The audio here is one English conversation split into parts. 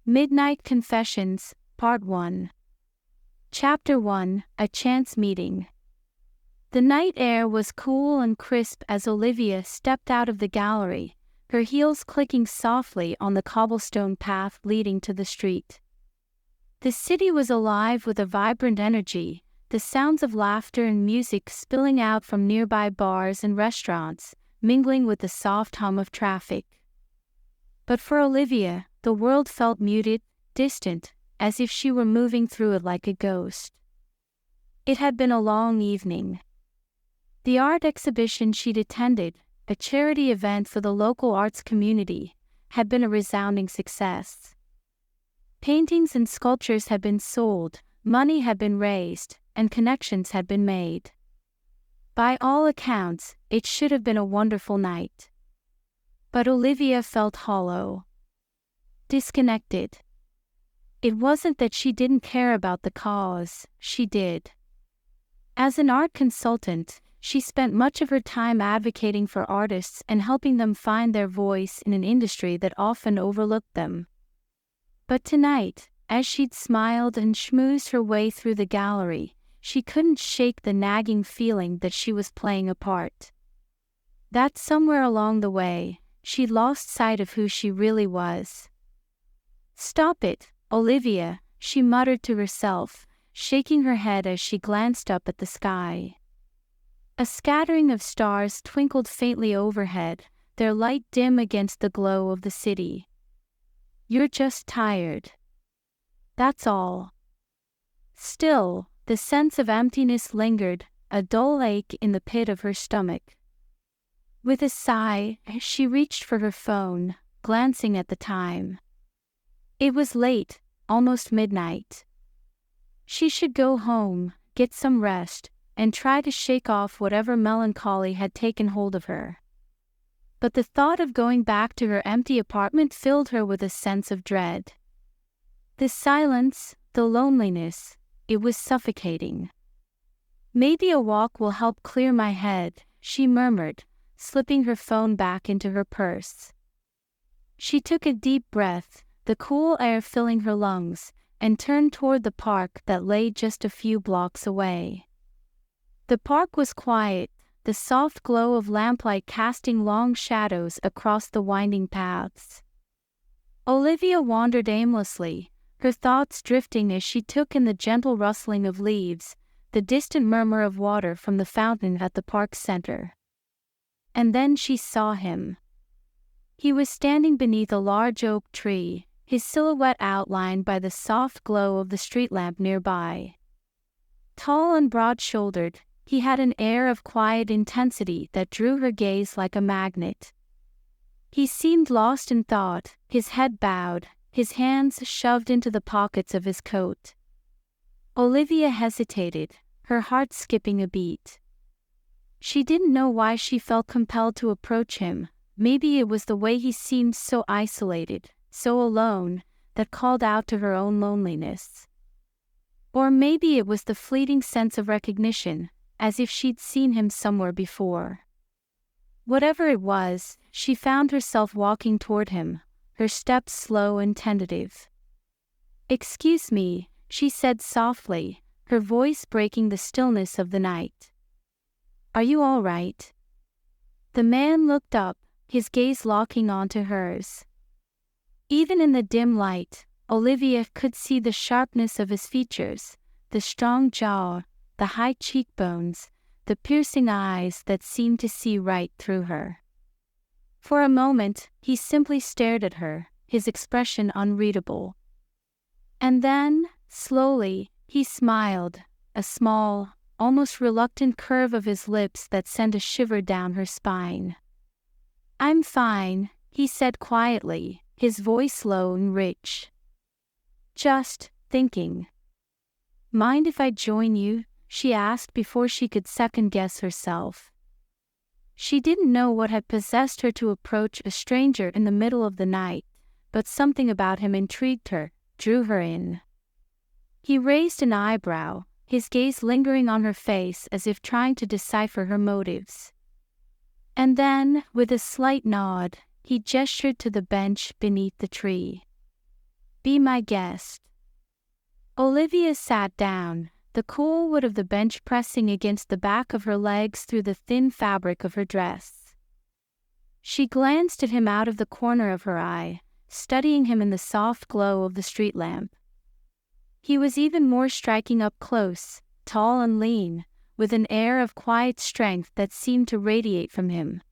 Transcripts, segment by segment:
Midnight Confessions, Part 1. Chapter 1, A Chance Meeting. The night air was cool and crisp as Olivia stepped out of the gallery, her heels clicking softly on the cobblestone path leading to the street. The city was alive with a vibrant energy, the sounds of laughter and music spilling out from nearby bars and restaurants, mingling with the soft hum of traffic. But for Olivia, the world felt muted, distant, as if she were moving through it like a ghost. It had been a long evening. The art exhibition she'd attended, a charity event for the local arts community, had been a resounding success. Paintings and sculptures had been sold, money had been raised, and connections had been made. By all accounts, it should have been a wonderful night. But Olivia felt hollow. Disconnected. It wasn't that she didn't care about the cause, she did. As an art consultant, she spent much of her time advocating for artists and helping them find their voice in an industry that often overlooked them. But tonight, as she'd smiled and schmoozed her way through the gallery, she couldn't shake the nagging feeling that she was playing a part. That somewhere along the way, she'd lost sight of who she really was. "Stop it, Olivia," she muttered to herself, shaking her head as she glanced up at the sky. A scattering of stars twinkled faintly overhead, their light dim against the glow of the city. "You're just tired. That's all." Still, the sense of emptiness lingered, a dull ache in the pit of her stomach. With a sigh, she reached for her phone, glancing at the time. It was late, almost midnight. She should go home, get some rest, and try to shake off whatever melancholy had taken hold of her. But the thought of going back to her empty apartment filled her with a sense of dread. The silence, the loneliness, it was suffocating. "Maybe a walk will help clear my head," she murmured, slipping her phone back into her purse. She took a deep breath, the cool air filling her lungs, and turned toward the park that lay just a few blocks away. The park was quiet, the soft glow of lamplight casting long shadows across the winding paths. Olivia wandered aimlessly, her thoughts drifting as she took in the gentle rustling of leaves, the distant murmur of water from the fountain at the park's center. And then she saw him. He was standing beneath a large oak tree, his silhouette outlined by the soft glow of the street lamp nearby. Tall and broad-shouldered, he had an air of quiet intensity that drew her gaze like a magnet. He seemed lost in thought, his head bowed, his hands shoved into the pockets of his coat. Olivia hesitated, her heart skipping a beat. She didn't know why she felt compelled to approach him. Maybe it was the way he seemed so isolated, so alone, that called out to her own loneliness. Or maybe it was the fleeting sense of recognition, as if she'd seen him somewhere before. Whatever it was, she found herself walking toward him, her steps slow and tentative. "Excuse me," she said softly, her voice breaking the stillness of the night. "Are you all right?" The man looked up, his gaze locking onto hers. Even in the dim light, Olivia could see the sharpness of his features, the strong jaw, the high cheekbones, the piercing eyes that seemed to see right through her. For a moment, he simply stared at her, his expression unreadable. And then, slowly, he smiled, a small, almost reluctant curve of his lips that sent a shiver down her spine. "I'm fine," he said quietly, his voice low and rich. "Just thinking." "Mind if I join you?" she asked before she could second-guess herself. She didn't know what had possessed her to approach a stranger in the middle of the night, but something about him intrigued her, drew her in. He raised an eyebrow, his gaze lingering on her face as if trying to decipher her motives. And then, with a slight nod, he gestured to the bench beneath the tree. Be my guest." Olivia sat down, the cool wood of the bench pressing against the back of her legs through the thin fabric of her dress. She glanced at him out of the corner of her eye, studying him in the soft glow of the street lamp. He was even more striking up close, tall and lean, with an air of quiet strength that seemed to radiate from him.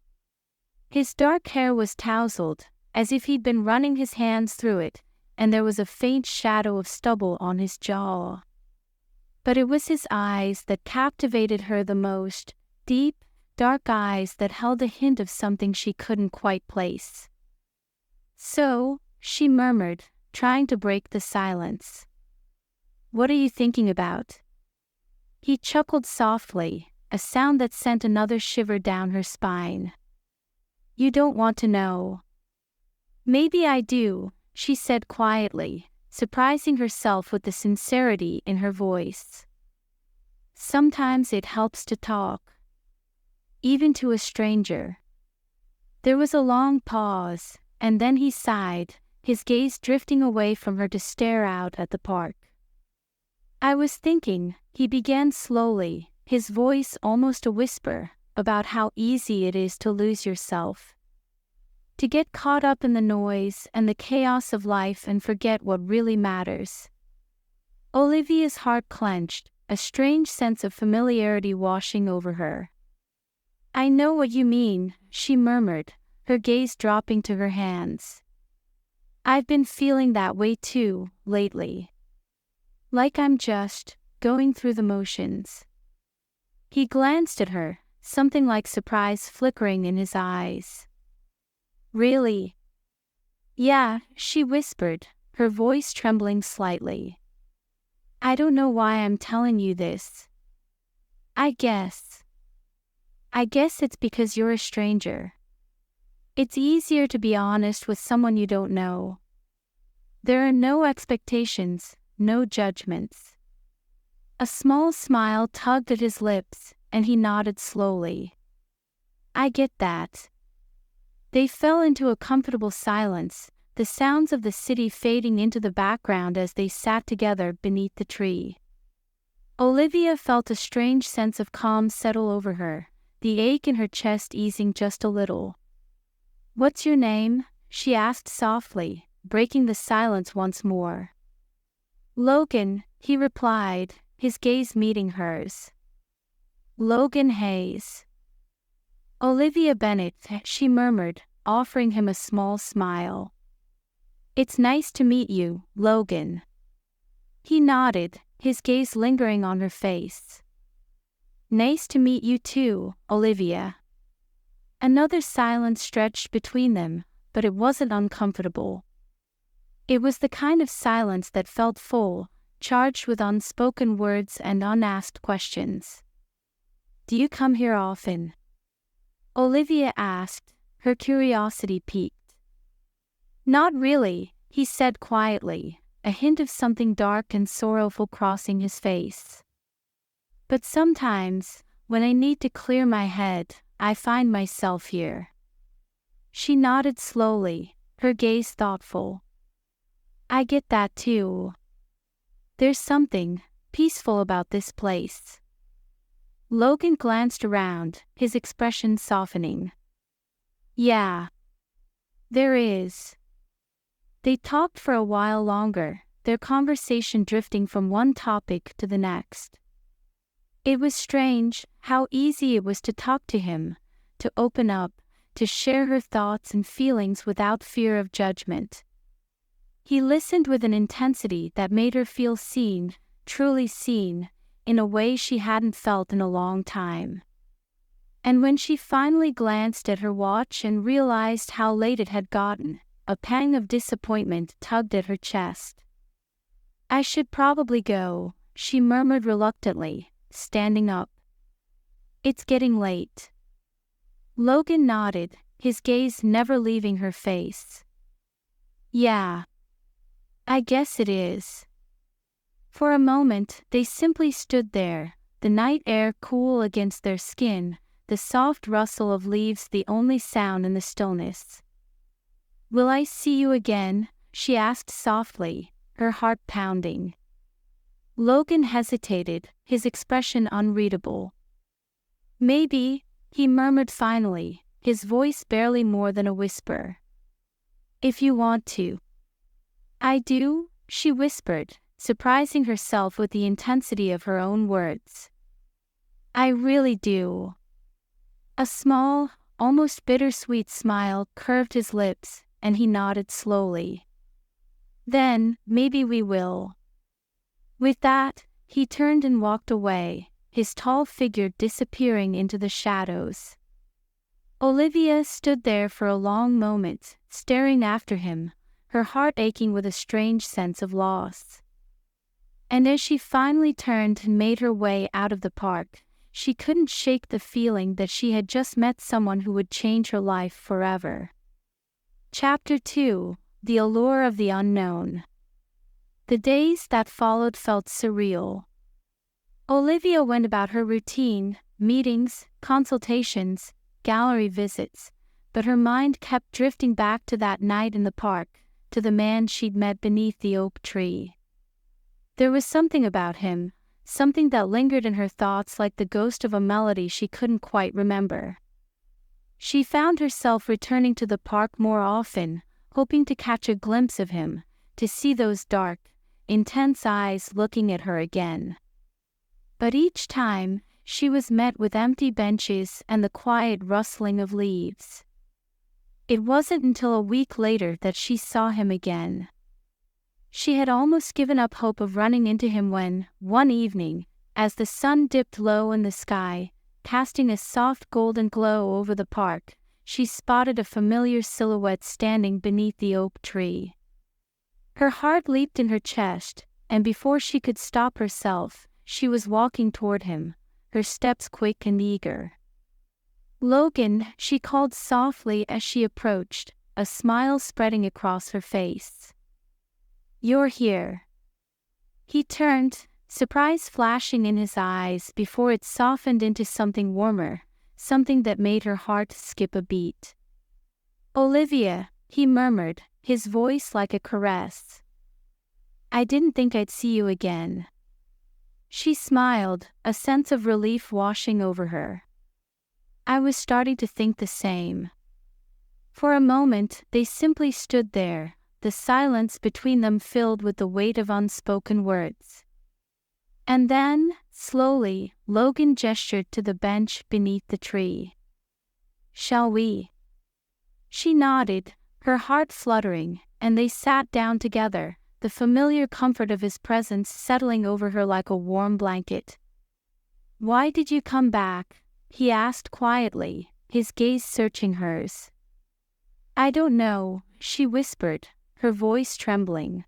His dark hair was tousled, as if he'd been running his hands through it, and there was a faint shadow of stubble on his jaw. But it was his eyes that captivated her the most, deep, dark eyes that held a hint of something she couldn't quite place. "So," she murmured, trying to break the silence. "What are you thinking about?" He chuckled softly, a sound that sent another shiver down her spine. "You don't want to know." "Maybe I do," she said quietly, surprising herself with the sincerity in her voice. "Sometimes it helps to talk. Even to a stranger." There was a long pause, and then he sighed, his gaze drifting away from her to stare out at the park. "I was thinking," he began slowly, his voice almost a whisper, "about how easy it is to lose yourself. To get caught up in the noise and the chaos of life and forget what really matters." Olivia's heart clenched, a strange sense of familiarity washing over her. "I know what you mean," she murmured, her gaze dropping to her hands. "I've been feeling that way too, lately. Like I'm just going through the motions." He glanced at her, something like surprise flickering in his eyes. "Really?" "Yeah," she whispered, her voice trembling slightly. "I don't know why I'm telling you this. I guess it's because you're a stranger. It's easier to be honest with someone you don't know. There are no expectations, no judgments." A small smile tugged at his lips, and he nodded slowly. "I get that." They fell into a comfortable silence, the sounds of the city fading into the background as they sat together beneath the tree. Olivia felt a strange sense of calm settle over her, the ache in her chest easing just a little. "What's your name?" she asked softly, breaking the silence once more. "Logan," he replied, his gaze meeting hers. "Logan Hayes." "Olivia Bennett," she murmured, offering him a small smile. "It's nice to meet you, Logan." He nodded, his gaze lingering on her face. "Nice to meet you too, Olivia." Another silence stretched between them, but it wasn't uncomfortable. It was the kind of silence that felt full, charged with unspoken words and unasked questions. "Do you come here often?" Olivia asked, her curiosity piqued. "Not really," he said quietly, a hint of something dark and sorrowful crossing his face. "But sometimes, when I need to clear my head, I find myself here." She nodded slowly, her gaze thoughtful. "I get that too. There's something peaceful about this place." Logan glanced around, his expression softening. "Yeah. There is." They talked for a while longer, their conversation drifting from one topic to the next. It was strange how easy it was to talk to him, to open up, to share her thoughts and feelings without fear of judgment. He listened with an intensity that made her feel seen, truly seen, in a way she hadn't felt in a long time. And when she finally glanced at her watch and realized how late it had gotten, a pang of disappointment tugged at her chest. "I should probably go," she murmured reluctantly, standing up. "It's getting late." Logan nodded, his gaze never leaving her face. "Yeah. I guess it is." For a moment, they simply stood there, the night air cool against their skin, the soft rustle of leaves the only sound in the stillness. "Will I see you again?" she asked softly, her heart pounding. Logan hesitated, his expression unreadable. Maybe, he murmured finally, his voice barely more than a whisper. If you want to. I do, she whispered, surprising herself with the intensity of her own words. I really do. A small, almost bittersweet smile curved his lips, and he nodded slowly. Then, maybe we will. With that, he turned and walked away, his tall figure disappearing into the shadows. Olivia stood there for a long moment, staring after him, her heart aching with a strange sense of loss. And as she finally turned and made her way out of the park, she couldn't shake the feeling that she had just met someone who would change her life forever. Chapter 2: The Allure of the Unknown. The days that followed felt surreal. Olivia went about her routine, meetings, consultations, gallery visits, but her mind kept drifting back to that night in the park, to the man she'd met beneath the oak tree. There was something about him, something that lingered in her thoughts like the ghost of a melody she couldn't quite remember. She found herself returning to the park more often, hoping to catch a glimpse of him, to see those dark, intense eyes looking at her again. But each time, she was met with empty benches and the quiet rustling of leaves. It wasn't until a week later that she saw him again. She had almost given up hope of running into him when, one evening, as the sun dipped low in the sky, casting a soft golden glow over the park, she spotted a familiar silhouette standing beneath the oak tree. Her heart leaped in her chest, and before she could stop herself, she was walking toward him, her steps quick and eager. Logan, she called softly as she approached, a smile spreading across her face. You're here. He turned, surprise flashing in his eyes before it softened into something warmer, something that made her heart skip a beat. Olivia, he murmured, his voice like a caress. I didn't think I'd see you again. She smiled, a sense of relief washing over her. I was starting to think the same. For a moment, they simply stood there, the silence between them filled with the weight of unspoken words. And then, slowly, Logan gestured to the bench beneath the tree. Shall we? She nodded, her heart fluttering, and they sat down together, the familiar comfort of his presence settling over her like a warm blanket. Why did you come back? He asked quietly, his gaze searching hers. I don't know, she whispered, her voice trembling.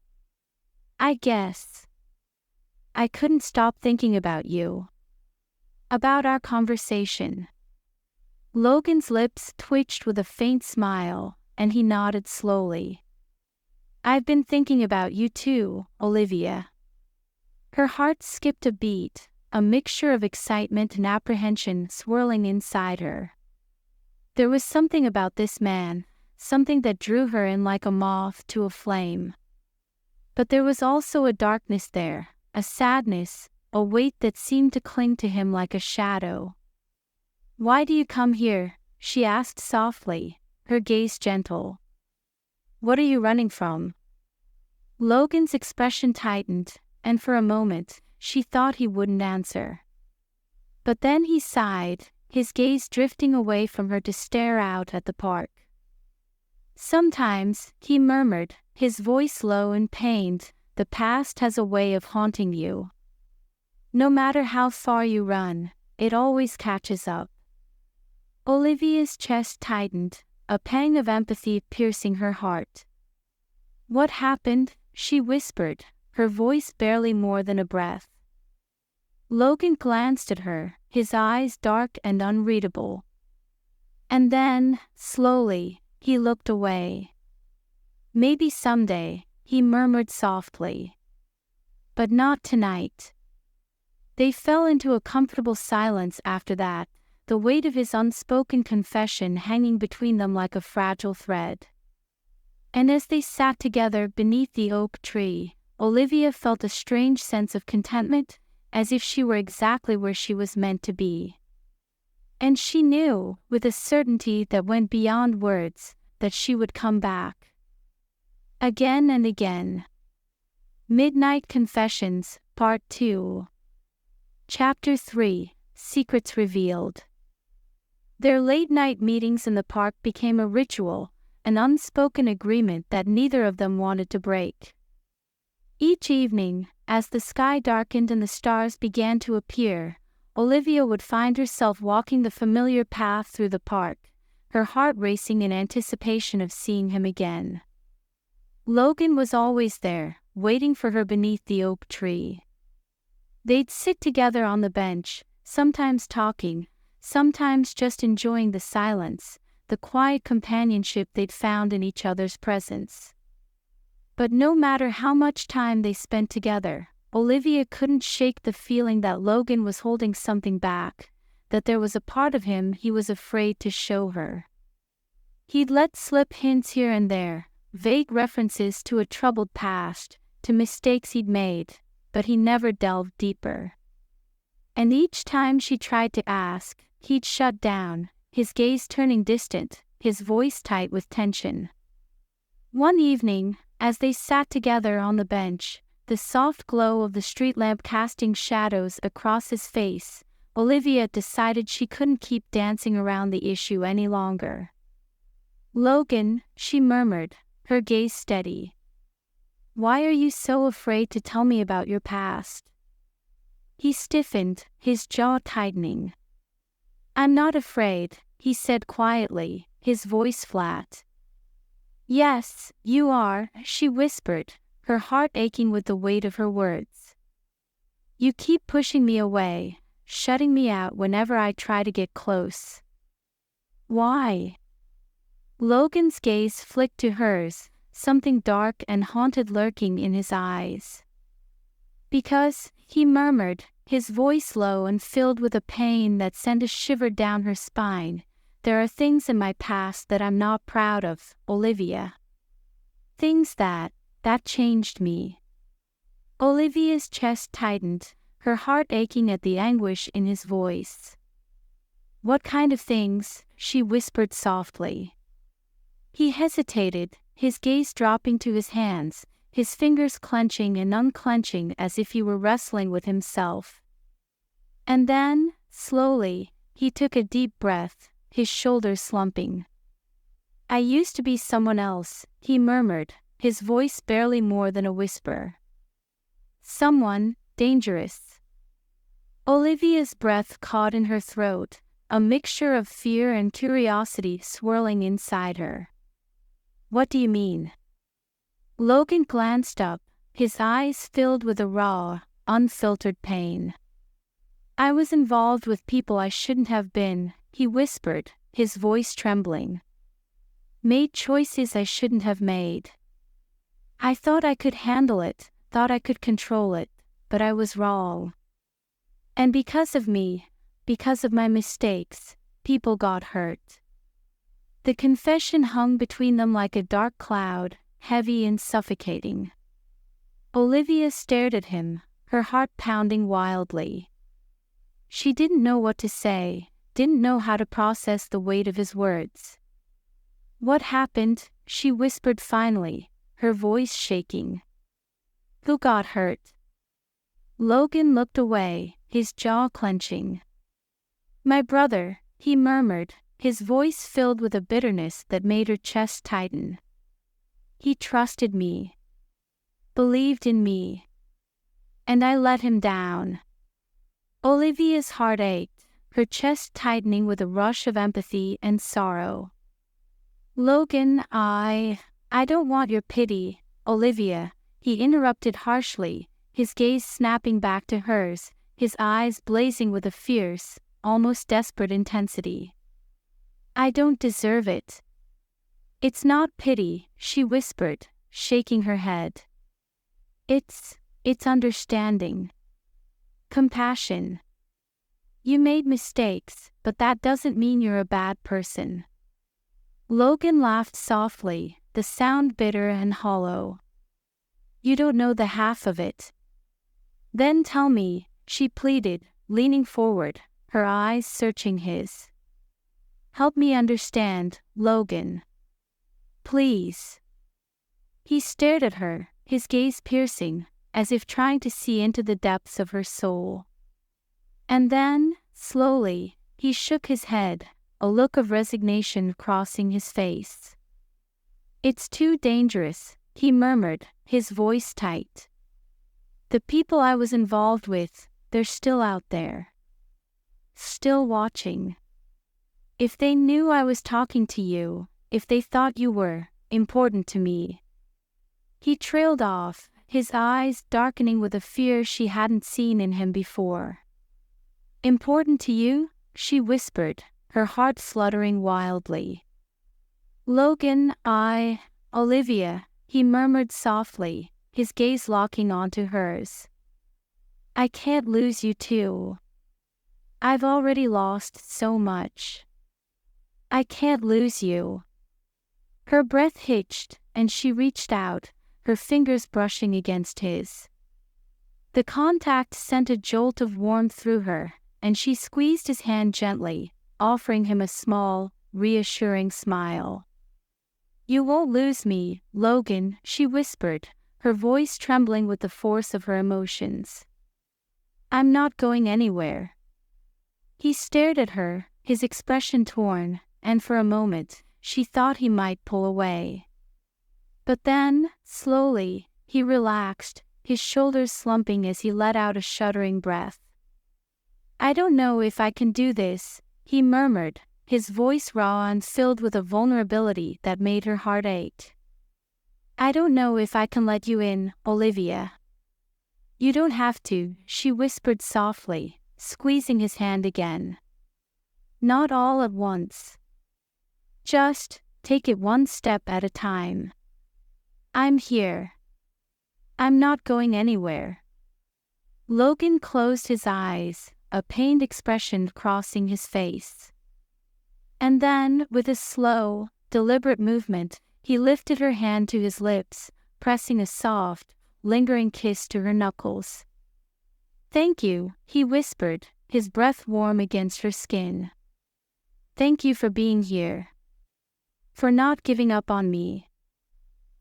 I guess. I couldn't stop thinking about you. About our conversation. Logan's lips twitched with a faint smile, and he nodded slowly. I've been thinking about you too, Olivia. Her heart skipped a beat, a mixture of excitement and apprehension swirling inside her. There was something about this man, something that drew her in like a moth to a flame. But there was also a darkness there, a sadness, a weight that seemed to cling to him like a shadow. Why do you come here? She asked softly, her gaze gentle. What are you running from? Logan's expression tightened, and for a moment, she thought he wouldn't answer. But then he sighed, his gaze drifting away from her to stare out at the park. Sometimes, he murmured, his voice low and pained, the past has a way of haunting you. No matter how far you run, it always catches up. Olivia's chest tightened, a pang of empathy piercing her heart. What happened? She whispered, her voice barely more than a breath. Logan glanced at her, his eyes dark and unreadable. And then, slowly, he looked away. Maybe someday, he murmured softly. But not tonight. They fell into a comfortable silence after that, the weight of his unspoken confession hanging between them like a fragile thread. And as they sat together beneath the oak tree, Olivia felt a strange sense of contentment, as if she were exactly where she was meant to be. And she knew, with a certainty that went beyond words, that she would come back. Again and again. Midnight Confessions, Part 2. Chapter 3, Secrets Revealed. Their late-night meetings in the park became a ritual, an unspoken agreement that neither of them wanted to break. Each evening, as the sky darkened and the stars began to appear, Olivia would find herself walking the familiar path through the park, her heart racing in anticipation of seeing him again. Logan was always there, waiting for her beneath the oak tree. They'd sit together on the bench, sometimes talking, sometimes just enjoying the silence, the quiet companionship they'd found in each other's presence. But no matter how much time they spent together, Olivia couldn't shake the feeling that Logan was holding something back, that there was a part of him he was afraid to show her. He'd let slip hints here and there, vague references to a troubled past, to mistakes he'd made, but he never delved deeper. And each time she tried to ask, he'd shut down, his gaze turning distant, his voice tight with tension. One evening, as they sat together on the bench, the soft glow of the street lamp casting shadows across his face, Olivia decided she couldn't keep dancing around the issue any longer. "Logan," she murmured, her gaze steady. "Why are you so afraid to tell me about your past?" He stiffened, his jaw tightening. "I'm not afraid," he said quietly, his voice flat. "Yes, you are," she whispered, her heart aching with the weight of her words. "You keep pushing me away, shutting me out whenever I try to get close." "Why?" Logan's gaze flicked to hers, something dark and haunted lurking in his eyes. "Because," he murmured, his voice low and filled with a pain that sent a shiver down her spine, "there are things in my past that I'm not proud of, Olivia. Things that changed me." Olivia's chest tightened, her heart aching at the anguish in his voice. "What kind of things?" she whispered softly. He hesitated, his gaze dropping to his hands, his fingers clenching and unclenching as if he were wrestling with himself. And then, slowly, he took a deep breath, his shoulders slumping. "I used to be someone else," he murmured, his voice barely more than a whisper. "Someone dangerous." Olivia's breath caught in her throat, a mixture of fear and curiosity swirling inside her. "What do you mean?" Logan glanced up, his eyes filled with a raw, unfiltered pain. "I was involved with people I shouldn't have been," he whispered, his voice trembling. "Made choices I shouldn't have made. I thought I could handle it, thought I could control it, but I was wrong. And because of me, because of my mistakes, people got hurt." The confession hung between them like a dark cloud, heavy and suffocating. Olivia stared at him, her heart pounding wildly. She didn't know what to say, didn't know how to process the weight of his words. "What happened?" she whispered finally, her voice shaking. "Who got hurt?" Logan looked away, his jaw clenching. "My brother," he murmured, his voice filled with a bitterness that made her chest tighten. "He trusted me. Believed in me. And I let him down." Olivia's heart ached, her chest tightening with a rush of empathy and sorrow. "Logan, I don't want your pity, Olivia," he interrupted harshly, his gaze snapping back to hers, his eyes blazing with a fierce, almost desperate intensity. "I don't deserve it." "It's not pity," she whispered, shaking her head. It's understanding. Compassion. You made mistakes, but that doesn't mean you're a bad person." Logan laughed softly, the sound bitter and hollow. You don't know the half of it. Then tell me, she pleaded, leaning forward, her eyes searching his. Help me understand, Logan. Please. He stared at her, his gaze piercing, as if trying to see into the depths of her soul. And then, slowly, he shook his head, a look of resignation crossing his face. It's too dangerous, he murmured, his voice tight. The people I was involved with, they're still out there. Still watching. If they knew I was talking to you, if they thought you were important to me. He trailed off, his eyes darkening with a fear she hadn't seen in him before. Important to you? She whispered, her heart fluttering wildly. Logan, Olivia, he murmured softly, his gaze locking onto hers. I can't lose you too. I've already lost so much. I can't lose you. Her breath hitched, and she reached out, her fingers brushing against his. The contact sent a jolt of warmth through her, and she squeezed his hand gently, offering him a small, reassuring smile. You won't lose me, Logan, she whispered, her voice trembling with the force of her emotions. I'm not going anywhere. He stared at her, his expression torn, and for a moment, she thought he might pull away. But then, slowly, he relaxed, his shoulders slumping as he let out a shuddering breath. I don't know if I can do this, he murmured, his voice raw and filled with a vulnerability that made her heart ache. I don't know if I can let you in, Olivia. You don't have to, she whispered softly, squeezing his hand again. Not all at once. Just take it one step at a time. I'm here. I'm not going anywhere. Logan closed his eyes, a pained expression crossing his face. And then, with a slow, deliberate movement, he lifted her hand to his lips, pressing a soft, lingering kiss to her knuckles. Thank you, he whispered, his breath warm against her skin. Thank you for being here. For not giving up on me.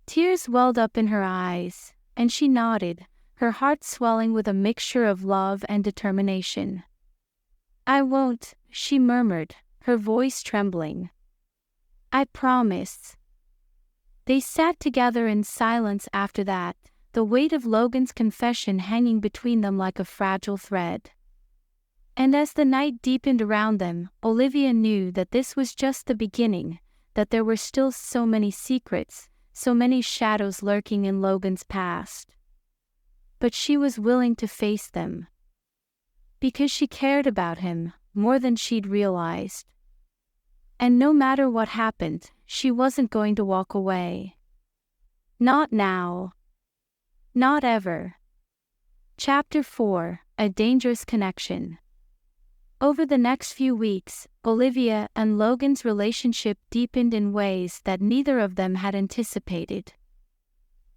Tears welled up in her eyes, and she nodded, her heart swelling with a mixture of love and determination. I won't, she murmured, her voice trembling. I promise. They sat together in silence after that, the weight of Logan's confession hanging between them like a fragile thread. And as the night deepened around them, Olivia knew that this was just the beginning, that there were still so many secrets, so many shadows lurking in Logan's past. But she was willing to face them. Because she cared about him, more than she'd realized. And no matter what happened, she wasn't going to walk away. Not now. Not ever. Chapter 4, A Dangerous Connection. Over the next few weeks, Olivia and Logan's relationship deepened in ways that neither of them had anticipated.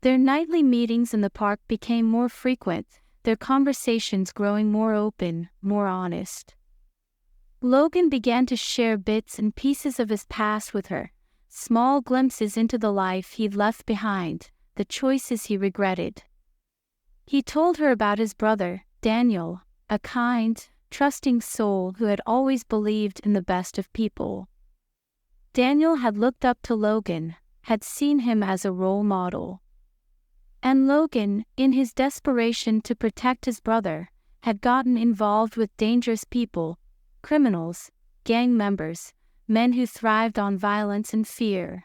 Their nightly meetings in the park became more frequent, their conversations growing more open, more honest. Logan began to share bits and pieces of his past with her, small glimpses into the life he'd left behind, the choices he regretted. He told her about his brother, Daniel, a kind, trusting soul who had always believed in the best of people. Daniel had looked up to Logan, had seen him as a role model. And Logan, in his desperation to protect his brother, had gotten involved with dangerous people, criminals, gang members, men who thrived on violence and fear.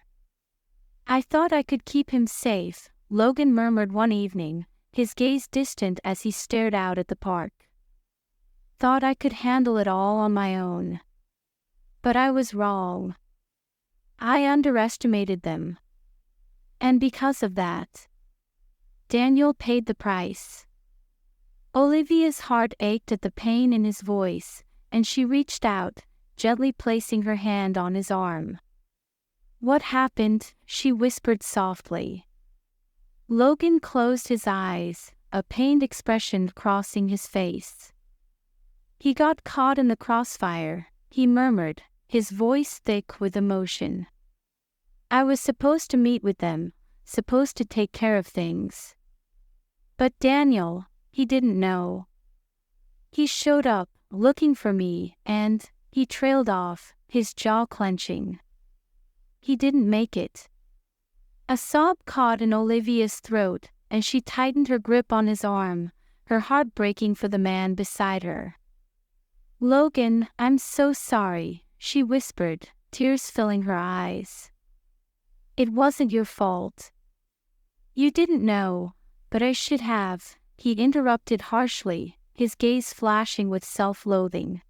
I thought I could keep him safe, Logan murmured one evening, his gaze distant as he stared out at the park. Thought I could handle it all on my own. But I was wrong. I underestimated them. And because of that, Daniel paid the price. Olivia's heart ached at the pain in his voice, and she reached out, gently placing her hand on his arm. What happened? She whispered softly. Logan closed his eyes, a pained expression crossing his face. He got caught in the crossfire, he murmured, his voice thick with emotion. I was supposed to meet with them, supposed to take care of things. But Daniel, he didn't know. He showed up, looking for me, and he trailed off, his jaw clenching. He didn't make it. A sob caught in Olivia's throat, and she tightened her grip on his arm, her heart breaking for the man beside her. Logan, I'm so sorry, she whispered, tears filling her eyes. It wasn't your fault. You didn't know, but I should have, he interrupted harshly, his gaze flashing with self-loathing.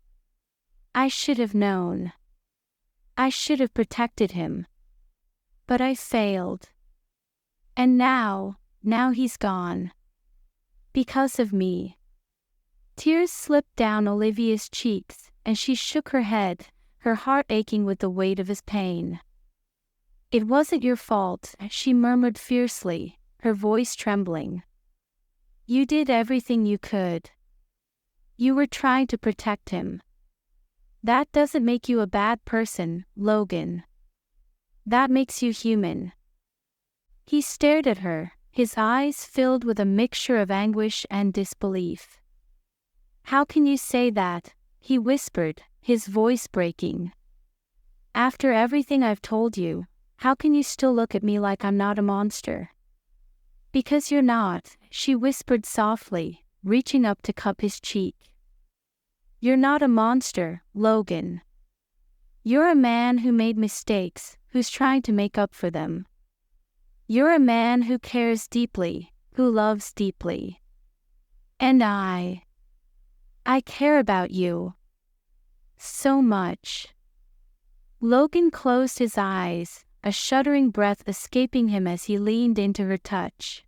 I should have known. I should have protected him. But I failed. And now he's gone. Because of me. Tears slipped down Olivia's cheeks, and she shook her head, her heart aching with the weight of his pain. It wasn't your fault, she murmured fiercely, her voice trembling. You did everything you could. You were trying to protect him. That doesn't make you a bad person, Logan. That makes you human. He stared at her, his eyes filled with a mixture of anguish and disbelief. How can you say that? He whispered, his voice breaking. After everything I've told you, how can you still look at me like I'm not a monster? Because you're not, she whispered softly, reaching up to cup his cheek. You're not a monster, Logan. You're a man who made mistakes, who's trying to make up for them. You're a man who cares deeply, who loves deeply. And I care about you. So much. Logan closed his eyes, a shuddering breath escaping him as he leaned into her touch.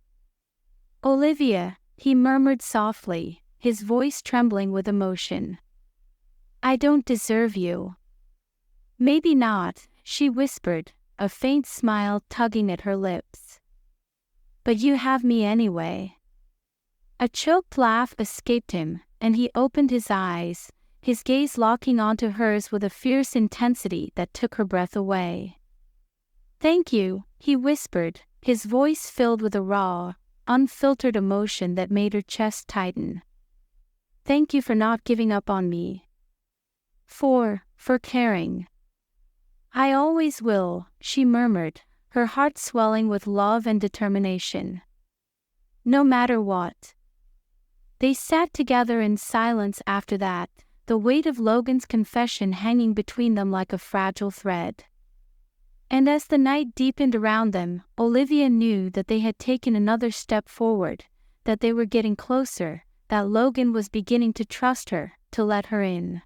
Olivia, he murmured softly, his voice trembling with emotion. I don't deserve you. Maybe not, she whispered, a faint smile tugging at her lips. But you have me anyway. A choked laugh escaped him, and he opened his eyes, his gaze locking onto hers with a fierce intensity that took her breath away. Thank you, he whispered, his voice filled with a raw, unfiltered emotion that made her chest tighten. Thank you for not giving up on me. For caring. I always will, she murmured, her heart swelling with love and determination. No matter what. They sat together in silence after that, the weight of Logan's confession hanging between them like a fragile thread. And as the night deepened around them, Olivia knew that they had taken another step forward, that they were getting closer, that Logan was beginning to trust her, to let her in.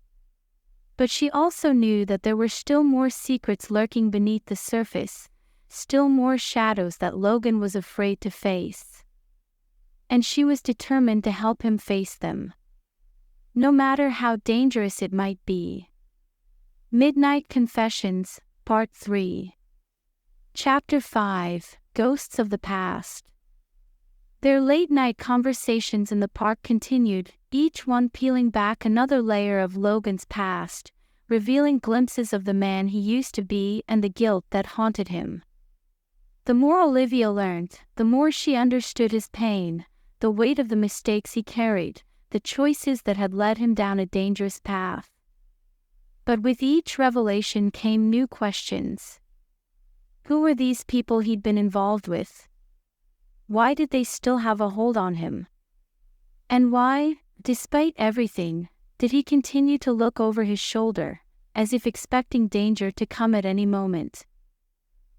But she also knew that there were still more secrets lurking beneath the surface, still more shadows that Logan was afraid to face. And she was determined to help him face them. No matter how dangerous it might be. Midnight Confessions, Part 3. Chapter 5, Ghosts of the Past. Their late-night conversations in the park continued, each one peeling back another layer of Logan's past, revealing glimpses of the man he used to be and the guilt that haunted him. The more Olivia learned, the more she understood his pain, the weight of the mistakes he carried, the choices that had led him down a dangerous path. But with each revelation came new questions. Who were these people he'd been involved with? Why did they still have a hold on him? And why, despite everything, did he continue to look over his shoulder, as if expecting danger to come at any moment?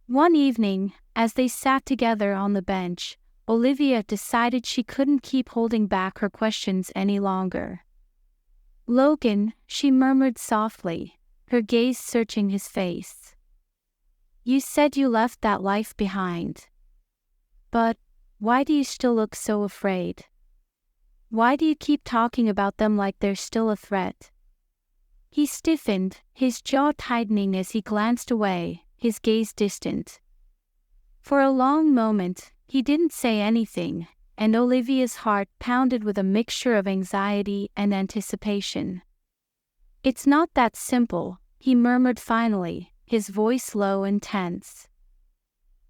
One evening, as they sat together on the bench, Olivia decided she couldn't keep holding back her questions any longer. Logan, she murmured softly, her gaze searching his face. You said you left that life behind. But why do you still look so afraid? Why do you keep talking about them like they're still a threat? He stiffened, his jaw tightening as he glanced away, his gaze distant. For a long moment, he didn't say anything, and Olivia's heart pounded with a mixture of anxiety and anticipation. "It's not that simple," he murmured finally, his voice low and tense.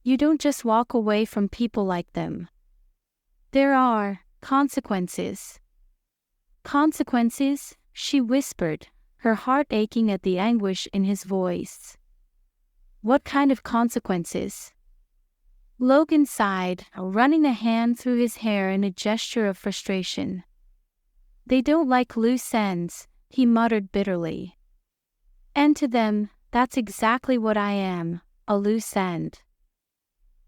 "You don't just walk away from people like them. There are consequences." "Consequences?" she whispered, her heart aching at the anguish in his voice. "What kind of consequences?" Logan sighed, running a hand through his hair in a gesture of frustration. "They don't like loose ends," he muttered bitterly. "And to them, that's exactly what I am, a loose end.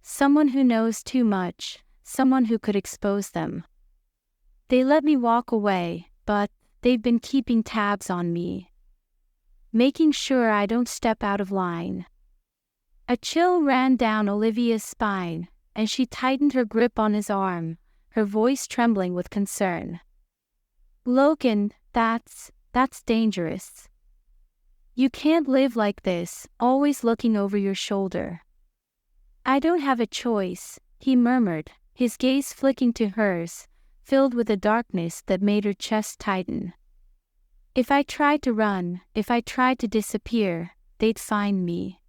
Someone who knows too much, someone who could expose them. They let me walk away, but they've been keeping tabs on me, making sure I don't step out of line." A chill ran down Olivia's spine, and she tightened her grip on his arm, her voice trembling with concern. "Logan, that's dangerous. You can't live like this, always looking over your shoulder." "I don't have a choice," he murmured, his gaze flicking to hers, filled with a darkness that made her chest tighten. "If I tried to run, if I tried to disappear, they'd find me.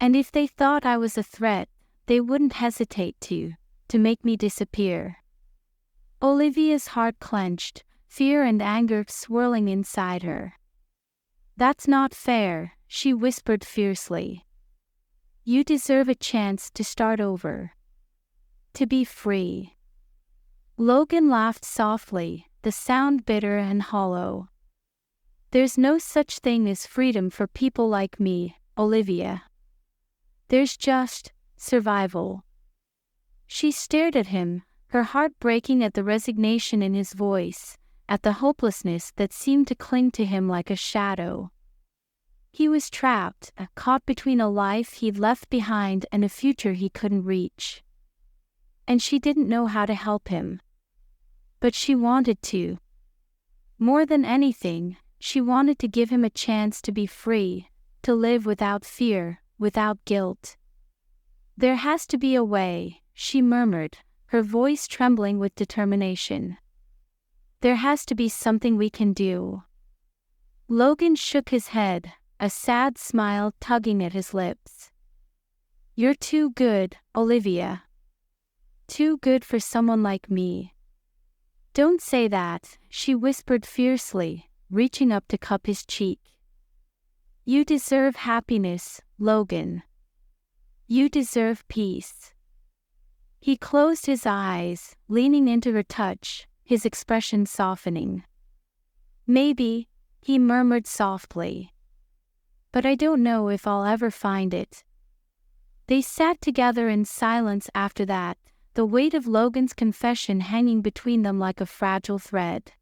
And if they thought I was a threat, they wouldn't hesitate to make me disappear." Olivia's heart clenched, fear and anger swirling inside her. "That's not fair," she whispered fiercely. "You deserve a chance to start over. To be free." Logan laughed softly, the sound bitter and hollow. "There's no such thing as freedom for people like me, Olivia. There's just survival." She stared at him, her heart breaking at the resignation in his voice, at the hopelessness that seemed to cling to him like a shadow. He was trapped, caught between a life he'd left behind and a future he couldn't reach. And she didn't know how to help him. But she wanted to. More than anything, she wanted to give him a chance to be free, to live without fear, without guilt. "There has to be a way," she murmured, her voice trembling with determination. "There has to be something we can do." Logan shook his head, a sad smile tugging at his lips. "You're too good, Olivia. Too good for someone like me." "Don't say that," she whispered fiercely, reaching up to cup his cheek. "You deserve happiness, Logan. You deserve peace." He closed his eyes, leaning into her touch, his expression softening. "Maybe," he murmured softly. "But I don't know if I'll ever find it." They sat together in silence after that, the weight of Logan's confession hanging between them like a fragile thread.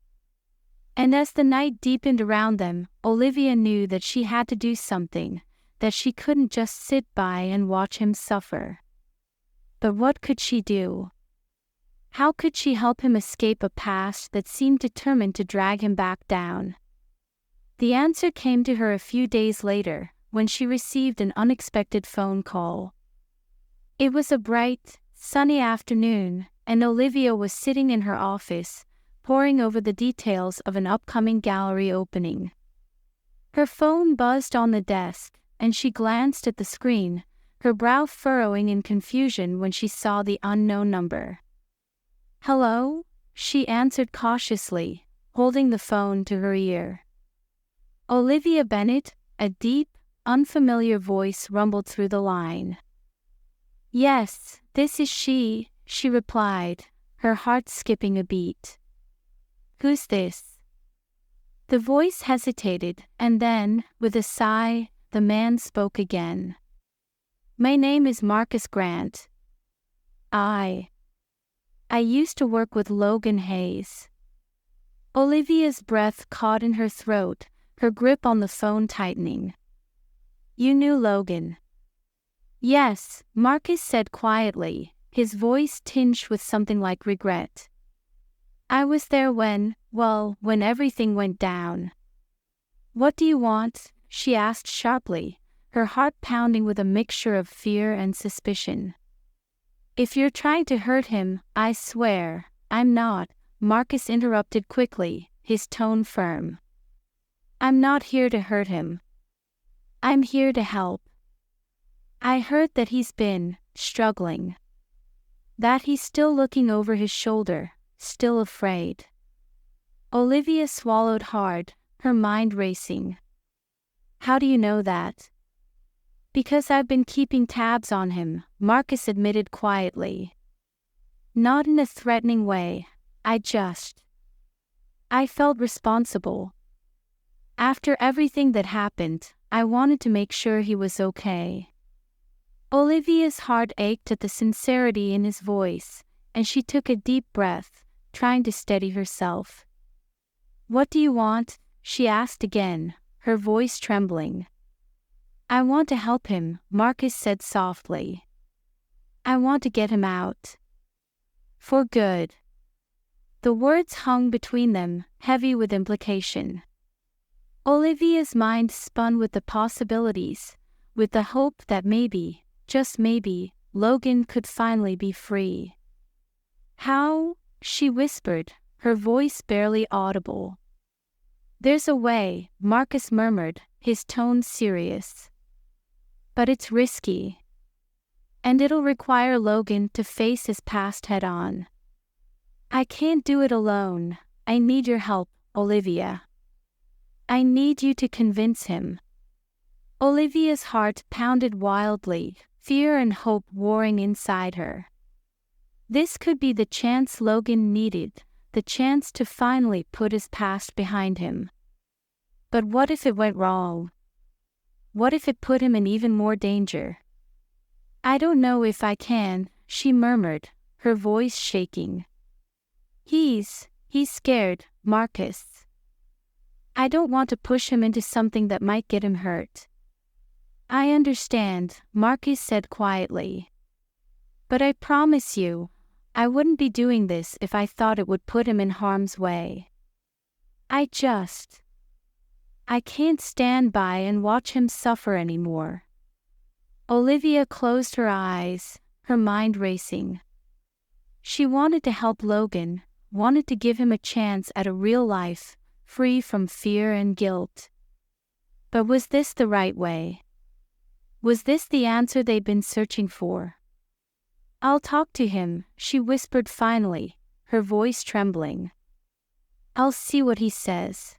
And as the night deepened around them, Olivia knew that she had to do something, that she couldn't just sit by and watch him suffer. But what could she do? How could she help him escape a past that seemed determined to drag him back down? The answer came to her a few days later, when she received an unexpected phone call. It was a bright, sunny afternoon, and Olivia was sitting in her office, poring over the details of an upcoming gallery opening. Her phone buzzed on the desk, and she glanced at the screen, her brow furrowing in confusion when she saw the unknown number. "Hello?" she answered cautiously, holding the phone to her ear. "Olivia Bennett?" A deep, unfamiliar voice rumbled through the line. "Yes, this is she," she replied, her heart skipping a beat. "Who's this?" The voice hesitated, and then, with a sigh, the man spoke again. "My name is Marcus Grant. I used to work with Logan Hayes." Olivia's breath caught in her throat, her grip on the phone tightening. "You knew Logan?" "Yes," Marcus said quietly, his voice tinged with something like regret. "I was there when everything went down." "What do you want?" she asked sharply, her heart pounding with a mixture of fear and suspicion. "If you're trying to hurt him, I swear, I'm not," Marcus interrupted quickly, his tone firm. "I'm not here to hurt him. I'm here to help. I heard that he's been struggling. That he's still looking over his shoulder, still afraid." Olivia swallowed hard, her mind racing. "How do you know that?" "Because I've been keeping tabs on him," Marcus admitted quietly. "Not in a threatening way, I felt responsible. After everything that happened, I wanted to make sure he was okay." Olivia's heart ached at the sincerity in his voice, and she took a deep breath, trying to steady herself. "What do you want?" she asked again, her voice trembling. "I want to help him," Marcus said softly. "I want to get him out. For good." The words hung between them, heavy with implication. Olivia's mind spun with the possibilities, with the hope that maybe, just maybe, Logan could finally be free. "How?" she whispered, her voice barely audible. "There's a way," Marcus murmured, his tone serious. "But it's risky. And it'll require Logan to face his past head-on. I can't do it alone. I need your help, Olivia. I need you to convince him." Olivia's heart pounded wildly, fear and hope warring inside her. This could be the chance Logan needed, the chance to finally put his past behind him. But what if it went wrong? What if it put him in even more danger? "I don't know if I can," she murmured, her voice shaking. He's scared, Marcus. I don't want to push him into something that might get him hurt." "I understand," Marcus said quietly. "But I promise you, I wouldn't be doing this if I thought it would put him in harm's way. I can't stand by and watch him suffer anymore." Olivia closed her eyes, her mind racing. She wanted to help Logan, wanted to give him a chance at a real life, free from fear and guilt. But was this the right way? Was this the answer they'd been searching for? "I'll talk to him," she whispered finally, her voice trembling. "I'll see what he says."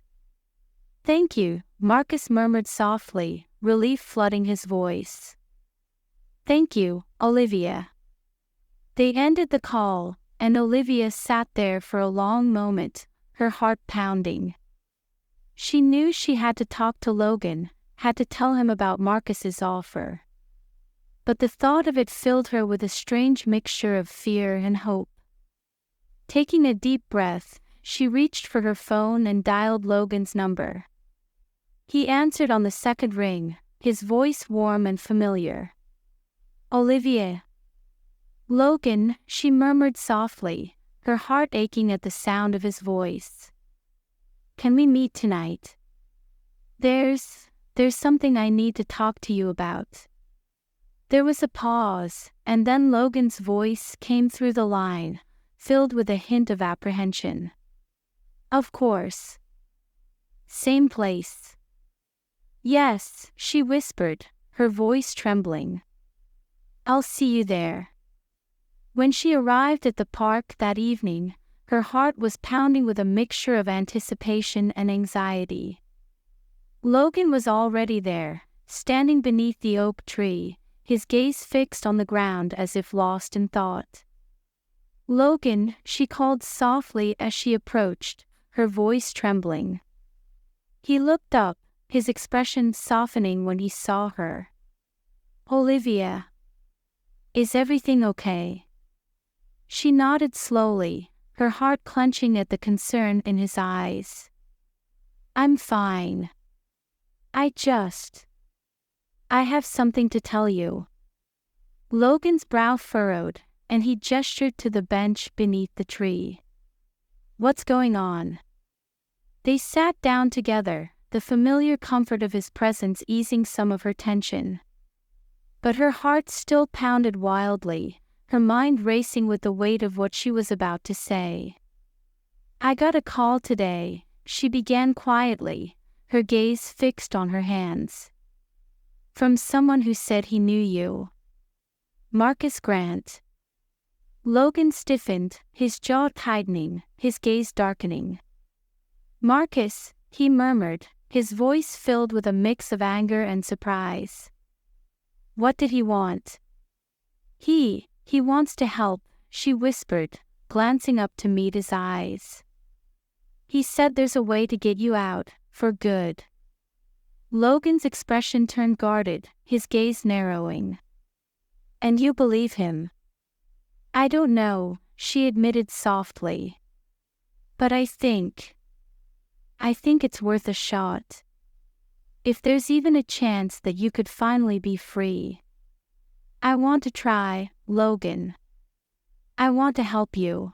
"Thank you," Marcus murmured softly, relief flooding his voice. "Thank you, Olivia." They ended the call, and Olivia sat there for a long moment, her heart pounding. She knew she had to talk to Logan, had to tell him about Marcus's offer. But the thought of it filled her with a strange mixture of fear and hope. Taking a deep breath, she reached for her phone and dialed Logan's number. He answered on the second ring, his voice warm and familiar. "Olivia." "Logan," she murmured softly, her heart aching at the sound of his voice. "Can we meet tonight? There's something I need to talk to you about." There was a pause, and then Logan's voice came through the line, filled with a hint of apprehension. "Of course. Same place." "Yes," she whispered, her voice trembling. "I'll see you there." When she arrived at the park that evening, her heart was pounding with a mixture of anticipation and anxiety. Logan was already there, standing beneath the oak tree, his gaze fixed on the ground as if lost in thought. "Logan," she called softly as she approached, her voice trembling. He looked up, his expression softening when he saw her. "Olivia. Is everything okay?" She nodded slowly, her heart clenching at the concern in his eyes. "I'm fine. I have something to tell you." Logan's brow furrowed, and he gestured to the bench beneath the tree. "What's going on?" They sat down together, the familiar comfort of his presence easing some of her tension. But her heart still pounded wildly, her mind racing with the weight of what she was about to say. "I got a call today," she began quietly, her gaze fixed on her hands. "From someone who said he knew you. Marcus Grant." Logan stiffened, his jaw tightening, his gaze darkening. "Marcus," he murmured, his voice filled with a mix of anger and surprise. "What did he want?" He wants to help," she whispered, glancing up to meet his eyes. "He said there's a way to get you out, for good." Logan's expression turned guarded, his gaze narrowing. "And you believe him?" "I don't know," she admitted softly. "But I think it's worth a shot. If there's even a chance that you could finally be free. I want to try, Logan. I want to help you."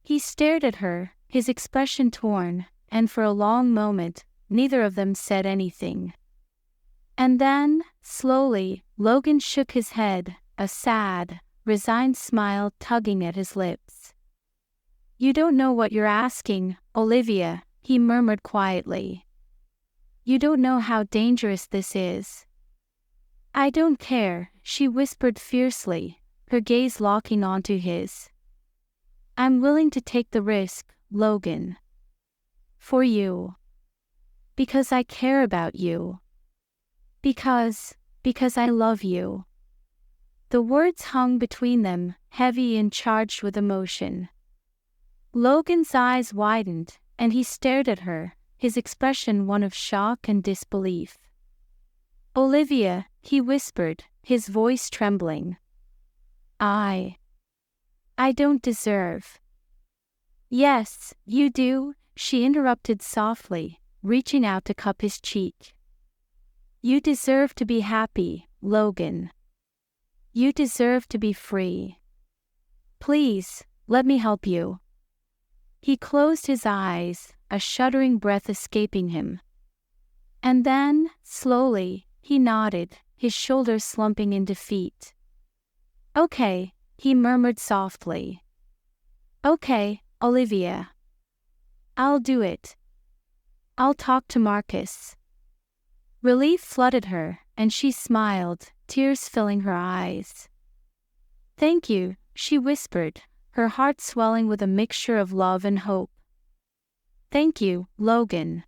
He stared at her, his expression torn, and for a long moment, neither of them said anything. And then, slowly, Logan shook his head, a sad, resigned smile tugging at his lips. "You don't know what you're asking, Olivia," he murmured quietly. "You don't know how dangerous this is." "I don't care," she whispered fiercely, her gaze locking onto his. "I'm willing to take the risk, Logan. For you. Because I care about you. Because I love you." The words hung between them, heavy and charged with emotion. Logan's eyes widened, and he stared at her, his expression one of shock and disbelief. "Olivia," he whispered, his voice trembling. I don't deserve." "Yes, you do," she interrupted softly, reaching out to cup his cheek. "You deserve to be happy, Logan. You deserve to be free. Please, let me help you." He closed his eyes, a shuddering breath escaping him. And then, slowly, he nodded, his shoulders slumping in defeat. "Okay," he murmured softly. "Okay, Olivia. I'll do it. I'll talk to Marcus." Relief flooded her, and she smiled, tears filling her eyes. "Thank you," she whispered, her heart swelling with a mixture of love and hope. "Thank you, Logan."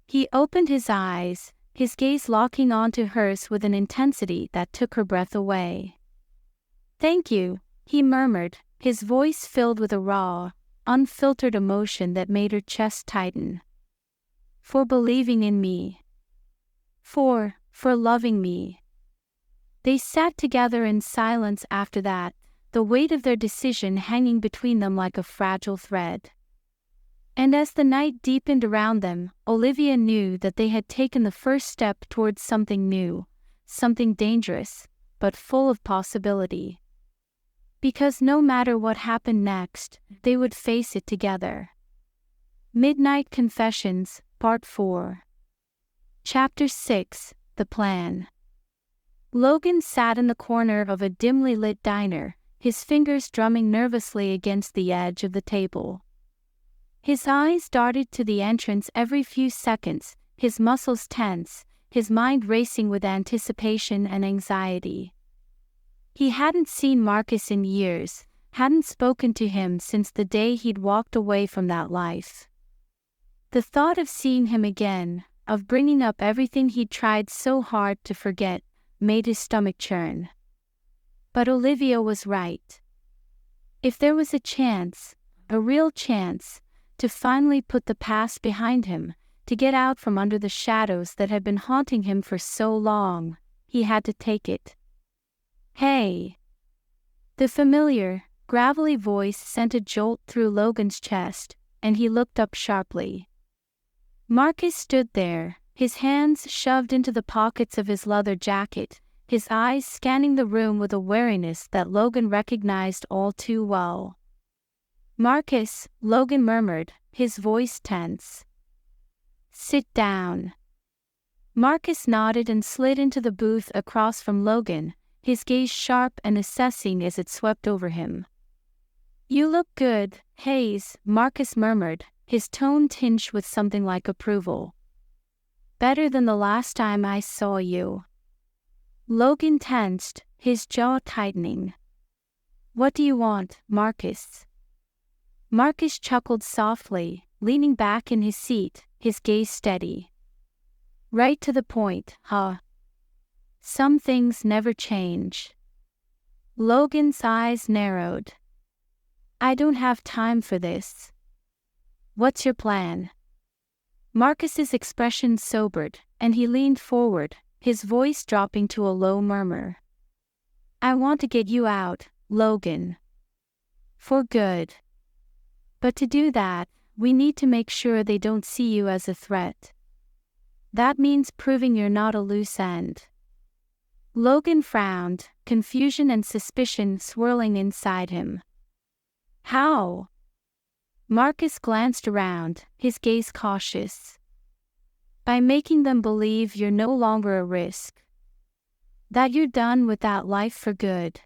He opened his eyes, his gaze locking onto hers with an intensity that took her breath away. "Thank you," he murmured, his voice filled with a raw, unfiltered emotion that made her chest tighten. "For believing in me. For loving me." They sat together in silence after that, the weight of their decision hanging between them like a fragile thread. And as the night deepened around them, Olivia knew that they had taken the first step towards something new, something dangerous, but full of possibility. Because no matter what happened next, they would face it together. Midnight Confessions, Part 4. Chapter 6, The Plan. Logan sat in the corner of a dimly lit diner, his fingers drumming nervously against the edge of the table. His eyes darted to the entrance every few seconds, his muscles tense, his mind racing with anticipation and anxiety. He hadn't seen Marcus in years, hadn't spoken to him since the day he'd walked away from that life. The thought of seeing him again, of bringing up everything he'd tried so hard to forget, made his stomach churn. But Olivia was right. If there was a chance, a real chance, to finally put the past behind him, to get out from under the shadows that had been haunting him for so long, he had to take it. "Hey!" The familiar, gravelly voice sent a jolt through Logan's chest, and he looked up sharply. Marcus stood there, his hands shoved into the pockets of his leather jacket, his eyes scanning the room with a wariness that Logan recognized all too well. "Marcus," Logan murmured, his voice tense. Sit down. Marcus nodded and slid into the booth across from Logan, his gaze sharp and assessing as it swept over him. You look good, Hayes, Marcus murmured, his tone tinged with something like approval. Better than the last time I saw you. Logan tensed, his jaw tightening. What do you want, Marcus? Marcus chuckled softly, leaning back in his seat, his gaze steady. Right to the point, huh? Some things never change. Logan's eyes narrowed. I don't have time for this. What's your plan? Marcus's expression sobered, and he leaned forward, his voice dropping to a low murmur. I want to get you out, Logan. For good. But to do that, we need to make sure they don't see you as a threat. That means proving you're not a loose end. Logan frowned, confusion and suspicion swirling inside him. How? Marcus glanced around, his gaze cautious. By making them believe you're no longer a risk. That you're done with that life for good.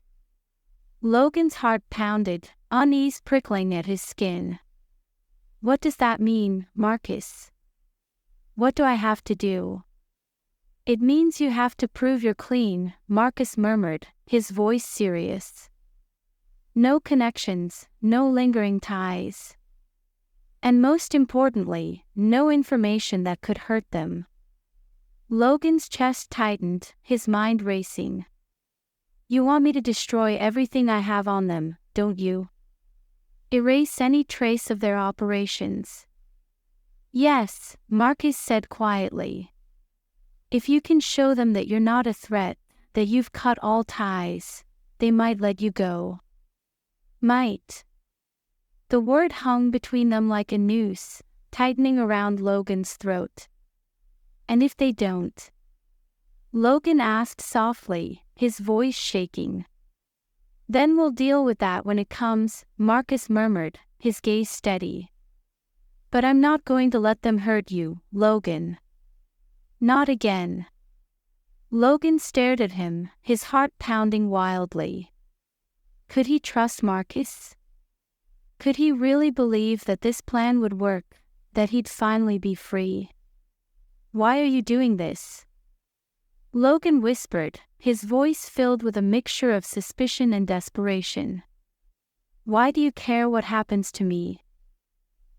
Logan's heart pounded, unease prickling at his skin. What does that mean, Marcus? What do I have to do? It means you have to prove you're clean, Marcus murmured, his voice serious. No connections, no lingering ties. And most importantly, no information that could hurt them. Logan's chest tightened, his mind racing. You want me to destroy everything I have on them, don't you? Erase any trace of their operations. Yes, Marcus said quietly. If you can show them that you're not a threat, that you've cut all ties, they might let you go. Might. The word hung between them like a noose, tightening around Logan's throat. And if they don't? Logan asked softly, his voice shaking. Then we'll deal with that when it comes, Marcus murmured, his gaze steady. But I'm not going to let them hurt you, Logan. Not again. Logan stared at him, his heart pounding wildly. Could he trust Marcus? Could he really believe that this plan would work, that he'd finally be free? Why are you doing this? Logan whispered, his voice filled with a mixture of suspicion and desperation. Why do you care what happens to me?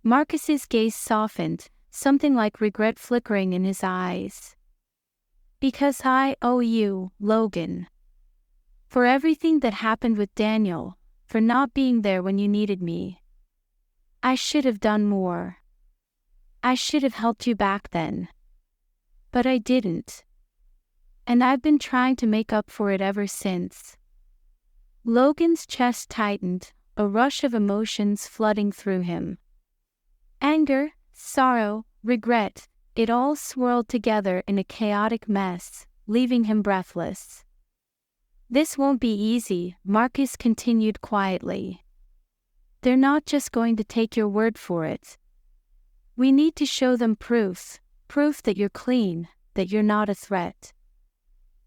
Marcus's gaze softened, something like regret flickering in his eyes. Because I owe you, Logan. For everything that happened with Daniel, for not being there when you needed me. I should have done more. I should have helped you back then. But I didn't. And I've been trying to make up for it ever since. Logan's chest tightened, a rush of emotions flooding through him. Anger, sorrow, regret, it all swirled together in a chaotic mess, leaving him breathless. This won't be easy, Marcus continued quietly. They're not just going to take your word for it. We need to show them proof that you're clean, that you're not a threat.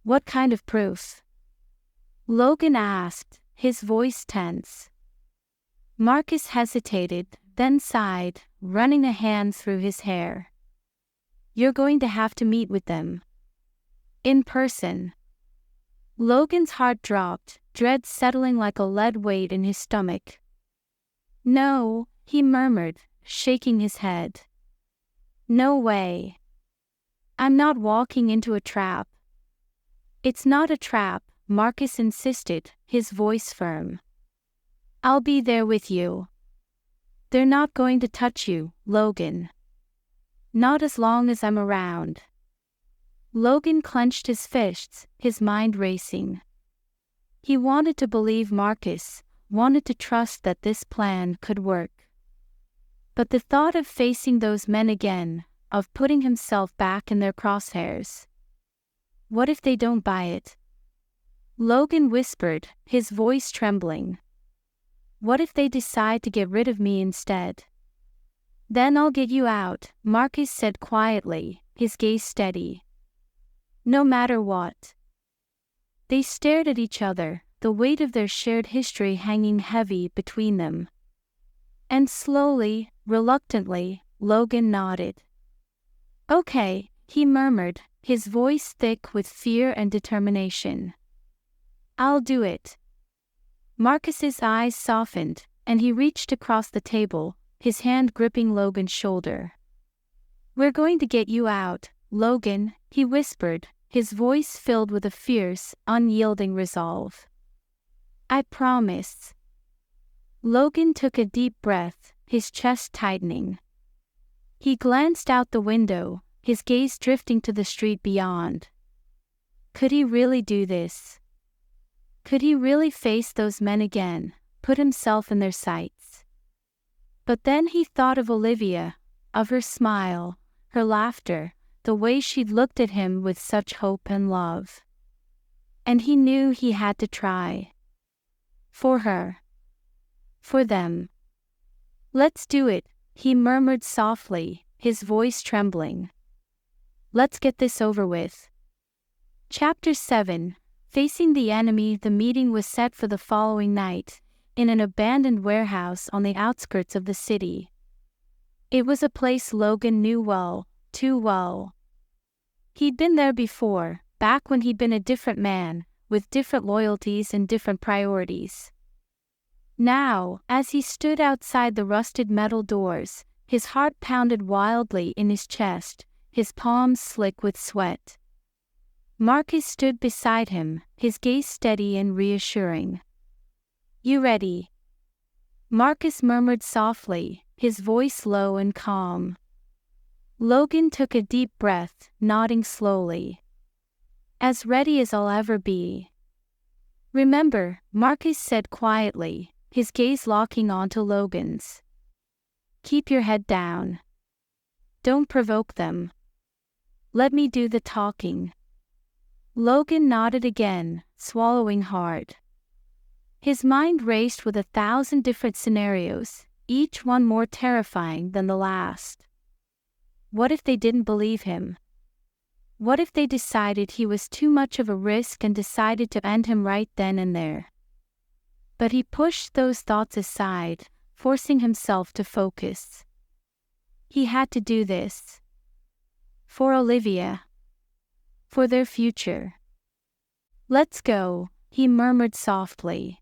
What kind of proof? Logan asked, his voice tense. Marcus hesitated, then sighed, running a hand through his hair. You're going to have to meet with them. In person. Logan's heart dropped, dread settling like a lead weight in his stomach. No, he murmured, shaking his head. No way. I'm not walking into a trap. It's not a trap, Marcus insisted, his voice firm. I'll be there with you. They're not going to touch you, Logan. Not as long as I'm around. Logan clenched his fists, his mind racing. He wanted to believe Marcus, wanted to trust that this plan could work. But the thought of facing those men again, of putting himself back in their crosshairs. What if they don't buy it? Logan whispered, his voice trembling. What if they decide to get rid of me instead? Then I'll get you out, Marcus said quietly, his gaze steady. No matter what. They stared at each other, the weight of their shared history hanging heavy between them. And slowly, reluctantly, Logan nodded. Okay, he murmured, his voice thick with fear and determination. I'll do it. Marcus's eyes softened, and he reached across the table, his hand gripping Logan's shoulder. We're going to get you out, Logan, he whispered, his voice filled with a fierce, unyielding resolve. I promise. Logan took a deep breath, his chest tightening. He glanced out the window, his gaze drifting to the street beyond. Could he really do this? Could he really face those men again, put himself in their sights? But then he thought of Olivia, of her smile, her laughter, the way she'd looked at him with such hope and love. And he knew he had to try. For her. For them. Let's do it, he murmured softly, his voice trembling. Let's get this over with. Chapter 7. Facing the enemy. The meeting was set for the following night, in an abandoned warehouse on the outskirts of the city. It was a place Logan knew well, too well. He'd been there before, back when he'd been a different man, with different loyalties and different priorities. Now, as he stood outside the rusted metal doors, his heart pounded wildly in his chest, his palms slick with sweat. Marcus stood beside him, his gaze steady and reassuring. You ready? Marcus murmured softly, his voice low and calm. Logan took a deep breath, nodding slowly. As ready as I'll ever be. Remember, Marcus said quietly, his gaze locking onto Logan's. Keep your head down. Don't provoke them. Let me do the talking. Logan nodded again, swallowing hard. His mind raced with 1,000 different scenarios, each one more terrifying than the last. What if they didn't believe him? What if they decided he was too much of a risk and decided to end him right then and there? But he pushed those thoughts aside, forcing himself to focus. He had to do this. For Olivia. For their future. Let's go, he murmured softly.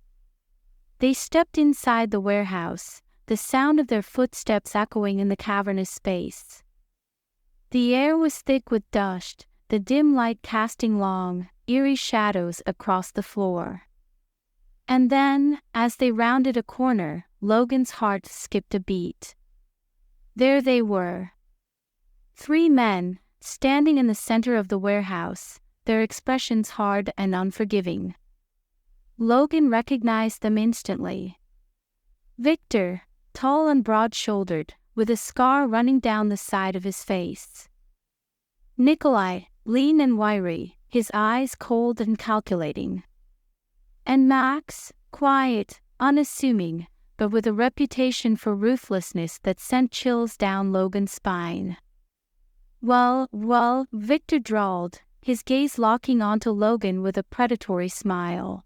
They stepped inside the warehouse, the sound of their footsteps echoing in the cavernous space. The air was thick with dust, the dim light casting long, eerie shadows across the floor. And then, as they rounded a corner, Logan's heart skipped a beat. There they were. 3 men, standing in the center of the warehouse, their expressions hard and unforgiving. Logan recognized them instantly. Victor, tall and broad-shouldered, with a scar running down the side of his face. Nikolai, lean and wiry, his eyes cold and calculating. And Max, quiet, unassuming, but with a reputation for ruthlessness that sent chills down Logan's spine. Well, Victor drawled, his gaze locking onto Logan with a predatory smile.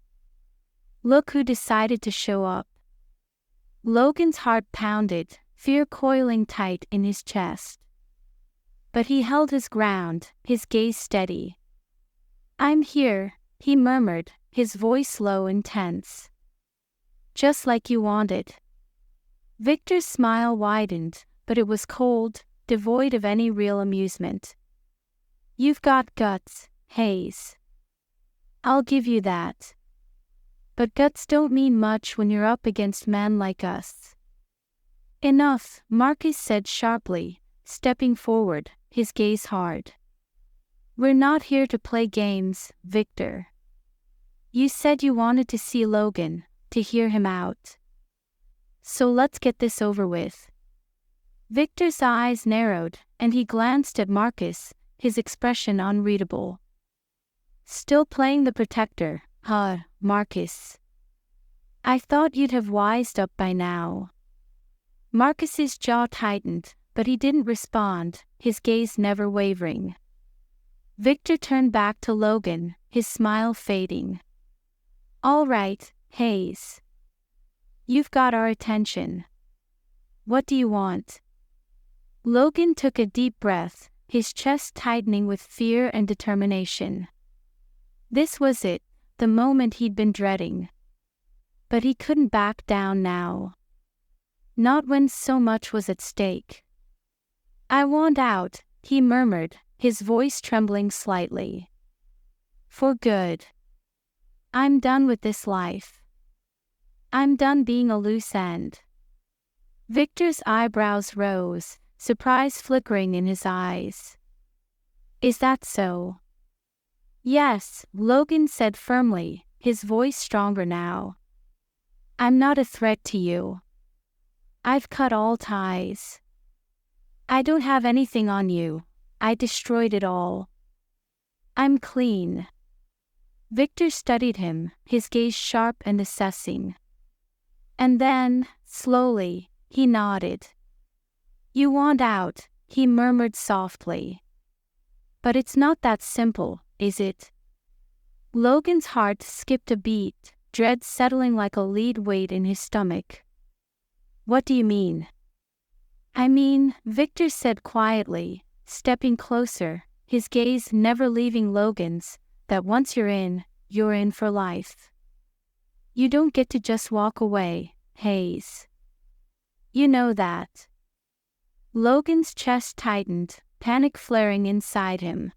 Look who decided to show up. Logan's heart pounded, fear coiling tight in his chest. But he held his ground, his gaze steady. I'm here, he murmured, his voice low and tense. Just like you wanted. Victor's smile widened, but it was cold, devoid of any real amusement. You've got guts, Hayes. I'll give you that. But guts don't mean much when you're up against men like us. Enough, Marcus said sharply, stepping forward, his gaze hard. We're not here to play games, Victor. You said you wanted to see Logan, to hear him out. So let's get this over with. Victor's eyes narrowed, and he glanced at Marcus, his expression unreadable. Still playing the protector, huh, Marcus? I thought you'd have wised up by now. Marcus's jaw tightened, but he didn't respond, his gaze never wavering. Victor turned back to Logan, his smile fading. "All right, Hayes. You've got our attention. What do you want?" Logan took a deep breath, his chest tightening with fear and determination. This was it, the moment he'd been dreading. But he couldn't back down now. Not when so much was at stake. "I want out," he murmured, his voice trembling slightly. "For good. I'm done with this life. I'm done being a loose end." Victor's eyebrows rose, surprise flickering in his eyes. "Is that so?" "Yes," Logan said firmly, his voice stronger now. "I'm not a threat to you. I've cut all ties. I don't have anything on you. I destroyed it all. I'm clean." Victor studied him, his gaze sharp and assessing. And then, slowly, he nodded. "You want out," he murmured softly. "But it's not that simple, is it?" Logan's heart skipped a beat, dread settling like a lead weight in his stomach. "What do you mean?" "I mean," Victor said quietly, stepping closer, his gaze never leaving Logan's, "that once you're in for life. You don't get to just walk away, Hayes. You know that." Logan's chest tightened, panic flaring inside him.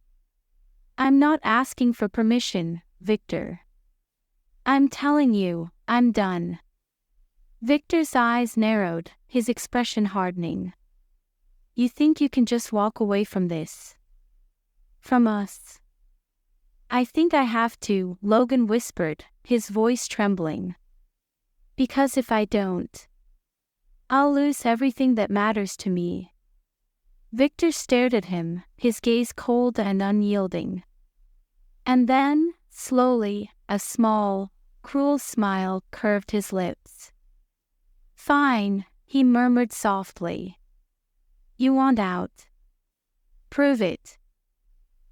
"I'm not asking for permission, Victor. I'm telling you, I'm done." Victor's eyes narrowed, his expression hardening. "You think you can just walk away from this? From us?" "I think I have to," Logan whispered, his voice trembling. "Because if I don't, I'll lose everything that matters to me." Victor stared at him, his gaze cold and unyielding. And then, slowly, a small, cruel smile curved his lips. "Fine," he murmured softly. "You want out. Prove it."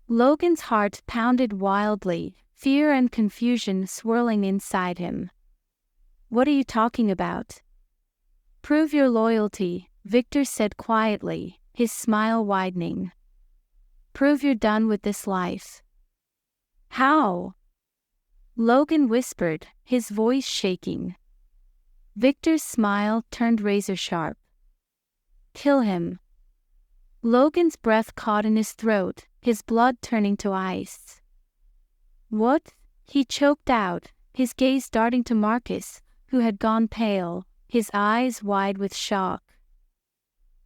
Logan's heart pounded wildly, fear and confusion swirling inside him. "What are you talking about?" "Prove your loyalty," Victor said quietly, his smile widening. "Prove you're done with this life." "How?" Logan whispered, his voice shaking. Victor's smile turned razor sharp. "Kill him." Logan's breath caught in his throat, his blood turning to ice. "What?" he choked out, his gaze darting to Marcus, who had gone pale, his eyes wide with shock.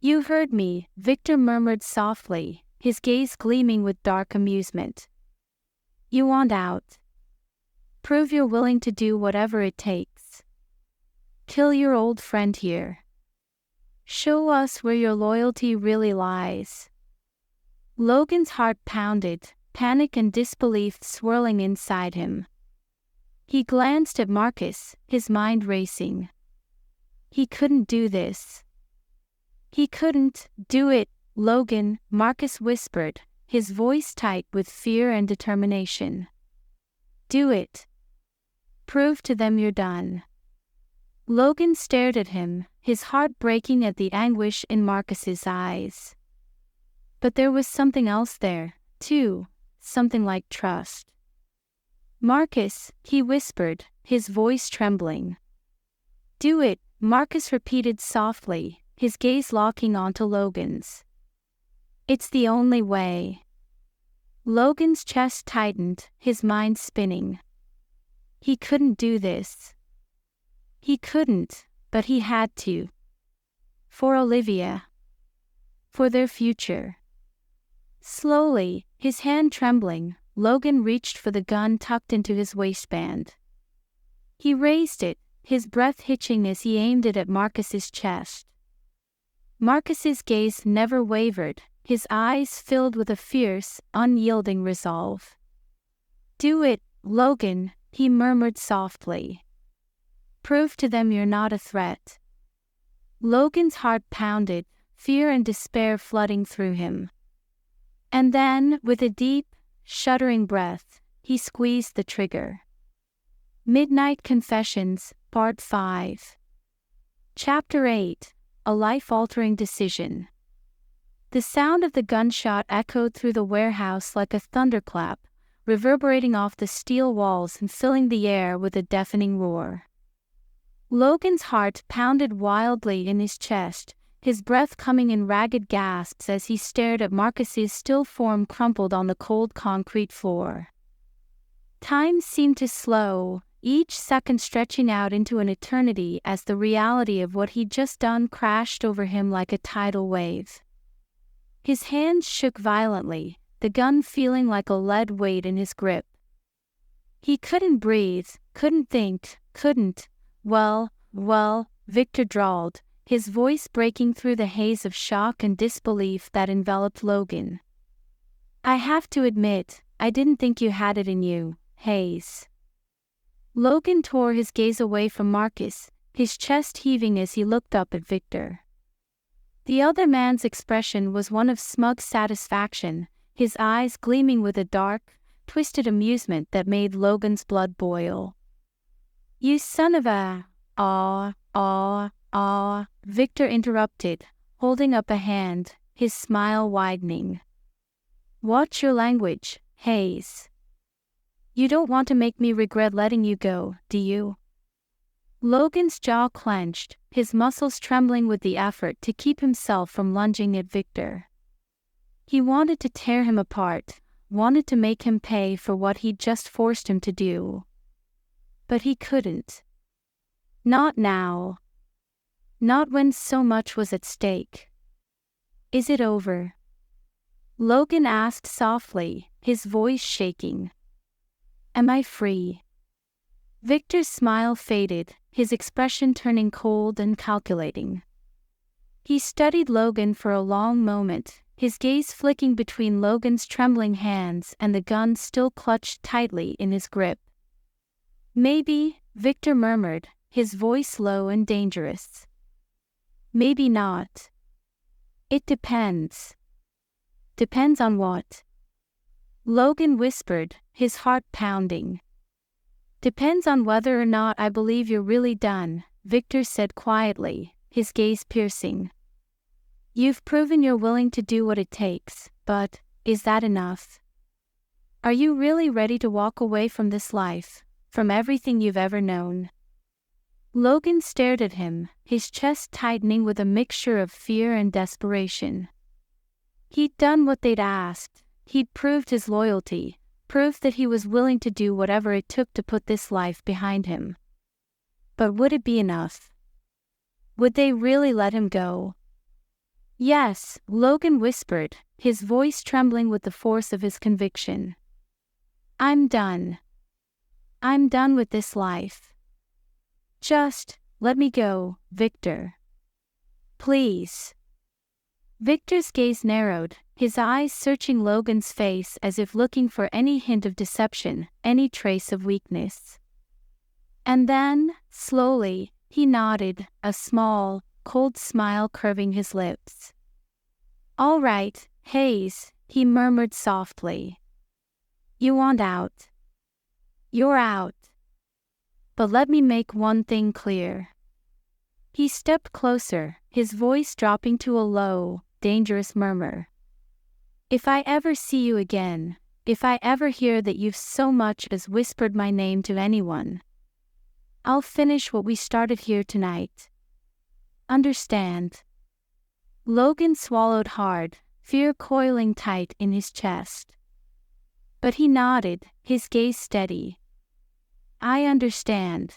"You heard me," Victor murmured softly, his gaze gleaming with dark amusement. "You want out. Prove you're willing to do whatever it takes. Kill your old friend here. Show us where your loyalty really lies." Logan's heart pounded, panic and disbelief swirling inside him. He glanced at Marcus, his mind racing. He couldn't do this. "He couldn't do it, Logan," Marcus whispered, his voice tight with fear and determination. "Do it. Prove to them you're done." Logan stared at him, his heart breaking at the anguish in Marcus's eyes. But there was something else there, too, something like trust. "Marcus," he whispered, his voice trembling. "Do it," Marcus repeated softly, his gaze locking onto Logan's. "It's the only way." Logan's chest tightened, his mind spinning. He couldn't do this. He couldn't, but he had to. For Olivia. For their future. Slowly, his hand trembling, Logan reached for the gun tucked into his waistband. He raised it, his breath hitching as he aimed it at Marcus's chest. Marcus's gaze never wavered, his eyes filled with a fierce, unyielding resolve. "Do it, Logan," he murmured softly. "Prove to them you're not a threat. Logan's heart pounded, fear and despair flooding through him. And then, with a deep, shuddering breath, he squeezed the trigger. Midnight Confessions, Part 5. Chapter 8. A Life-Altering Decision. The sound of the gunshot echoed through the warehouse like a thunderclap, reverberating off the steel walls and filling the air with a deafening roar. Logan's heart pounded wildly in his chest, his breath coming in ragged gasps as he stared at Marcus's still form crumpled on the cold concrete floor. Time seemed to slow, each second stretching out into an eternity as the reality of what he'd just done crashed over him like a tidal wave. His hands shook violently, the gun feeling like a lead weight in his grip. He couldn't breathe, couldn't think, Well, Victor drawled, his voice breaking through the haze of shock and disbelief that enveloped Logan. I have to admit, I didn't think you had it in you, Hayes. Logan tore his gaze away from Marcus, his chest heaving as he looked up at Victor. The other man's expression was one of smug satisfaction, his eyes gleaming with a dark, twisted amusement that made Logan's blood boil. You son of a... Victor interrupted, holding up a hand, his smile widening. Watch your language, Hayes. You don't want to make me regret letting you go, do you? Logan's jaw clenched, his muscles trembling with the effort to keep himself from lunging at Victor. He wanted to tear him apart, wanted to make him pay for what he'd just forced him to do. But he couldn't. Not now. Not when so much was at stake. Is it over? Logan asked softly, his voice shaking. Am I free? Victor's smile faded, his expression turning cold and calculating. He studied Logan for a long moment, his gaze flicking between Logan's trembling hands and the gun still clutched tightly in his grip. Maybe, Victor murmured, his voice low and dangerous. Maybe not. It depends. Depends on what? Logan whispered, his heart pounding. Depends on whether or not I believe you're really done, Victor said quietly, his gaze piercing. You've proven you're willing to do what it takes, but, is that enough? Are you really ready to walk away from this life, from everything you've ever known? Logan stared at him, his chest tightening with a mixture of fear and desperation. He'd done what they'd asked, he'd proved his loyalty, proved that he was willing to do whatever it took to put this life behind him. But would it be enough? Would they really let him go? Yes, Logan whispered, his voice trembling with the force of his conviction. I'm done. I'm done with this life. Just, let me go, Victor. Please. Victor's gaze narrowed, his eyes searching Logan's face as if looking for any hint of deception, any trace of weakness. And then, slowly, he nodded, a small, cold smile curving his lips. All right, Hayes, he murmured softly. You want out. You're out. But let me make one thing clear. He stepped closer, his voice dropping to a low, dangerous murmur. If I ever see you again, if I ever hear that you've so much as whispered my name to anyone, I'll finish what we started here tonight. Understand? Logan swallowed hard, fear coiling tight in his chest. But he nodded, his gaze steady. I understand.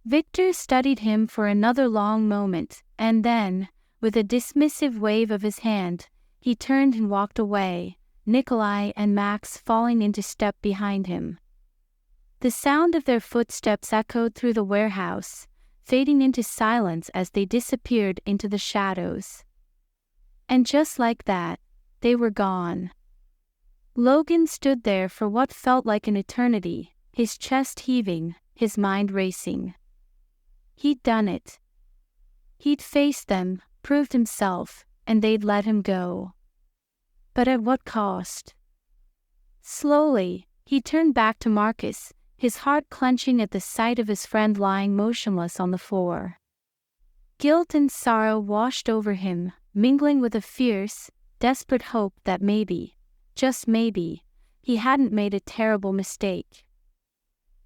Victor studied him for another long moment, and then, with a dismissive wave of his hand, he turned and walked away, Nikolai and Max falling into step behind him. The sound of their footsteps echoed through the warehouse, fading into silence as they disappeared into the shadows. And just like that, they were gone. Logan stood there for what felt like an eternity, his chest heaving, his mind racing. He'd done it. He'd faced them, proved himself, and they'd let him go. But at what cost? Slowly, he turned back to Marcus, his heart clenching at the sight of his friend lying motionless on the floor. Guilt and sorrow washed over him, mingling with a fierce, desperate hope that maybe, just maybe, he hadn't made a terrible mistake.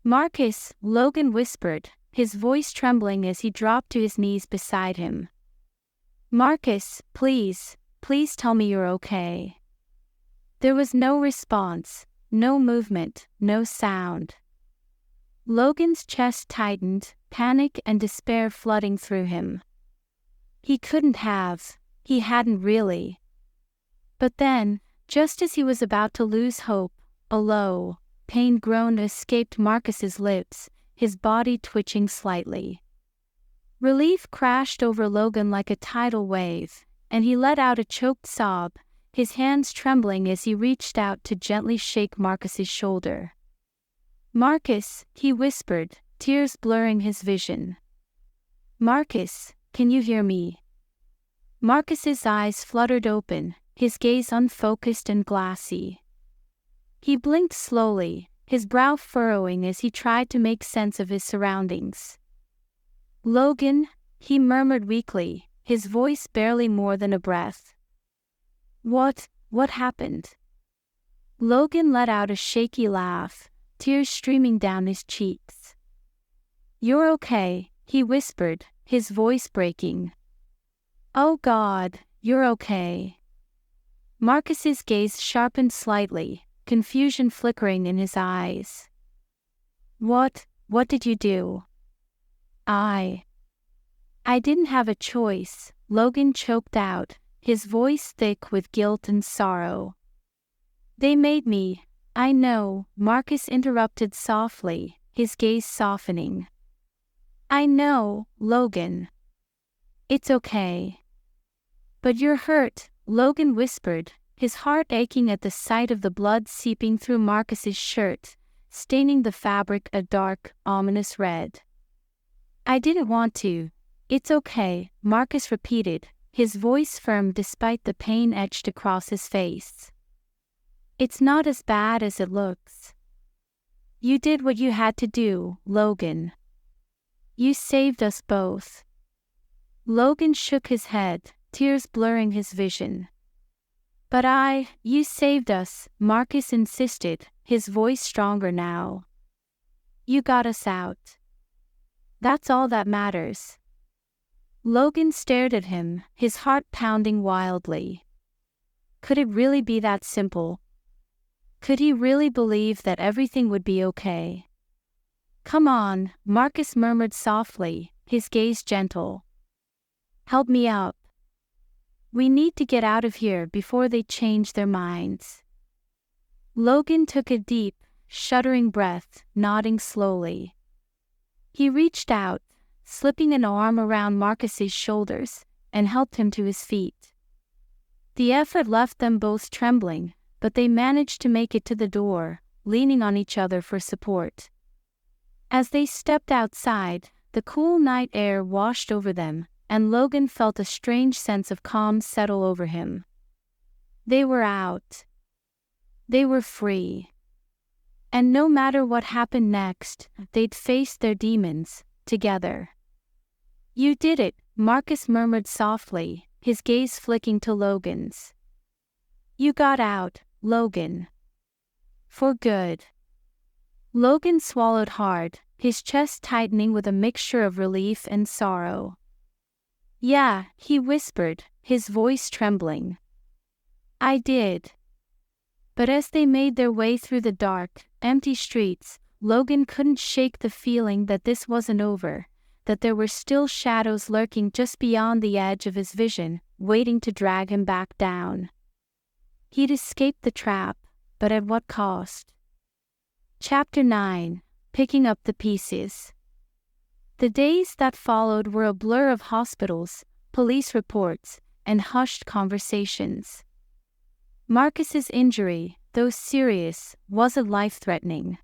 "Marcus," Logan whispered, his voice trembling as he dropped to his knees beside him. "Marcus, please, please tell me you're okay." There was no response, no movement, no sound. Logan's chest tightened, panic and despair flooding through him. He couldn't have, he hadn't really. But then, just as he was about to lose hope, a low, pained groan escaped Marcus's lips, his body twitching slightly. Relief crashed over Logan like a tidal wave, and he let out a choked sob, his hands trembling as he reached out to gently shake Marcus's shoulder. "Marcus," he whispered, tears blurring his vision. "Marcus, can you hear me?" Marcus's eyes fluttered open, his gaze unfocused and glassy. He blinked slowly, his brow furrowing as he tried to make sense of his surroundings. "Logan," he murmured weakly, his voice barely more than a breath. What happened?" Logan let out a shaky laugh, tears streaming down his cheeks. "You're okay," he whispered, his voice breaking. "Oh God, you're okay." Marcus's gaze sharpened slightly, confusion flickering in his eyes. What did you do?" I didn't have a choice," Logan choked out, his voice thick with guilt and sorrow. "They made me." "I know," Marcus interrupted softly, his gaze softening. "I know, Logan. It's okay." "But you're hurt," Logan whispered, his heart aching at the sight of the blood seeping through Marcus's shirt, staining the fabric a dark, ominous red. "I didn't want to." "It's okay," Marcus repeated, his voice firm despite the pain etched across his face. "It's not as bad as it looks. You did what you had to do, Logan. You saved us both." Logan shook his head, tears blurring his vision. "But you saved us," Marcus insisted, his voice stronger now. "You got us out. That's all that matters." Logan stared at him, his heart pounding wildly. Could it really be that simple? Could he really believe that everything would be okay? "Come on," Marcus murmured softly, his gaze gentle. "Help me up. We need to get out of here before they change their minds." Logan took a deep, shuddering breath, nodding slowly. He reached out, slipping an arm around Marcus's shoulders, and helped him to his feet. The effort left them both trembling, but they managed to make it to the door, leaning on each other for support. As they stepped outside, the cool night air washed over them, and Logan felt a strange sense of calm settle over him. They were out. They were free. And no matter what happened next, they'd face their demons, together. "You did it," Marcus murmured softly, his gaze flicking to Logan's. "You got out, Logan. For good." Logan swallowed hard, his chest tightening with a mixture of relief and sorrow. "Yeah," he whispered, his voice trembling. "I did." But as they made their way through the dark, empty streets, Logan couldn't shake the feeling that this wasn't over, that there were still shadows lurking just beyond the edge of his vision, waiting to drag him back down. He'd escaped the trap, but at what cost? Chapter 9: Picking Up the Pieces. The days that followed were a blur of hospitals, police reports, and hushed conversations. Marcus's injury, though serious, wasn't life-threatening.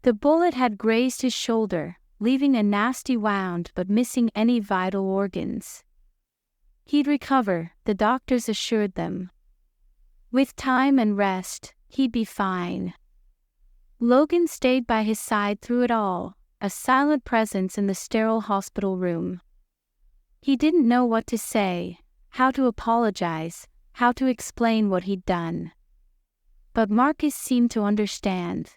The bullet had grazed his shoulder, leaving a nasty wound but missing any vital organs. He'd recover, the doctors assured them. With time and rest, he'd be fine. Logan stayed by his side through it all, a silent presence in the sterile hospital room. He didn't know what to say, how to apologize, how to explain what he'd done. But Marcus seemed to understand.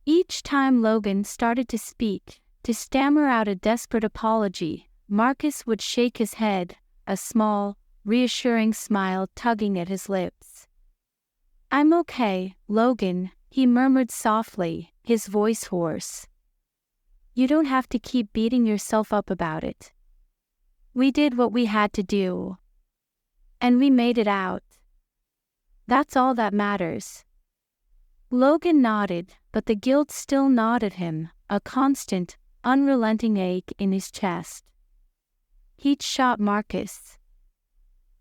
Each time Logan started to speak, to stammer out a desperate apology, Marcus would shake his head, a small, reassuring smile tugging at his lips. "I'm okay, Logan," he murmured softly, his voice hoarse. "You don't have to keep beating yourself up about it. We did what we had to do. And we made it out. That's all that matters." Logan nodded, but the guilt still gnawed at him, a constant, unrelenting ache in his chest. He'd shot Marcus.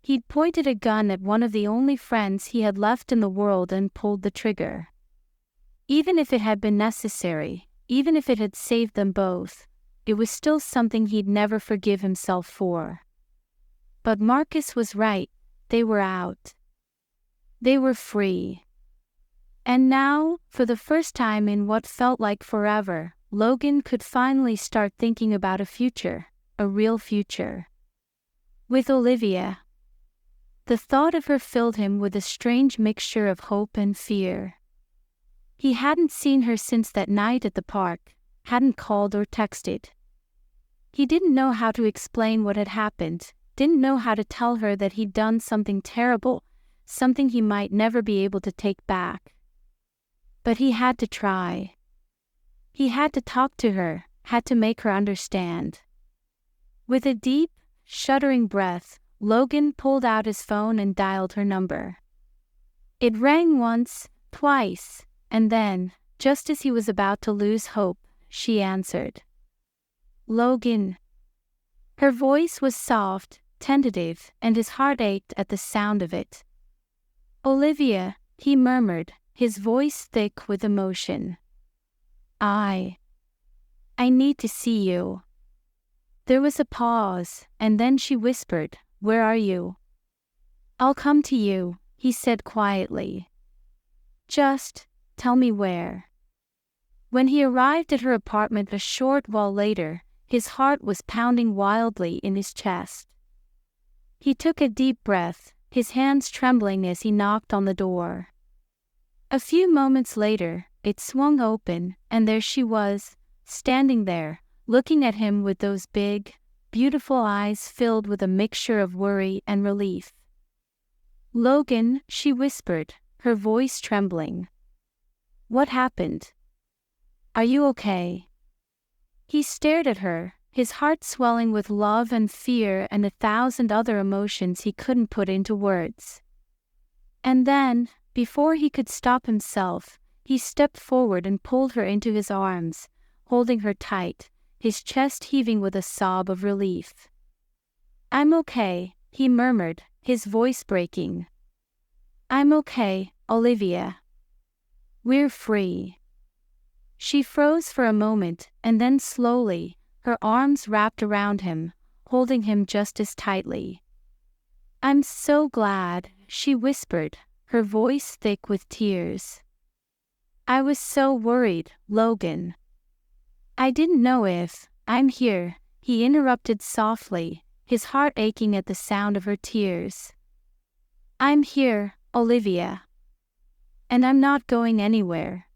He'd pointed a gun at one of the only friends he had left in the world and pulled the trigger. Even if it had been necessary, even if it had saved them both, it was still something he'd never forgive himself for. But Marcus was right, they were out. They were free. And now, for the first time in what felt like forever, Logan could finally start thinking about a future, a real future. With Olivia. The thought of her filled him with a strange mixture of hope and fear. He hadn't seen her since that night at the park, hadn't called or texted. He didn't know how to explain what had happened, didn't know how to tell her that he'd done something terrible, something he might never be able to take back. But he had to try. He had to talk to her, had to make her understand. With a deep, shuddering breath, Logan pulled out his phone and dialed her number. It rang once, twice, and then, just as he was about to lose hope, she answered. "Logan." Her voice was soft, tentative, and his heart ached at the sound of it. "Olivia," he murmured, his voice thick with emotion. I need to see you." There was a pause, and then she whispered, "Where are you?" "I'll come to you," he said quietly. "Just tell me where." When he arrived at her apartment a short while later, his heart was pounding wildly in his chest. He took a deep breath, his hands trembling as he knocked on the door. A few moments later, it swung open, and there she was, standing there, looking at him with those big, beautiful eyes filled with a mixture of worry and relief. "Logan," she whispered, her voice trembling. "What happened? Are you okay?" He stared at her, his heart swelling with love and fear and 1,000 other emotions he couldn't put into words. And then, before he could stop himself, he stepped forward and pulled her into his arms, holding her tight, his chest heaving with a sob of relief. "I'm okay," he murmured, his voice breaking. "I'm okay, Olivia. We're free." She froze for a moment, and then slowly, her arms wrapped around him, holding him just as tightly. "I'm so glad," she whispered, her voice thick with tears. "I was so worried, Logan. I didn't know if..." "I'm here," he interrupted softly, his heart aching at the sound of her tears. "I'm here, Olivia. And I'm not going anywhere."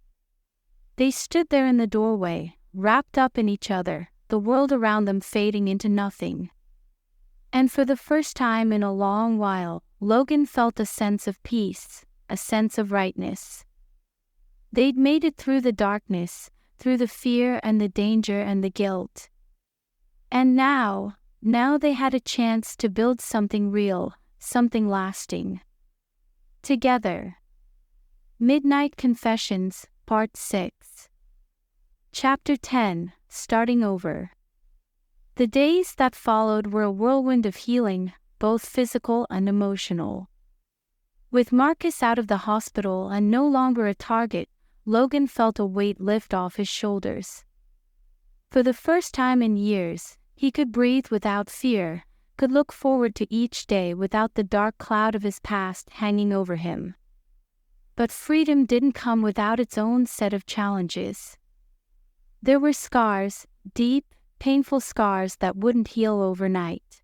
They stood there in the doorway, wrapped up in each other, the world around them fading into nothing. And for the first time in a long while, Logan felt a sense of peace, a sense of rightness. They'd made it through the darkness, through the fear and the danger and the guilt. And now they had a chance to build something real, something lasting. Together. Midnight Confessions, Part 6. Chapter 10, Starting Over. The days that followed were a whirlwind of healing, both physical and emotional. With Marcus out of the hospital and no longer a target, Logan felt a weight lift off his shoulders. For the first time in years, he could breathe without fear, could look forward to each day without the dark cloud of his past hanging over him. But freedom didn't come without its own set of challenges. There were scars, deep, painful scars that wouldn't heal overnight.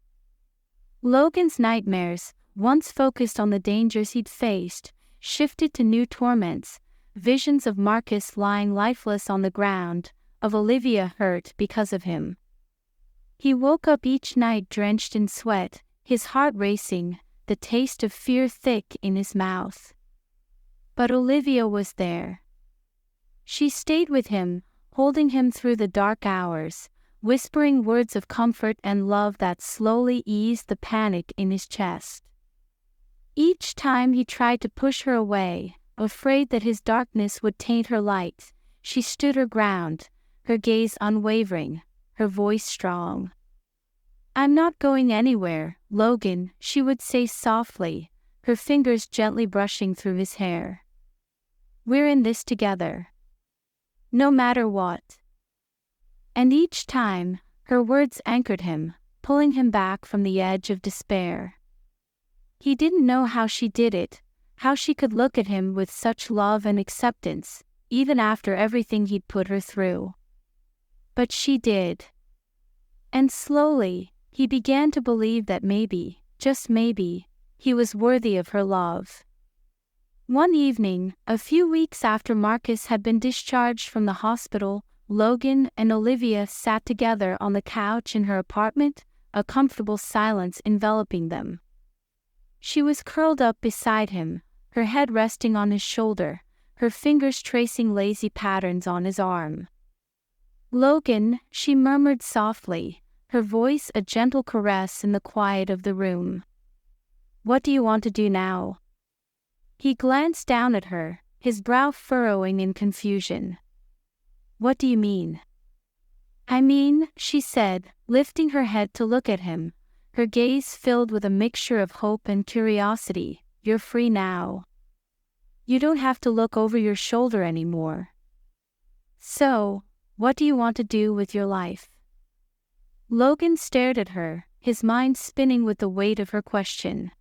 Logan's nightmares, once focused on the dangers he'd faced, shifted to new torments, visions of Marcus lying lifeless on the ground, of Olivia hurt because of him. He woke up each night drenched in sweat, his heart racing, the taste of fear thick in his mouth. But Olivia was there. She stayed with him, holding him through the dark hours, whispering words of comfort and love that slowly eased the panic in his chest. Each time he tried to push her away, afraid that his darkness would taint her light, she stood her ground, her gaze unwavering, her voice strong. "I'm not going anywhere, Logan," she would say softly, her fingers gently brushing through his hair. "We're in this together. No matter what." And each time, her words anchored him, pulling him back from the edge of despair. He didn't know how she did it, how she could look at him with such love and acceptance, even after everything he'd put her through. But she did. And slowly, he began to believe that maybe, just maybe, he was worthy of her love. One evening, a few weeks after Marcus had been discharged from the hospital, Logan and Olivia sat together on the couch in her apartment, a comfortable silence enveloping them. She was curled up beside him, her head resting on his shoulder, her fingers tracing lazy patterns on his arm. "Logan," she murmured softly, her voice a gentle caress in the quiet of the room. "What do you want to do now?" He glanced down at her, his brow furrowing in confusion. "What do you mean?" "I mean," she said, lifting her head to look at him, her gaze filled with a mixture of hope and curiosity, "you're free now. You don't have to look over your shoulder anymore. So, what do you want to do with your life?" Logan stared at her, his mind spinning with the weight of her question.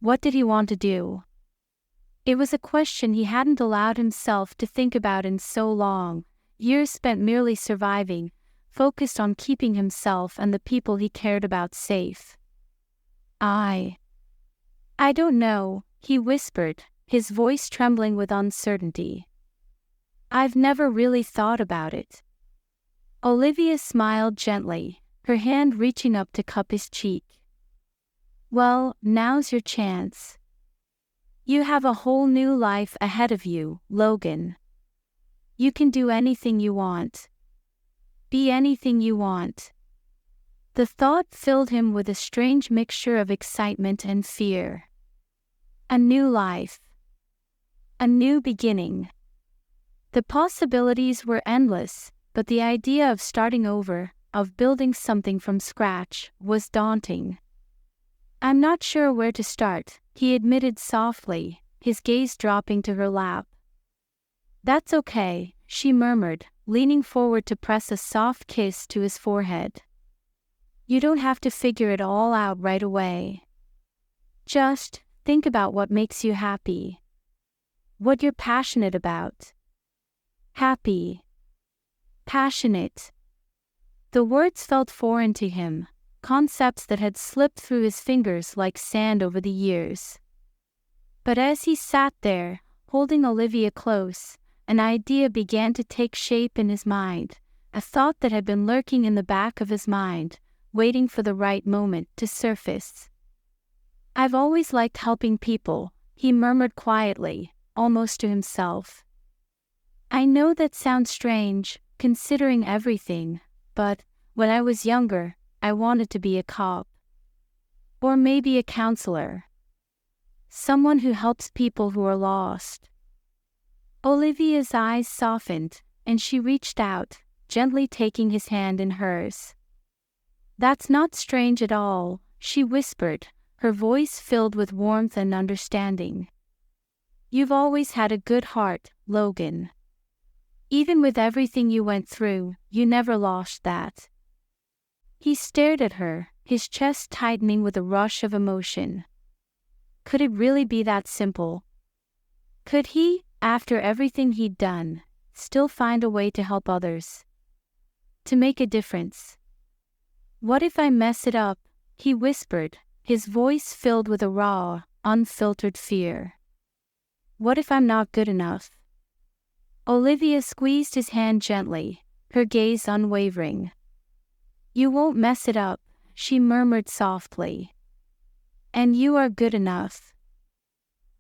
What did he want to do? It was a question he hadn't allowed himself to think about in so long, years spent merely surviving, focused on keeping himself and the people he cared about safe. I don't know," he whispered, his voice trembling with uncertainty. "I've never really thought about it." Olivia smiled gently, her hand reaching up to cup his cheek. "Well, now's your chance. You have a whole new life ahead of you, Logan. You can do anything you want. Be anything you want." The thought filled him with a strange mixture of excitement and fear. A new life. A new beginning. The possibilities were endless, but the idea of starting over, of building something from scratch, was daunting. "I'm not sure where to start," he admitted softly, his gaze dropping to her lap. "That's okay," she murmured, leaning forward to press a soft kiss to his forehead. "You don't have to figure it all out right away. Just think about what makes you happy. What you're passionate about." Happy. Passionate. The words felt foreign to him, concepts that had slipped through his fingers like sand over the years. But as he sat there, holding Olivia close, an idea began to take shape in his mind, a thought that had been lurking in the back of his mind, waiting for the right moment to surface. "I've always liked helping people," he murmured quietly, almost to himself. "I know that sounds strange, considering everything, but, when I was younger, I wanted to be a cop. Or maybe a counselor. Someone who helps people who are lost." Olivia's eyes softened, and she reached out, gently taking his hand in hers. "That's not strange at all," she whispered, her voice filled with warmth and understanding. "You've always had a good heart, Logan. Even with everything you went through, you never lost that. He stared at her, his chest tightening with a rush of emotion. Could it really be that simple? Could he, after everything he'd done, still find a way to help others? To make a difference? What if I mess it up? He whispered, his voice filled with a raw, unfiltered fear. What if I'm not good enough? Olivia squeezed his hand gently, her gaze unwavering. You won't mess it up, she murmured softly. And you are good enough.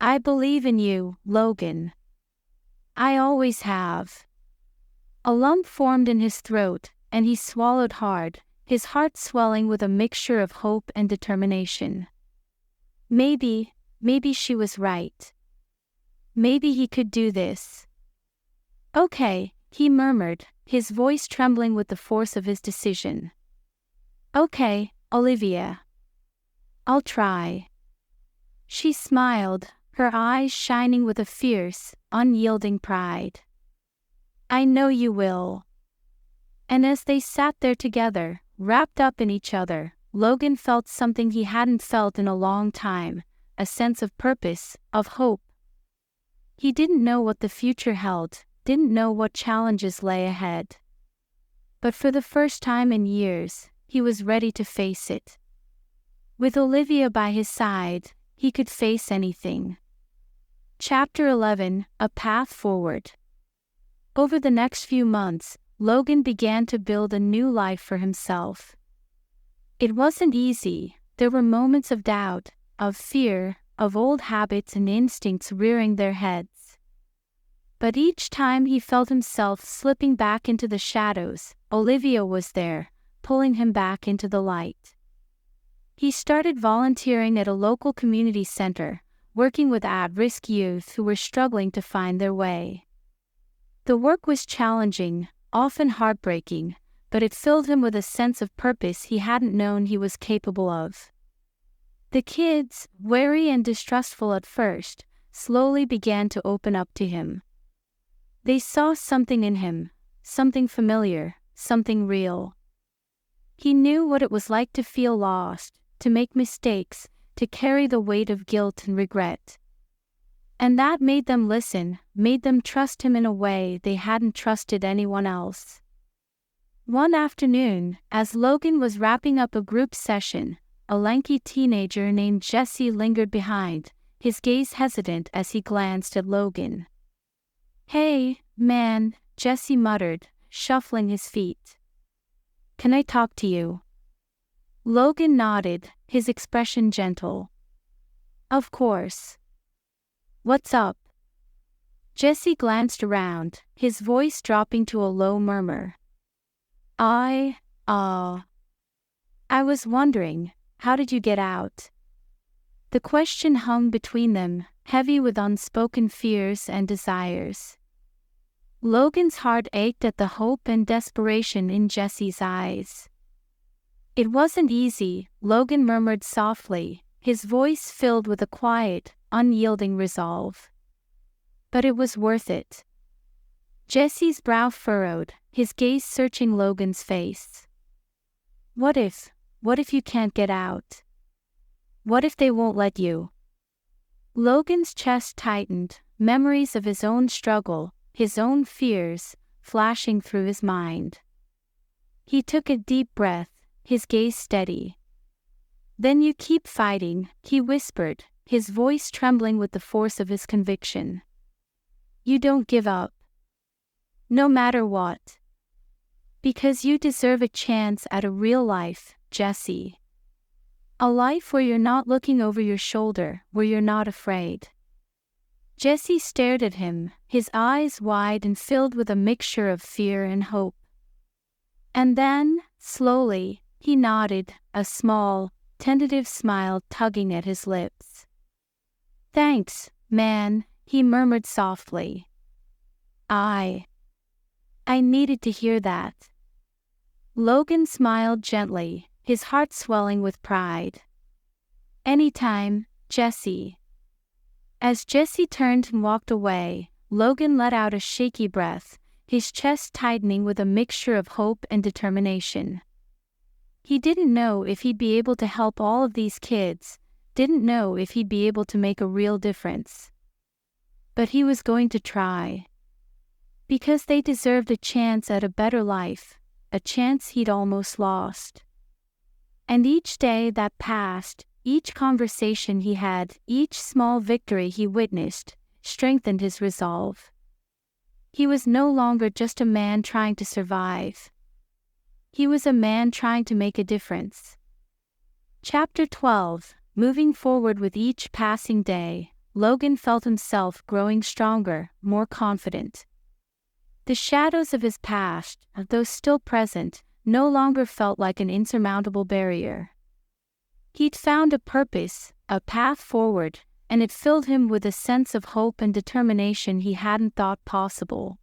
I believe in you, Logan. I always have. A lump formed in his throat, and he swallowed hard, his heart swelling with a mixture of hope and determination. Maybe she was right. Maybe he could do this. Okay, he murmured, his voice trembling with the force of his decision. Okay, Olivia. I'll try. She smiled, her eyes shining with a fierce, unyielding pride. I know you will. And as they sat there together, wrapped up in each other, Logan felt something he hadn't felt in a long time, a sense of purpose, of hope. He didn't know what the future held, didn't know what challenges lay ahead. But for the first time in years, he was ready to face it. With Olivia by his side, he could face anything. Chapter 11, A Path Forward. Over the next few months, Logan began to build a new life for himself. It wasn't easy, there were moments of doubt, of fear, of old habits and instincts rearing their heads. But each time he felt himself slipping back into the shadows, Olivia was there, pulling him back into the light. He started volunteering at a local community center, working with at-risk youth who were struggling to find their way. The work was challenging, often heartbreaking, but it filled him with a sense of purpose he hadn't known he was capable of. The kids, wary and distrustful at first, slowly began to open up to him. They saw something in him, something familiar, something real. He knew what it was like to feel lost, to make mistakes, to carry the weight of guilt and regret. And that made them listen, made them trust him in a way they hadn't trusted anyone else. One afternoon, as Logan was wrapping up a group session, a lanky teenager named Jesse lingered behind, his gaze hesitant as he glanced at Logan. Hey, man, Jesse muttered, shuffling his feet. Can I talk to you? Logan nodded, his expression gentle. Of course. What's up? Jesse glanced around, his voice dropping to a low murmur. I was wondering, how did you get out? The question hung between them, heavy with unspoken fears and desires. Logan's heart ached at the hope and desperation in Jesse's eyes. It wasn't easy, Logan murmured softly, his voice filled with a quiet, unyielding resolve. But it was worth it. Jesse's brow furrowed, his gaze searching Logan's face. What if you can't get out? What if they won't let you? Logan's chest tightened, memories of his own struggle, his own fears, flashing through his mind. He took a deep breath, his gaze steady. Then you keep fighting, he whispered, his voice trembling with the force of his conviction. You don't give up. No matter what. Because you deserve a chance at a real life, Jesse. A life where you're not looking over your shoulder, where you're not afraid. Jesse stared at him, his eyes wide and filled with a mixture of fear and hope. And then, slowly, he nodded, a small, tentative smile tugging at his lips. Thanks, man, he murmured softly. I needed to hear that. Logan smiled gently, his heart swelling with pride. Anytime, Jesse. As Jesse turned and walked away, Logan let out a shaky breath, his chest tightening with a mixture of hope and determination. He didn't know if he'd be able to help all of these kids, didn't know if he'd be able to make a real difference. But he was going to try. Because they deserved a chance at a better life, a chance he'd almost lost. And each day that passed, each conversation he had, each small victory he witnessed, strengthened his resolve. He was no longer just a man trying to survive. He was a man trying to make a difference. Chapter 12. Moving forward with each passing day, Logan felt himself growing stronger, more confident. The shadows of his past, though still present, no longer felt like an insurmountable barrier. He'd found a purpose, a path forward, and it filled him with a sense of hope and determination he hadn't thought possible.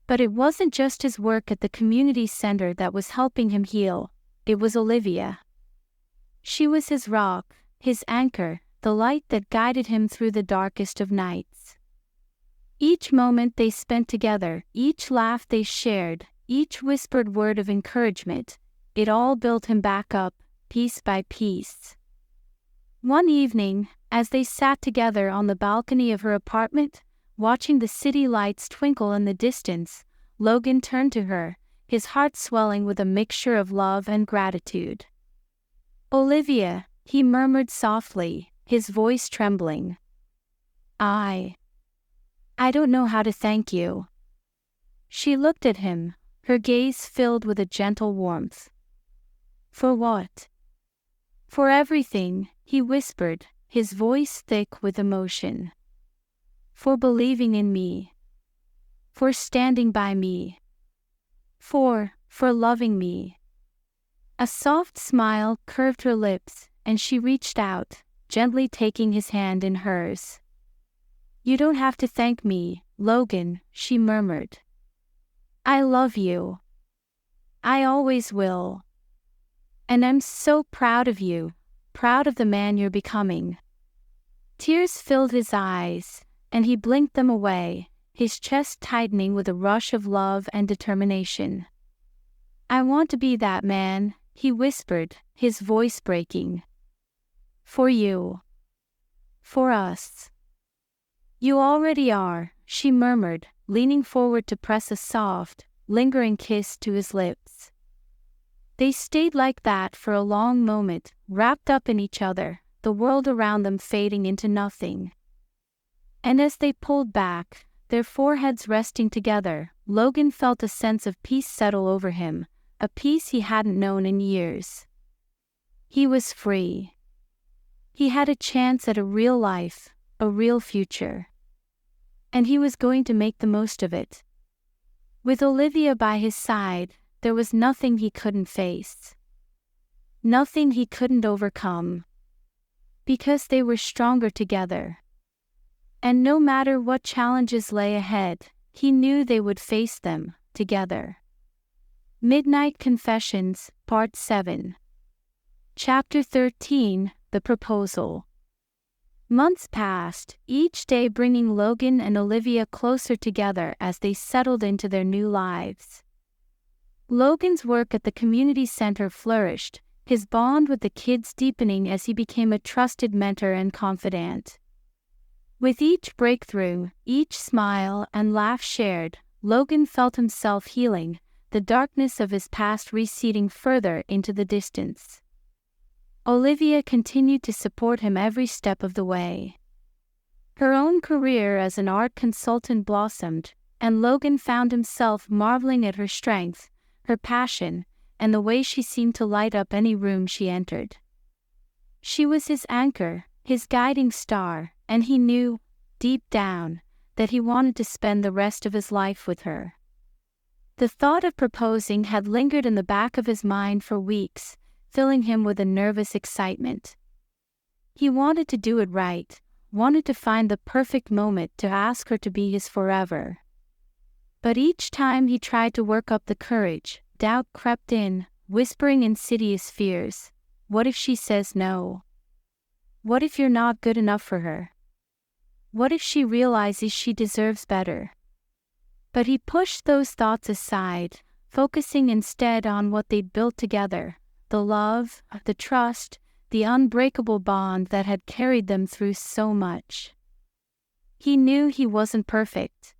But it wasn't just his work at the community center that was helping him heal, it was Olivia. She was his rock, his anchor, the light that guided him through the darkest of nights. Each moment they spent together, each laugh they shared, each whispered word of encouragement, it all built him back up, piece by piece. One evening, as they sat together on the balcony of her apartment, watching the city lights twinkle in the distance, Logan turned to her, his heart swelling with a mixture of love and gratitude. "Olivia," he murmured softly, his voice trembling. I don't know how to thank you." She looked at him, her gaze filled with a gentle warmth. "For what?" "For everything," he whispered, his voice thick with emotion. "For believing in me. For standing by me. For loving me." A soft smile curved her lips, and she reached out, gently taking his hand in hers. "You don't have to thank me, Logan," she murmured. "I love you. I always will. And I'm so proud of you, proud of the man you're becoming." Tears filled his eyes, and he blinked them away, his chest tightening with a rush of love and determination. "I want to be that man," he whispered, his voice breaking. "For you. For us." "You already are," she murmured, leaning forward to press a soft, lingering kiss to his lips. They stayed like that for a long moment, wrapped up in each other, the world around them fading into nothing. And as they pulled back, their foreheads resting together, Logan felt a sense of peace settle over him, a peace he hadn't known in years. He was free. He had a chance at a real life, a real future. And he was going to make the most of it. With Olivia by his side, there was nothing he couldn't face. Nothing he couldn't overcome. Because they were stronger together. And no matter what challenges lay ahead, he knew they would face them, together. Midnight Confessions, Part 7. Chapter 13, The Proposal. Months passed, each day bringing Logan and Olivia closer together as they settled into their new lives. Logan's work at the community center flourished, his bond with the kids deepening as he became a trusted mentor and confidant. With each breakthrough, each smile and laugh shared, Logan felt himself healing, the darkness of his past receding further into the distance. Olivia continued to support him every step of the way. Her own career as an art consultant blossomed, and Logan found himself marveling at her strength, her passion, and the way she seemed to light up any room she entered. She was his anchor, his guiding star, and he knew, deep down, that he wanted to spend the rest of his life with her. The thought of proposing had lingered in the back of his mind for weeks, filling him with a nervous excitement. He wanted to do it right, wanted to find the perfect moment to ask her to be his forever. But each time he tried to work up the courage, doubt crept in, whispering insidious fears. What if she says no? What if you're not good enough for her? What if she realizes she deserves better? But he pushed those thoughts aside, focusing instead on what they'd built together, the love, the trust, the unbreakable bond that had carried them through so much. He knew he wasn't perfect.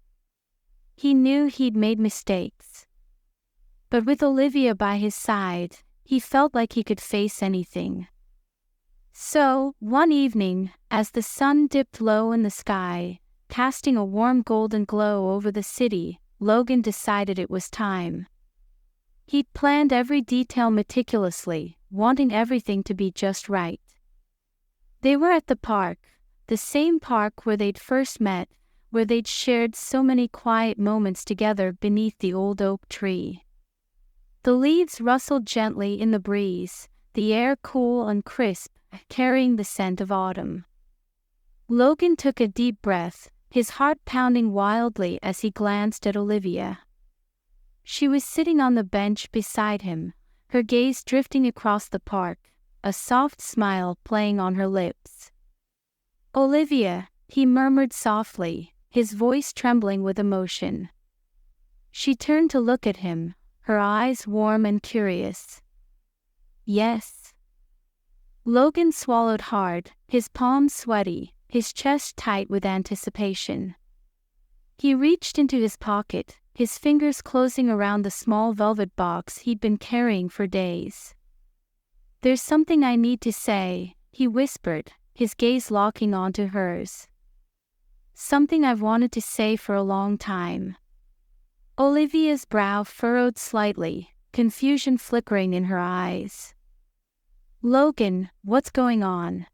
He knew he'd made mistakes. But with Olivia by his side, he felt like he could face anything. So, one evening, as the sun dipped low in the sky, casting a warm golden glow over the city, Logan decided it was time. He'd planned every detail meticulously, wanting everything to be just right. They were at the park, the same park where they'd first met, where they'd shared so many quiet moments together beneath the old oak tree. The leaves rustled gently in the breeze, the air cool and crisp, carrying the scent of autumn. Logan took a deep breath, his heart pounding wildly as he glanced at Olivia. She was sitting on the bench beside him, her gaze drifting across the park, a soft smile playing on her lips. "Olivia," he murmured softly, his voice trembling with emotion. She turned to look at him, her eyes warm and curious. "Yes." Logan swallowed hard, his palms sweaty, his chest tight with anticipation. He reached into his pocket, his fingers closing around the small velvet box he'd been carrying for days. "There's something I need to say," he whispered, his gaze locking onto hers. "Something I've wanted to say for a long time." Olivia's brow furrowed slightly, confusion flickering in her eyes. "Logan, what's going on?"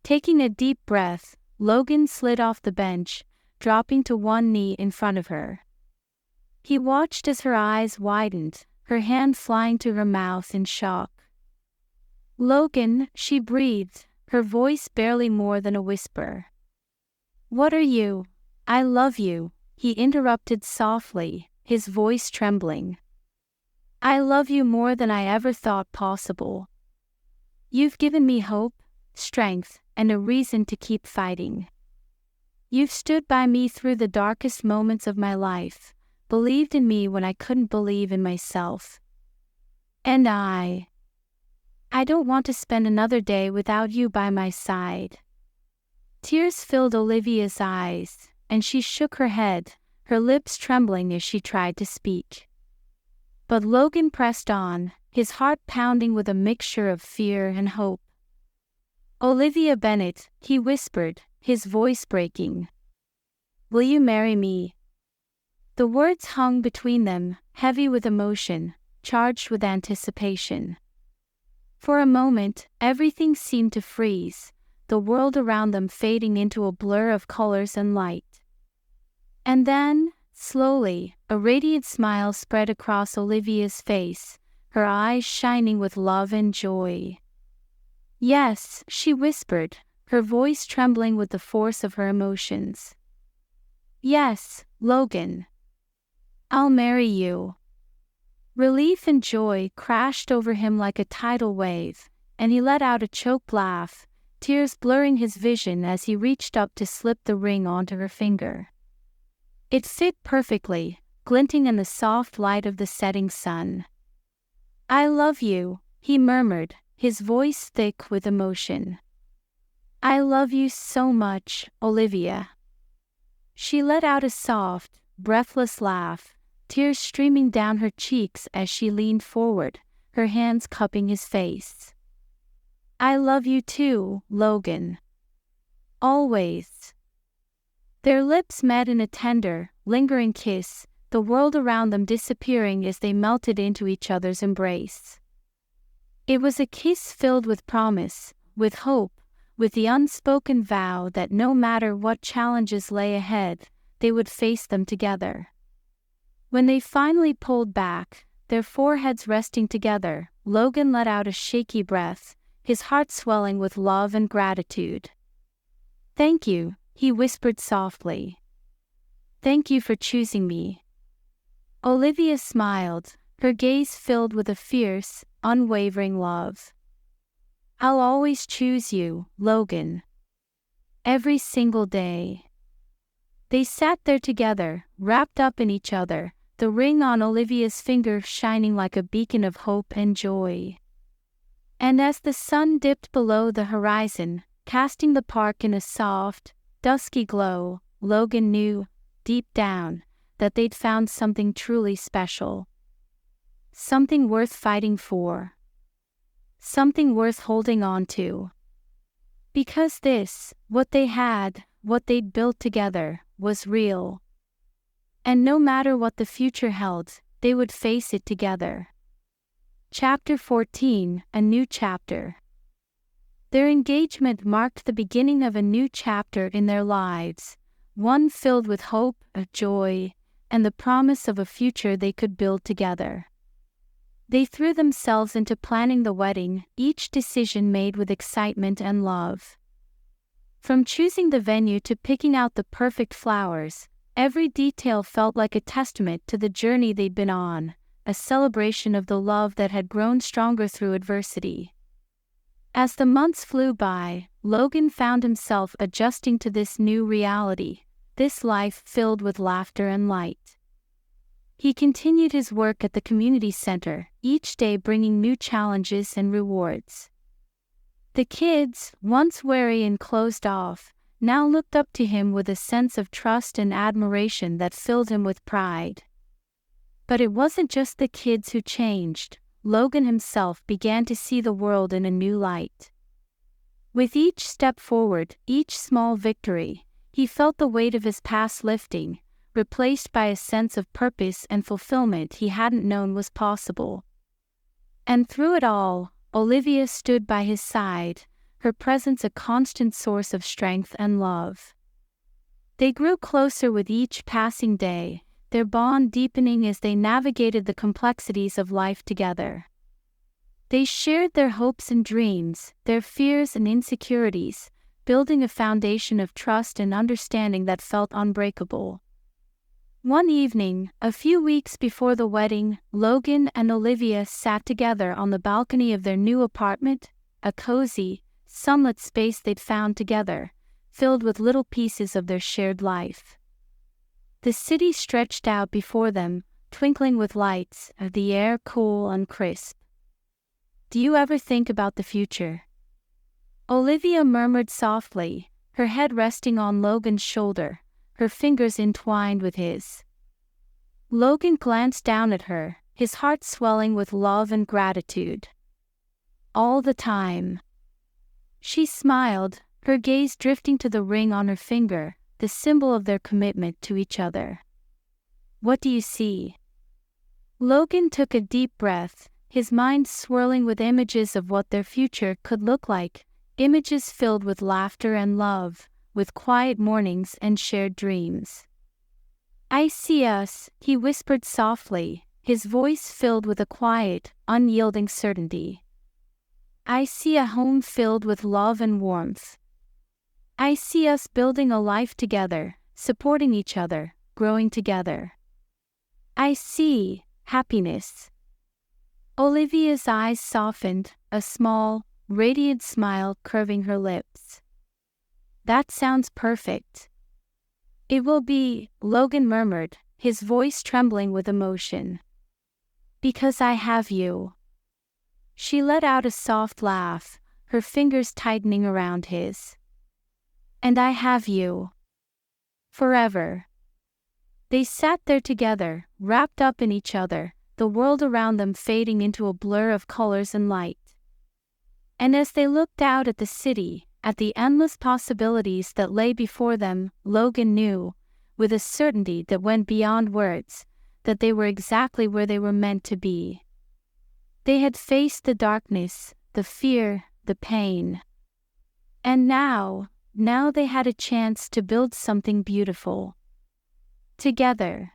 Taking a deep breath, Logan slid off the bench, dropping to one knee in front of her. He watched as her eyes widened, her hand flying to her mouth in shock. "Logan," she breathed, her voice barely more than a whisper. "What are you?" "I love you," he interrupted softly, his voice trembling. "I love you more than I ever thought possible. You've given me hope, strength, and a reason to keep fighting. You've stood by me through the darkest moments of my life, believed in me when I couldn't believe in myself. And I don't want to spend another day without you by my side." Tears filled Olivia's eyes, and she shook her head, her lips trembling as she tried to speak. But Logan pressed on, his heart pounding with a mixture of fear and hope. "Olivia Bennett," he whispered, his voice breaking. "Will you marry me?" The words hung between them, heavy with emotion, charged with anticipation. For a moment, everything seemed to freeze, the world around them fading into a blur of colors and light. And then, slowly, a radiant smile spread across Olivia's face, her eyes shining with love and joy. "Yes," she whispered, her voice trembling with the force of her emotions. "Yes, Logan. I'll marry you." Relief and joy crashed over him like a tidal wave, and he let out a choked laugh, tears blurring his vision as he reached up to slip the ring onto her finger. It fit perfectly, glinting in the soft light of the setting sun. "I love you," he murmured, his voice thick with emotion. "I love you so much, Olivia." She let out a soft, breathless laugh, tears streaming down her cheeks as she leaned forward, her hands cupping his face. "I love you too, Logan. Always." Their lips met in a tender, lingering kiss, the world around them disappearing as they melted into each other's embrace. It was a kiss filled with promise, with hope, with the unspoken vow that no matter what challenges lay ahead, they would face them together. When they finally pulled back, their foreheads resting together, Logan let out a shaky breath, his heart swelling with love and gratitude. "Thank you," he whispered softly. "Thank you for choosing me." Olivia smiled, her gaze filled with a fierce, unwavering love. "I'll always choose you, Logan. Every single day." They sat there together, wrapped up in each other, the ring on Olivia's finger shining like a beacon of hope and joy. And as the sun dipped below the horizon, casting the park in a soft, dusky glow, Logan knew, deep down, that they'd found something truly special. Something worth fighting for. Something worth holding on to. Because this, what they had, what they'd built together, was real. And no matter what the future held, they would face it together. Chapter 14, a new chapter. Their engagement marked the beginning of a new chapter in their lives, one filled with hope, joy, and the promise of a future they could build together. They threw themselves into planning the wedding, each decision made with excitement and love. From choosing the venue to picking out the perfect flowers, every detail felt like a testament to the journey they'd been on, a celebration of the love that had grown stronger through adversity. As the months flew by, Logan found himself adjusting to this new reality, this life filled with laughter and light. He continued his work at the community center, each day bringing new challenges and rewards. The kids, once wary and closed off, now looked up to him with a sense of trust and admiration that filled him with pride. But it wasn't just the kids who changed. Logan himself began to see the world in a new light. With each step forward, each small victory, he felt the weight of his past lifting, replaced by a sense of purpose and fulfillment he hadn't known was possible. And through it all, Olivia stood by his side, her presence a constant source of strength and love. They grew closer with each passing day, their bond deepening as they navigated the complexities of life together. They shared their hopes and dreams, their fears and insecurities, building a foundation of trust and understanding that felt unbreakable. One evening, a few weeks before the wedding, Logan and Olivia sat together on the balcony of their new apartment, a cozy, sunlit space they'd found together, filled with little pieces of their shared life. The city stretched out before them, twinkling with lights, the air cool and crisp. "Do you ever think about the future?" Olivia murmured softly, her head resting on Logan's shoulder, her fingers entwined with his. Logan glanced down at her, his heart swelling with love and gratitude. "All the time." She smiled, her gaze drifting to the ring on her finger, the symbol of their commitment to each other. "What do you see?" Logan took a deep breath, his mind swirling with images of what their future could look like, images filled with laughter and love, with quiet mornings and shared dreams. "I see us," he whispered softly, his voice filled with a quiet, unyielding certainty. "I see a home filled with love and warmth. I see us building a life together, supporting each other, growing together. I see happiness." Olivia's eyes softened, a small, radiant smile curving her lips. "That sounds perfect." "It will be," Logan murmured, his voice trembling with emotion. "Because I have you." She let out a soft laugh, her fingers tightening around his. "And I have you. Forever." They sat there together, wrapped up in each other, the world around them fading into a blur of colors and light. And as they looked out at the city, at the endless possibilities that lay before them, Logan knew, with a certainty that went beyond words, that they were exactly where they were meant to be. They had faced the darkness, the fear, the pain. And now they had a chance to build something beautiful. Together.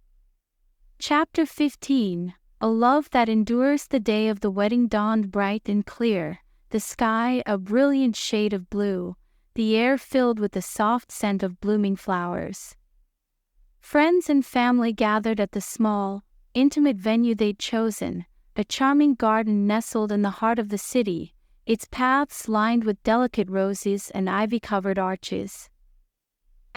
Chapter 15, a love that endures. The day of the wedding dawned bright and clear, the sky a brilliant shade of blue, the air filled with the soft scent of blooming flowers. Friends and family gathered at the small, intimate venue they'd chosen, a charming garden nestled in the heart of the city, its paths lined with delicate roses and ivy-covered arches.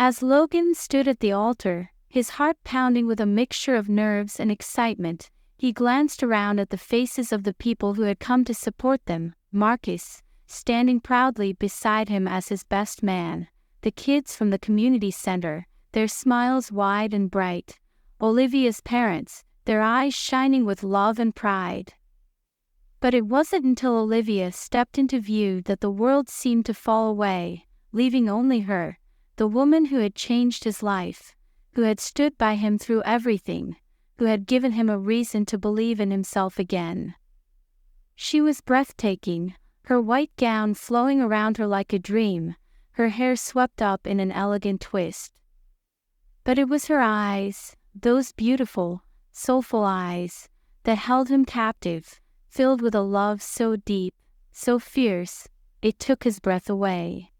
As Logan stood at the altar, his heart pounding with a mixture of nerves and excitement, he glanced around at the faces of the people who had come to support them. Marcus, standing proudly beside him as his best man, the kids from the community center, their smiles wide and bright, Olivia's parents, their eyes shining with love and pride. But it wasn't until Olivia stepped into view that the world seemed to fall away, leaving only her, the woman who had changed his life, who had stood by him through everything, who had given him a reason to believe in himself again. She was breathtaking, her white gown flowing around her like a dream, her hair swept up in an elegant twist. But it was her eyes, those beautiful, soulful eyes, that held him captive, filled with a love so deep, so fierce, it took his breath away.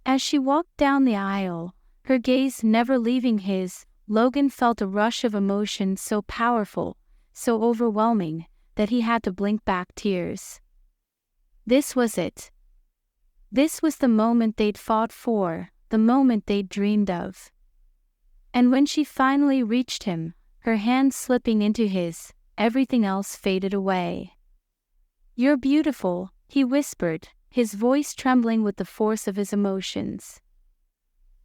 As she walked down the aisle, her gaze never leaving his, Logan felt a rush of emotion so powerful, so overwhelming, that he had to blink back tears. This was it. This was the moment they'd fought for, the moment they'd dreamed of. And when she finally reached him, her hand slipping into his, everything else faded away. "You're beautiful," he whispered, his voice trembling with the force of his emotions.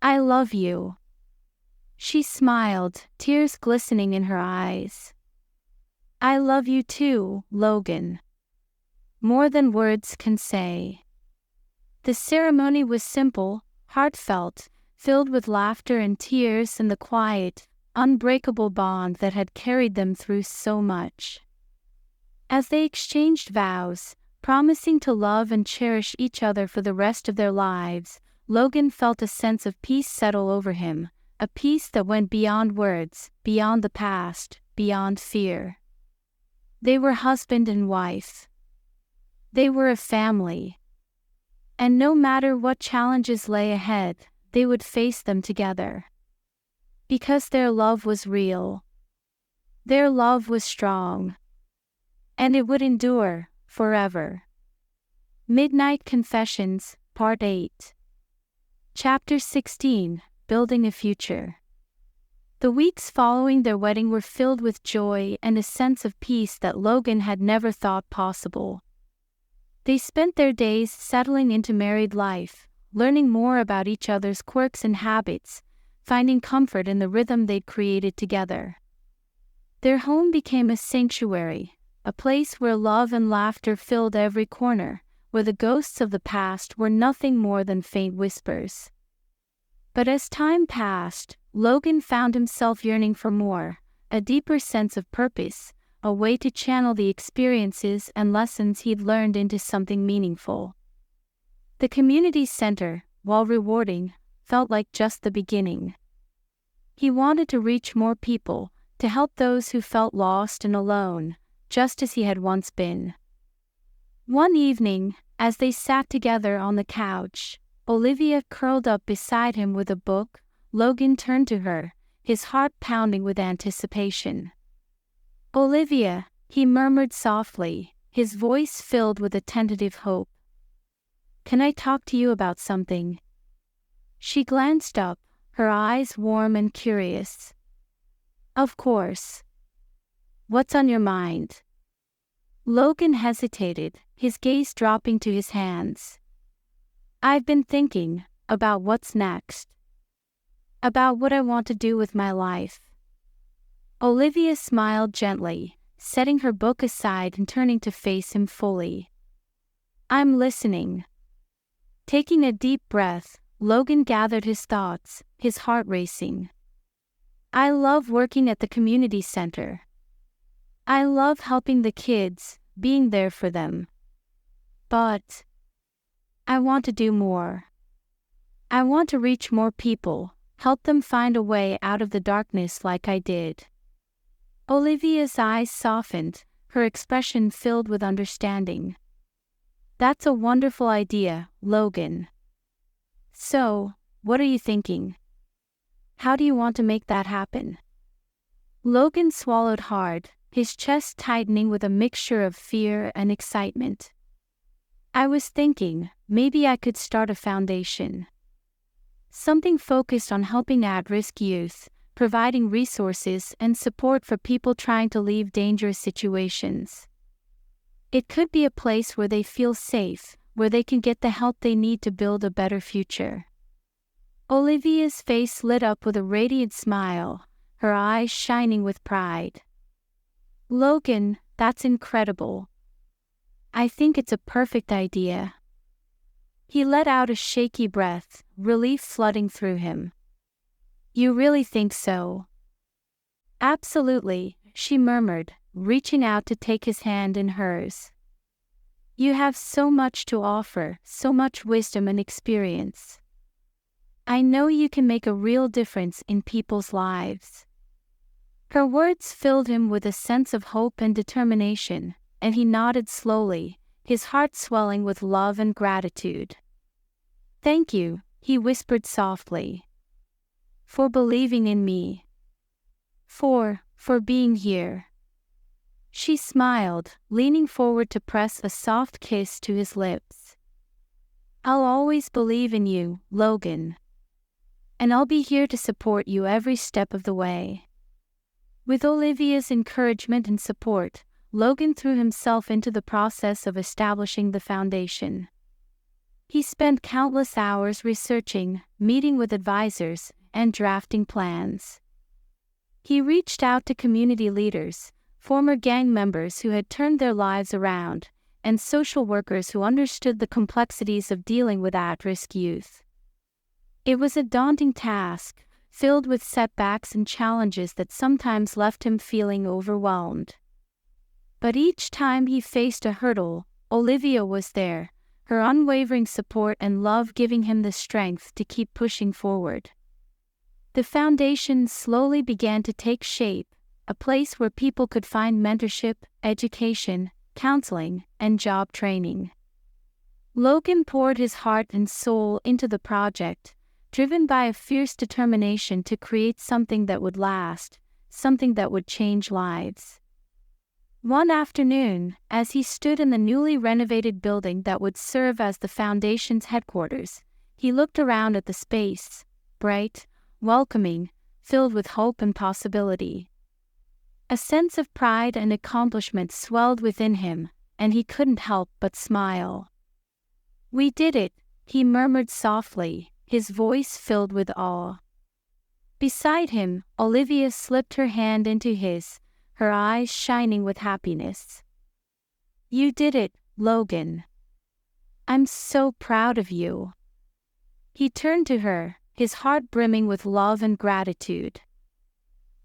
"I love you." She smiled, tears glistening in her eyes. "I love you too, Logan. More than words can say." The ceremony was simple, heartfelt, filled with laughter and tears and the quiet, unbreakable bond that had carried them through so much. As they exchanged vows, promising to love and cherish each other for the rest of their lives, Logan felt a sense of peace settle over him, a peace that went beyond words, beyond the past, beyond fear. They were husband and wife. They were a family. And no matter what challenges lay ahead, they would face them together. Because their love was real. Their love was strong. And it would endure, forever. Midnight Confessions, Part 8. Chapter 16, Building a Future. The weeks following their wedding were filled with joy and a sense of peace that Logan had never thought possible. They spent their days settling into married life, learning more about each other's quirks and habits, finding comfort in the rhythm they'd created together. Their home became a sanctuary, a place where love and laughter filled every corner, where the ghosts of the past were nothing more than faint whispers. But as time passed, Logan found himself yearning for more, a deeper sense of purpose, a way to channel the experiences and lessons he'd learned into something meaningful. The community center, while rewarding, felt like just the beginning. He wanted to reach more people, to help those who felt lost and alone, just as he had once been. One evening, as they sat together on the couch, Olivia curled up beside him with a book, Logan turned to her, his heart pounding with anticipation. "Olivia," he murmured softly, his voice filled with a tentative hope. "Can I talk to you about something?" She glanced up, her eyes warm and curious. "Of course. What's on your mind?" Logan hesitated, his gaze dropping to his hands. "I've been thinking about what's next. About what I want to do with my life." Olivia smiled gently, setting her book aside and turning to face him fully. "I'm listening." Taking a deep breath, Logan gathered his thoughts, his heart racing. "I love working at the community center. I love helping the kids, being there for them. But I want to do more. I want to reach more people, help them find a way out of the darkness like I did." Olivia's eyes softened, her expression filled with understanding. "That's a wonderful idea, Logan. So, what are you thinking? How do you want to make that happen?" Logan swallowed hard, his chest tightening with a mixture of fear and excitement. "I was thinking, maybe I could start a foundation." something focused on helping at-risk youth, providing resources and support for people trying to leave dangerous situations. It could be a place where they feel safe, where they can get the help they need to build a better future. Olivia's face lit up with a radiant smile, her eyes shining with pride. Logan, that's incredible. I think it's a perfect idea. He let out a shaky breath, relief flooding through him. You really think so? Absolutely, she murmured, reaching out to take his hand in hers. You have so much to offer, so much wisdom and experience. I know you can make a real difference in people's lives. Her words filled him with a sense of hope and determination, and he nodded slowly, his heart swelling with love and gratitude. Thank you, he whispered softly. For believing in me. For being here. She smiled, leaning forward to press a soft kiss to his lips. I'll always believe in you, Logan. And I'll be here to support you every step of the way. With Olivia's encouragement and support, Logan threw himself into the process of establishing the foundation. He spent countless hours researching, meeting with advisors, and drafting plans. He reached out to community leaders, former gang members who had turned their lives around, and social workers who understood the complexities of dealing with at-risk youth. It was a daunting task, filled with setbacks and challenges that sometimes left him feeling overwhelmed. But each time he faced a hurdle, Olivia was there, her unwavering support and love giving him the strength to keep pushing forward. The foundation slowly began to take shape, a place where people could find mentorship, education, counseling, and job training. Logan poured his heart and soul into the project, driven by a fierce determination to create something that would last, something that would change lives. One afternoon, as he stood in the newly renovated building that would serve as the foundation's headquarters, he looked around at the space, bright, welcoming, filled with hope and possibility. A sense of pride and accomplishment swelled within him, and he couldn't help but smile. We did it, he murmured softly, his voice filled with awe. Beside him, Olivia slipped her hand into his, her eyes shining with happiness. You did it, Logan. I'm so proud of you. He turned to her, his heart brimming with love and gratitude.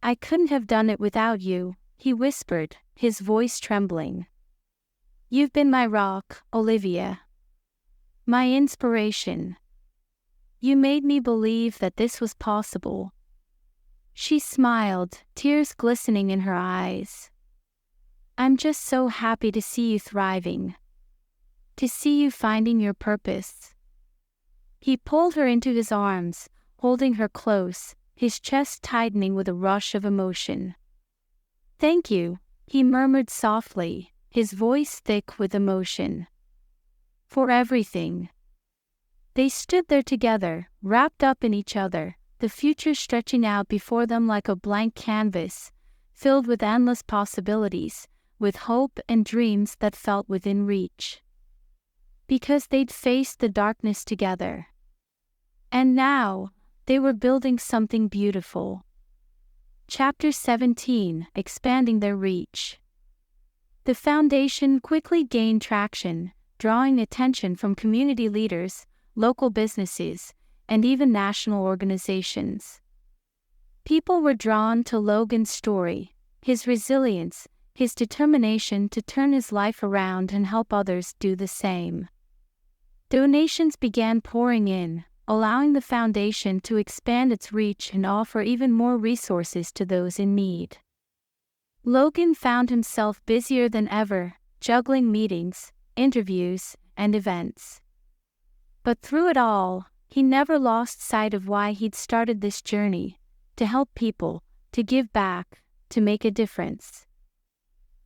I couldn't have done it without you, he whispered, his voice trembling. You've been my rock, Olivia. My inspiration. You made me believe that this was possible. She smiled, tears glistening in her eyes. I'm just so happy to see you thriving. To see you finding your purpose. He pulled her into his arms, holding her close, his chest tightening with a rush of emotion. Thank you, he murmured softly, his voice thick with emotion. For everything. They stood there together, wrapped up in each other, the future stretching out before them like a blank canvas, filled with endless possibilities, with hope and dreams that felt within reach. Because they'd faced the darkness together. And now, they were building something beautiful. Chapter 17, Expanding Their Reach. The foundation quickly gained traction, drawing attention from community leaders, local businesses, and even national organizations. People were drawn to Logan's story, his resilience, his determination to turn his life around and help others do the same. Donations began pouring in, allowing the foundation to expand its reach and offer even more resources to those in need. Logan found himself busier than ever, juggling meetings, interviews, and events. But through it all, he never lost sight of why he'd started this journey, to help people, to give back, to make a difference.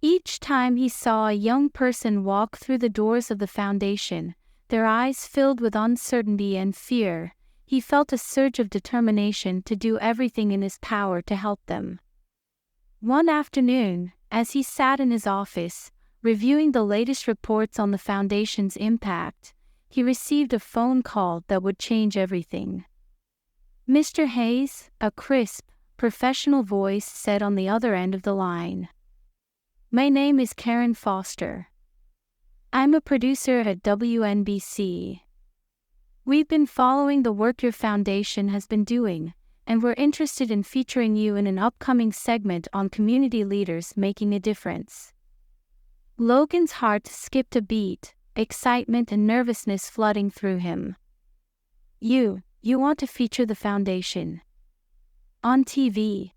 Each time he saw a young person walk through the doors of the foundation, their eyes filled with uncertainty and fear, he felt a surge of determination to do everything in his power to help them. One afternoon, as he sat in his office, reviewing the latest reports on the Foundation's impact, he received a phone call that would change everything. "Mr. Hayes," a crisp, professional voice said on the other end of the line. "My name is Karen Foster. I'm a producer at WNBC. We've been following the work your foundation has been doing, and we're interested in featuring you in an upcoming segment on community leaders making a difference." Logan's heart skipped a beat, excitement and nervousness flooding through him. You want to feature the foundation on TV?"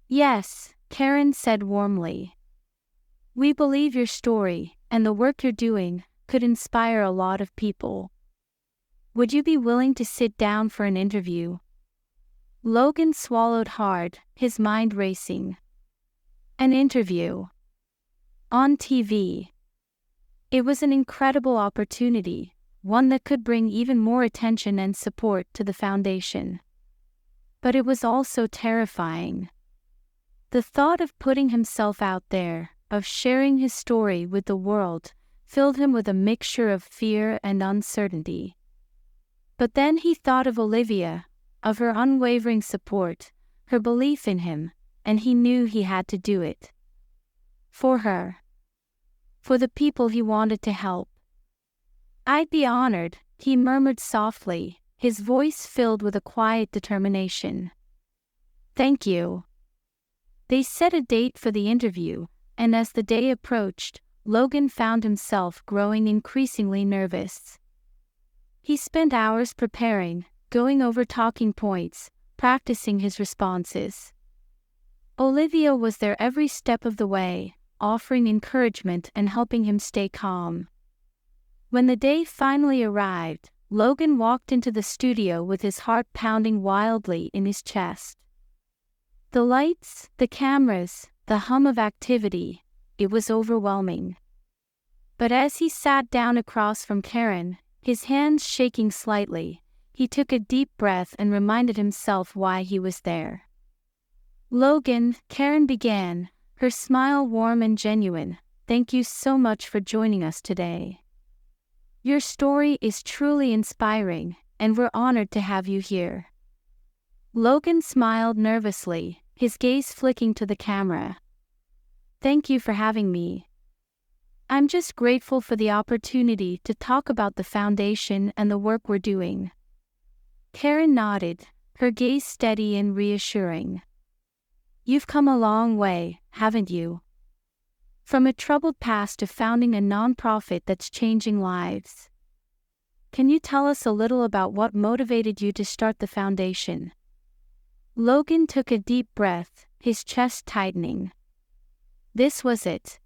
"Yes," Karen said warmly. "We believe your story, and the work you're doing, could inspire a lot of people. Would you be willing to sit down for an interview?" Logan swallowed hard, his mind racing. An interview on TV. It was an incredible opportunity, one that could bring even more attention and support to the foundation. But it was also terrifying. The thought of putting himself out there, of sharing his story with the world, filled him with a mixture of fear and uncertainty. But then he thought of Olivia, of her unwavering support, her belief in him, and he knew he had to do it. For her. For the people he wanted to help. "I'd be honored," he murmured softly, his voice filled with a quiet determination. "Thank you." They set a date for the interview, and as the day approached, Logan found himself growing increasingly nervous. He spent hours preparing, going over talking points, practicing his responses. Olivia was there every step of the way, offering encouragement and helping him stay calm. When the day finally arrived, Logan walked into the studio with his heart pounding wildly in his chest. The lights, the cameras, the hum of activity, it was overwhelming. But as he sat down across from Karen, his hands shaking slightly, he took a deep breath and reminded himself why he was there. "Logan," Karen began, her smile warm and genuine, "thank you so much for joining us today. Your story is truly inspiring, and we're honored to have you here." Logan smiled nervously, his gaze flicking to the camera. "Thank you for having me. I'm just grateful for the opportunity to talk about the foundation and the work we're doing." Karen nodded, her gaze steady and reassuring. "You've come a long way, haven't you? From a troubled past to founding a nonprofit that's changing lives. Can you tell us a little about what motivated you to start the foundation?" Logan took a deep breath, his chest tightening. This was it.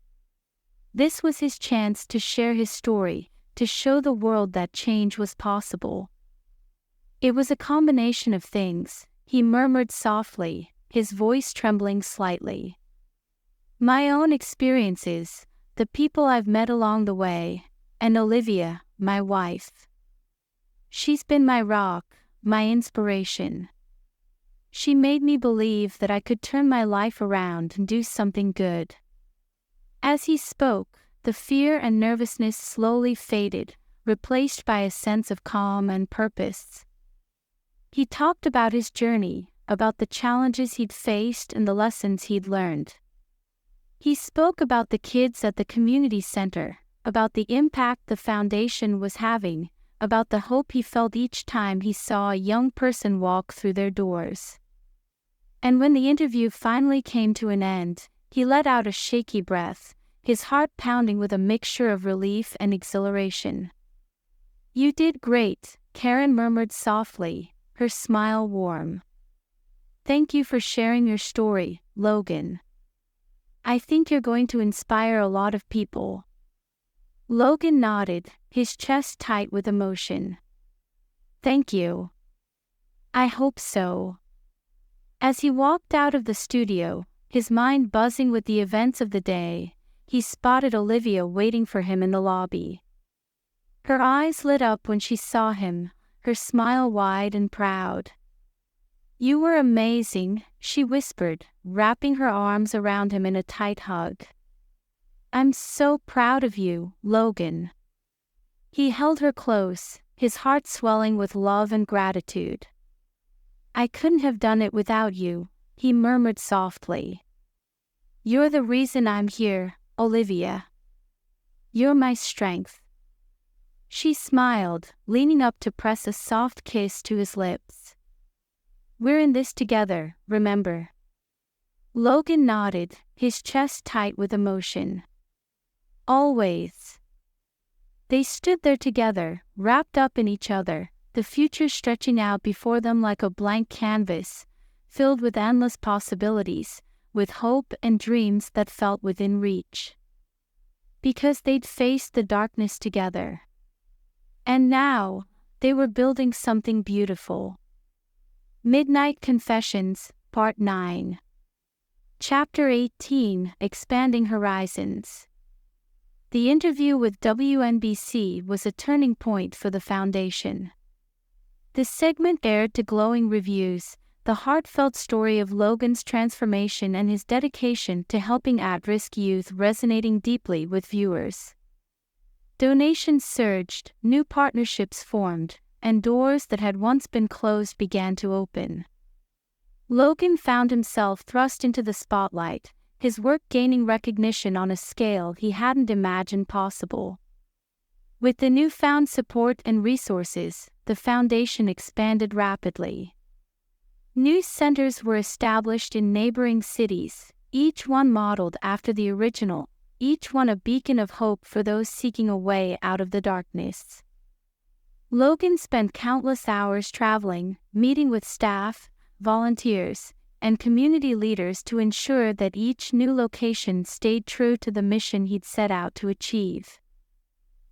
This was his chance to share his story, to show the world that change was possible. "It was a combination of things," he murmured softly, his voice trembling slightly. "My own experiences, the people I've met along the way, and Olivia, my wife. She's been my rock, my inspiration. She made me believe that I could turn my life around and do something good." As he spoke, the fear and nervousness slowly faded, replaced by a sense of calm and purpose. He talked about his journey, about the challenges he'd faced and the lessons he'd learned. He spoke about the kids at the community center, about the impact the foundation was having, about the hope he felt each time he saw a young person walk through their doors. And when the interview finally came to an end, he let out a shaky breath, his heart pounding with a mixture of relief and exhilaration. "You did great," Karen murmured softly, her smile warm. "Thank you for sharing your story, Logan. I think you're going to inspire a lot of people." Logan nodded, his chest tight with emotion. "Thank you. I hope so." As he walked out of the studio, his mind buzzing with the events of the day, he spotted Olivia waiting for him in the lobby. Her eyes lit up when she saw him, her smile wide and proud. "You were amazing," she whispered, wrapping her arms around him in a tight hug. "I'm so proud of you, Logan." He held her close, his heart swelling with love and gratitude. "I couldn't have done it without you," he murmured softly. "You're the reason I'm here, Olivia. You're my strength." She smiled, leaning up to press a soft kiss to his lips. "We're in this together, remember?" Logan nodded, his chest tight with emotion. "Always." They stood there together, wrapped up in each other, the future stretching out before them like a blank canvas, filled with endless possibilities, with hope and dreams that felt within reach. Because they'd faced the darkness together. And now, they were building something beautiful. Midnight Confessions, Part 9. Chapter 18, Expanding Horizons. The interview with WNBC was a turning point for the Foundation. This segment aired to glowing reviews, the heartfelt story of Logan's transformation and his dedication to helping at-risk youth resonating deeply with viewers. Donations surged, new partnerships formed, and doors that had once been closed began to open. Logan found himself thrust into the spotlight, his work gaining recognition on a scale he hadn't imagined possible. With the newfound support and resources, the Foundation expanded rapidly. New centers were established in neighboring cities, each one modeled after the original, each one a beacon of hope for those seeking a way out of the darkness. Logan spent countless hours traveling, meeting with staff, volunteers, and community leaders to ensure that each new location stayed true to the mission he'd set out to achieve.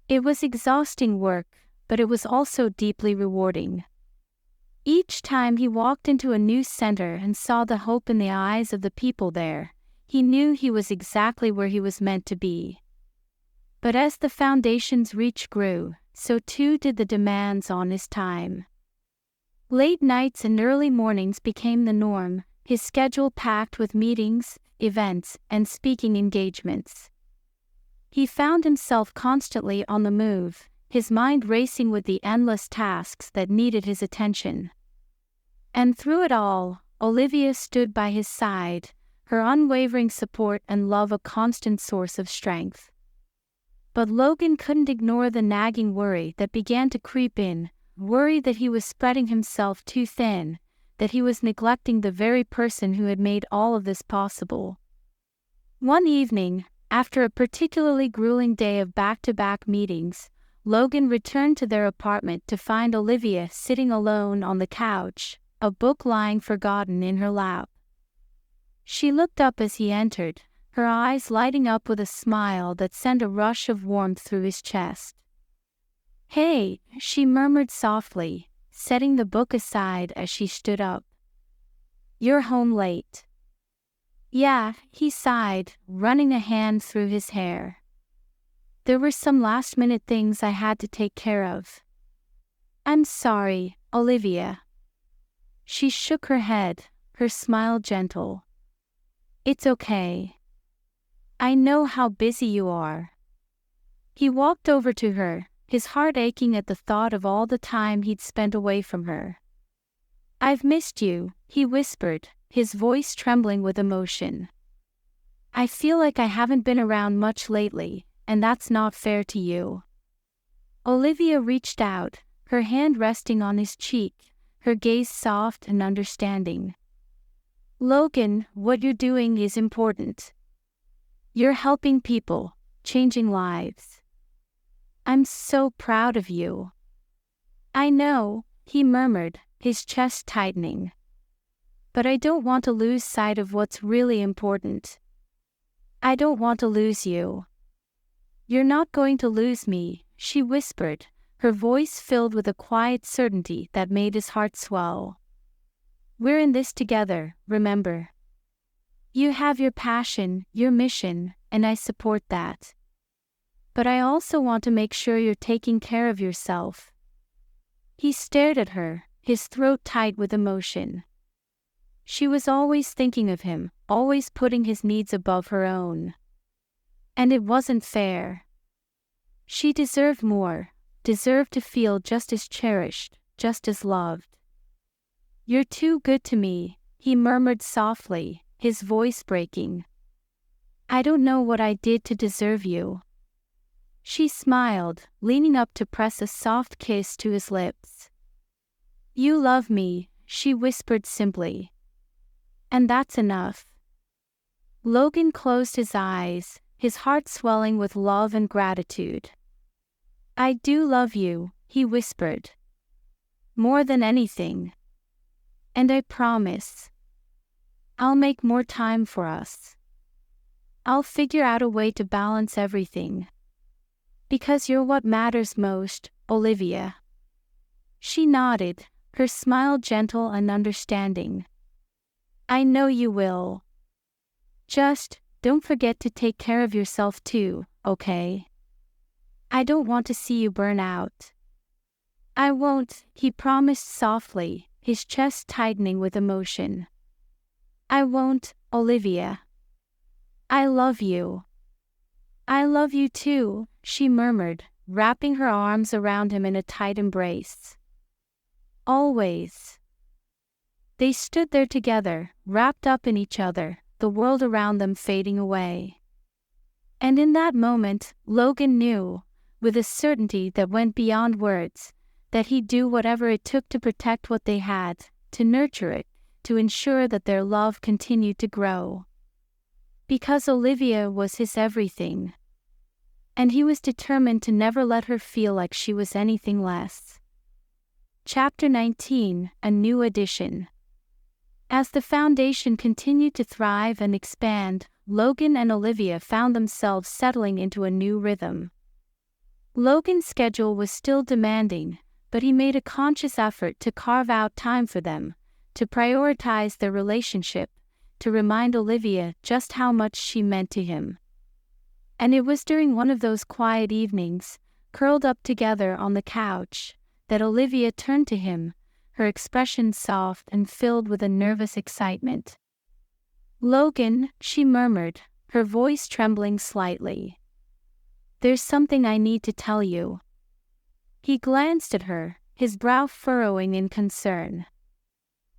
It was exhausting work, but it was also deeply rewarding. Each time he walked into a new center and saw the hope in the eyes of the people there, he knew he was exactly where he was meant to be. But as the Foundation's reach grew, so too did the demands on his time. Late nights and early mornings became the norm, his schedule packed with meetings, events, and speaking engagements. He found himself constantly on the move, his mind racing with the endless tasks that needed his attention. And through it all, Olivia stood by his side, her unwavering support and love a constant source of strength. But Logan couldn't ignore the nagging worry that began to creep in, worry that he was spreading himself too thin, that he was neglecting the very person who had made all of this possible. One evening, after a particularly grueling day of back-to-back meetings, Logan returned to their apartment to find Olivia sitting alone on the couch, a book lying forgotten in her lap. She looked up as he entered, her eyes lighting up with a smile that sent a rush of warmth through his chest. "Hey," she murmured softly, setting the book aside as she stood up. "You're home late." "Yeah," he sighed, running a hand through his hair. "There were some last-minute things I had to take care of." "I'm sorry, Olivia." She shook her head, her smile gentle. "It's okay. I know how busy you are." He walked over to her, his heart aching at the thought of all the time he'd spent away from her. "I've missed you," he whispered, his voice trembling with emotion. "I feel like I haven't been around much lately, and that's not fair to you." Olivia reached out, her hand resting on his cheek, her gaze soft and understanding. "Logan, what you're doing is important. You're helping people, changing lives. I'm so proud of you." "I know," he murmured, his chest tightening. "But I don't want to lose sight of what's really important. I don't want to lose you." "You're not going to lose me," she whispered, her voice filled with a quiet certainty that made his heart swell. "We're in this together, remember? You have your passion, your mission, and I support that. But I also want to make sure you're taking care of yourself." He stared at her, his throat tight with emotion. She was always thinking of him, always putting his needs above her own. And it wasn't fair. She deserved more, deserved to feel just as cherished, just as loved. "You're too good to me," he murmured softly, his voice breaking. "I don't know what I did to deserve you." She smiled, leaning up to press a soft kiss to his lips. "You love me," she whispered simply. "And that's enough." Logan closed his eyes, his heart swelling with love and gratitude. "I do love you," he whispered. "More than anything. And I promise, I'll make more time for us. I'll figure out a way to balance everything. Because you're what matters most, Olivia." She nodded, her smile gentle and understanding. "I know you will. Just, don't forget to take care of yourself too, okay? I don't want to see you burn out." "I won't," he promised softly, his chest tightening with emotion. "I won't, Olivia. I love you." "I love you too," she murmured, wrapping her arms around him in a tight embrace. "Always." They stood there together, wrapped up in each other, the world around them fading away. And in that moment, Logan knew, with a certainty that went beyond words, that he'd do whatever it took to protect what they had, to nurture it, to ensure that their love continued to grow. Because Olivia was his everything. And he was determined to never let her feel like she was anything less. Chapter 19, A New Edition. As the foundation continued to thrive and expand, Logan and Olivia found themselves settling into a new rhythm. Logan's schedule was still demanding, but he made a conscious effort to carve out time for them, to prioritize their relationship, to remind Olivia just how much she meant to him. And it was during one of those quiet evenings, curled up together on the couch, that Olivia turned to him, her expression soft and filled with a nervous excitement. "Logan," she murmured, her voice trembling slightly. "There's something I need to tell you." He glanced at her, his brow furrowing in concern.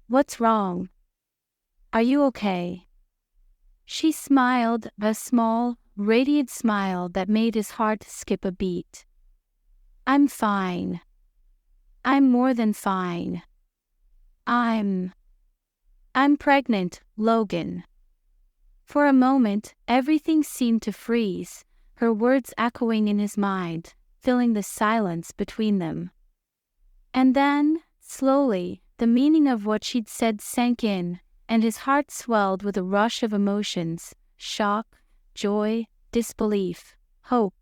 "What's wrong? Are you okay?" She smiled, a small, radiant smile that made his heart skip a beat. "I'm fine. I'm more than fine. I'm pregnant, Logan." For a moment, everything seemed to freeze, her words echoing in his mind, filling the silence between them. And then, slowly, the meaning of what she'd said sank in, and his heart swelled with a rush of emotions: shock, joy, disbelief, hope.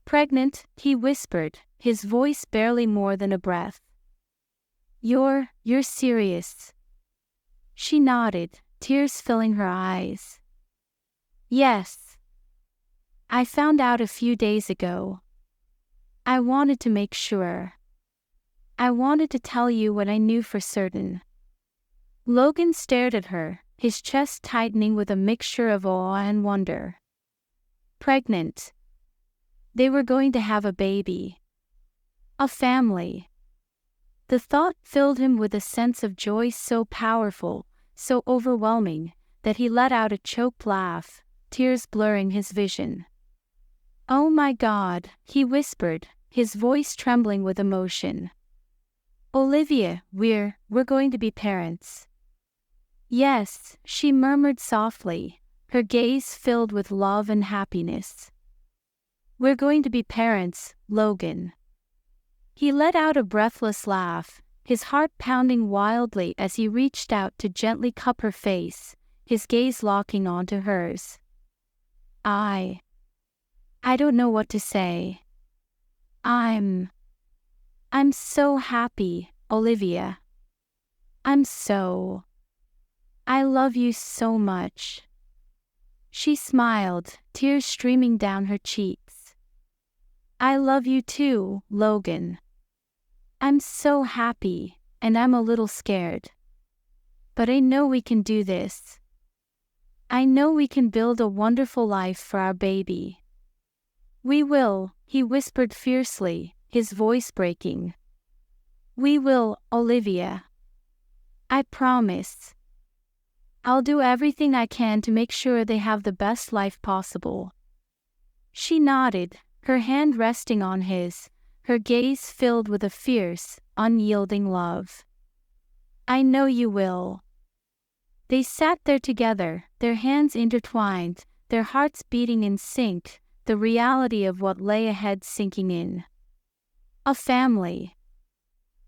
"Pregnant," he whispered, his voice barely more than a breath. You're serious." She nodded, tears filling her eyes. "Yes. I found out a few days ago. I wanted to make sure. I wanted to tell you what I knew for certain." Logan stared at her, his chest tightening with a mixture of awe and wonder. Pregnant. They were going to have a baby. A family. The thought filled him with a sense of joy so powerful, so overwhelming, that he let out a choked laugh, tears blurring his vision. "Oh my God," he whispered, his voice trembling with emotion. "Olivia, we're going to be parents." "Yes," she murmured softly, her gaze filled with love and happiness. "We're going to be parents, Logan." He let out a breathless laugh, his heart pounding wildly as he reached out to gently cup her face, his gaze locking onto hers. I don't know what to say. I'm so happy, Olivia. I love you so much." She smiled, tears streaming down her cheeks. "I love you too, Logan." I'm so happy, and I'm a little scared. But I know we can do this. I know we can build a wonderful life for our baby. We will," he whispered fiercely, his voice breaking. "We will, Olivia. I promise. I'll do everything I can to make sure they have the best life possible." She nodded, her hand resting on his, her gaze filled with a fierce, unyielding love. "I know you will." They sat there together, their hands intertwined, their hearts beating in sync, the reality of what lay ahead sinking in. A family.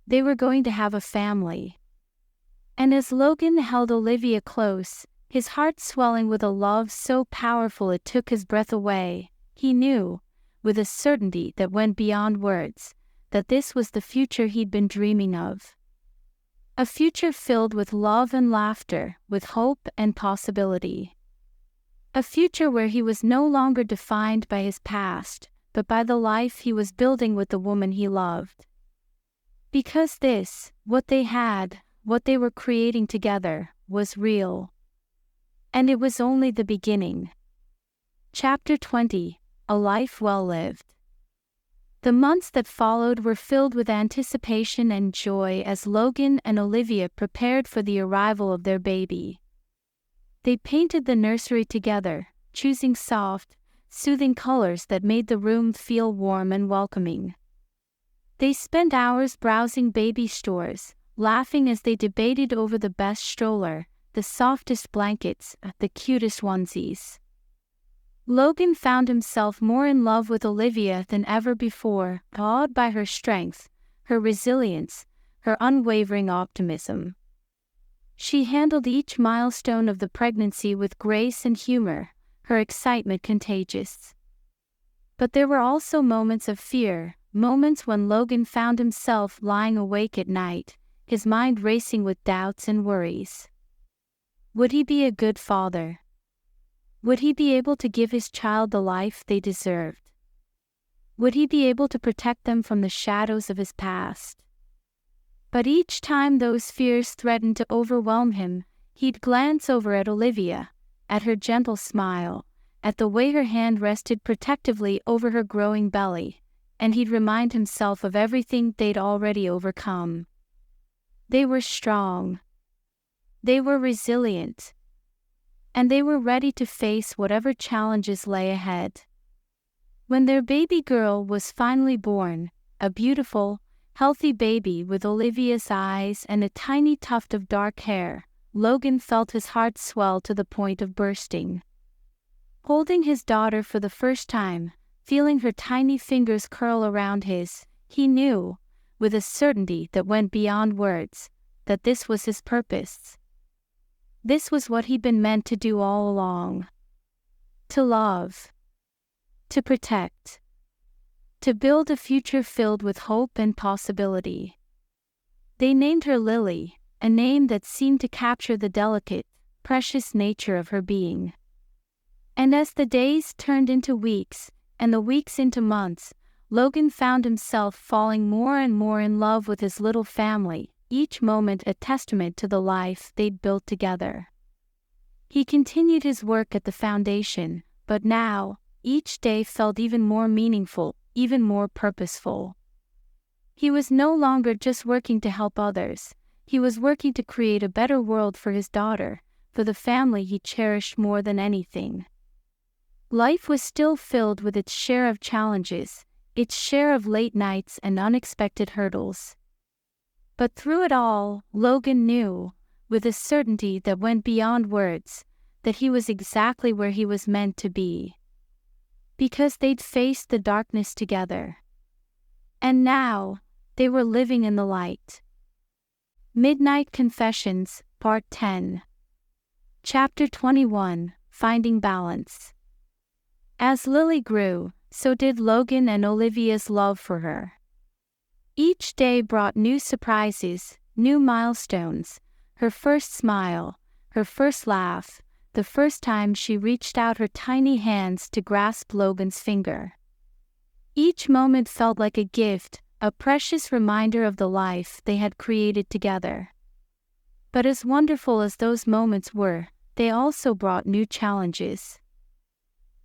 They were going to have a family. And as Logan held Olivia close, his heart swelling with a love so powerful it took his breath away, he knew, with a certainty that went beyond words, that this was the future he'd been dreaming of. A future filled with love and laughter, with hope and possibility. A future where he was no longer defined by his past, but by the life he was building with the woman he loved. Because this, what they had, what they were creating together, was real. And it was only the beginning. Chapter 20, A Life Well Lived. The months that followed were filled with anticipation and joy as Logan and Olivia prepared for the arrival of their baby. They painted the nursery together, choosing soft, soothing colors that made the room feel warm and welcoming. They spent hours browsing baby stores, laughing as they debated over the best stroller, the softest blankets, the cutest onesies. Logan found himself more in love with Olivia than ever before, awed by her strength, her resilience, her unwavering optimism. She handled each milestone of the pregnancy with grace and humor, her excitement contagious. But there were also moments of fear, moments when Logan found himself lying awake at night, his mind racing with doubts and worries. Would he be a good father? Would he be able to give his child the life they deserved? Would he be able to protect them from the shadows of his past? But each time those fears threatened to overwhelm him, he'd glance over at Olivia, at her gentle smile, at the way her hand rested protectively over her growing belly, and he'd remind himself of everything they'd already overcome. They were strong. They were resilient. And they were ready to face whatever challenges lay ahead. When their baby girl was finally born, a beautiful, healthy baby with Olivia's eyes and a tiny tuft of dark hair, Logan felt his heart swell to the point of bursting. Holding his daughter for the first time, feeling her tiny fingers curl around his, he knew, with a certainty that went beyond words, that this was his purpose. This was what he'd been meant to do all along. To love. To protect. To build a future filled with hope and possibility. They named her Lily, a name that seemed to capture the delicate, precious nature of her being. And as the days turned into weeks, and the weeks into months, Logan found himself falling more and more in love with his little family, each moment a testament to the life they'd built together. He continued his work at the foundation, but now, each day felt even more meaningful, even more purposeful. He was no longer just working to help others, he was working to create a better world for his daughter, for the family he cherished more than anything. Life was still filled with its share of challenges, its share of late nights and unexpected hurdles. But through it all, Logan knew, with a certainty that went beyond words, that he was exactly where he was meant to be. Because they'd faced the darkness together. And now, they were living in the light. Midnight Confessions, Part 10. Chapter 21, Finding Balance. As Lily grew, so did Logan and Olivia's love for her. Each day brought new surprises, new milestones, her first smile, her first laugh, the first time she reached out her tiny hands to grasp Logan's finger. Each moment felt like a gift, a precious reminder of the life they had created together. But as wonderful as those moments were, they also brought new challenges.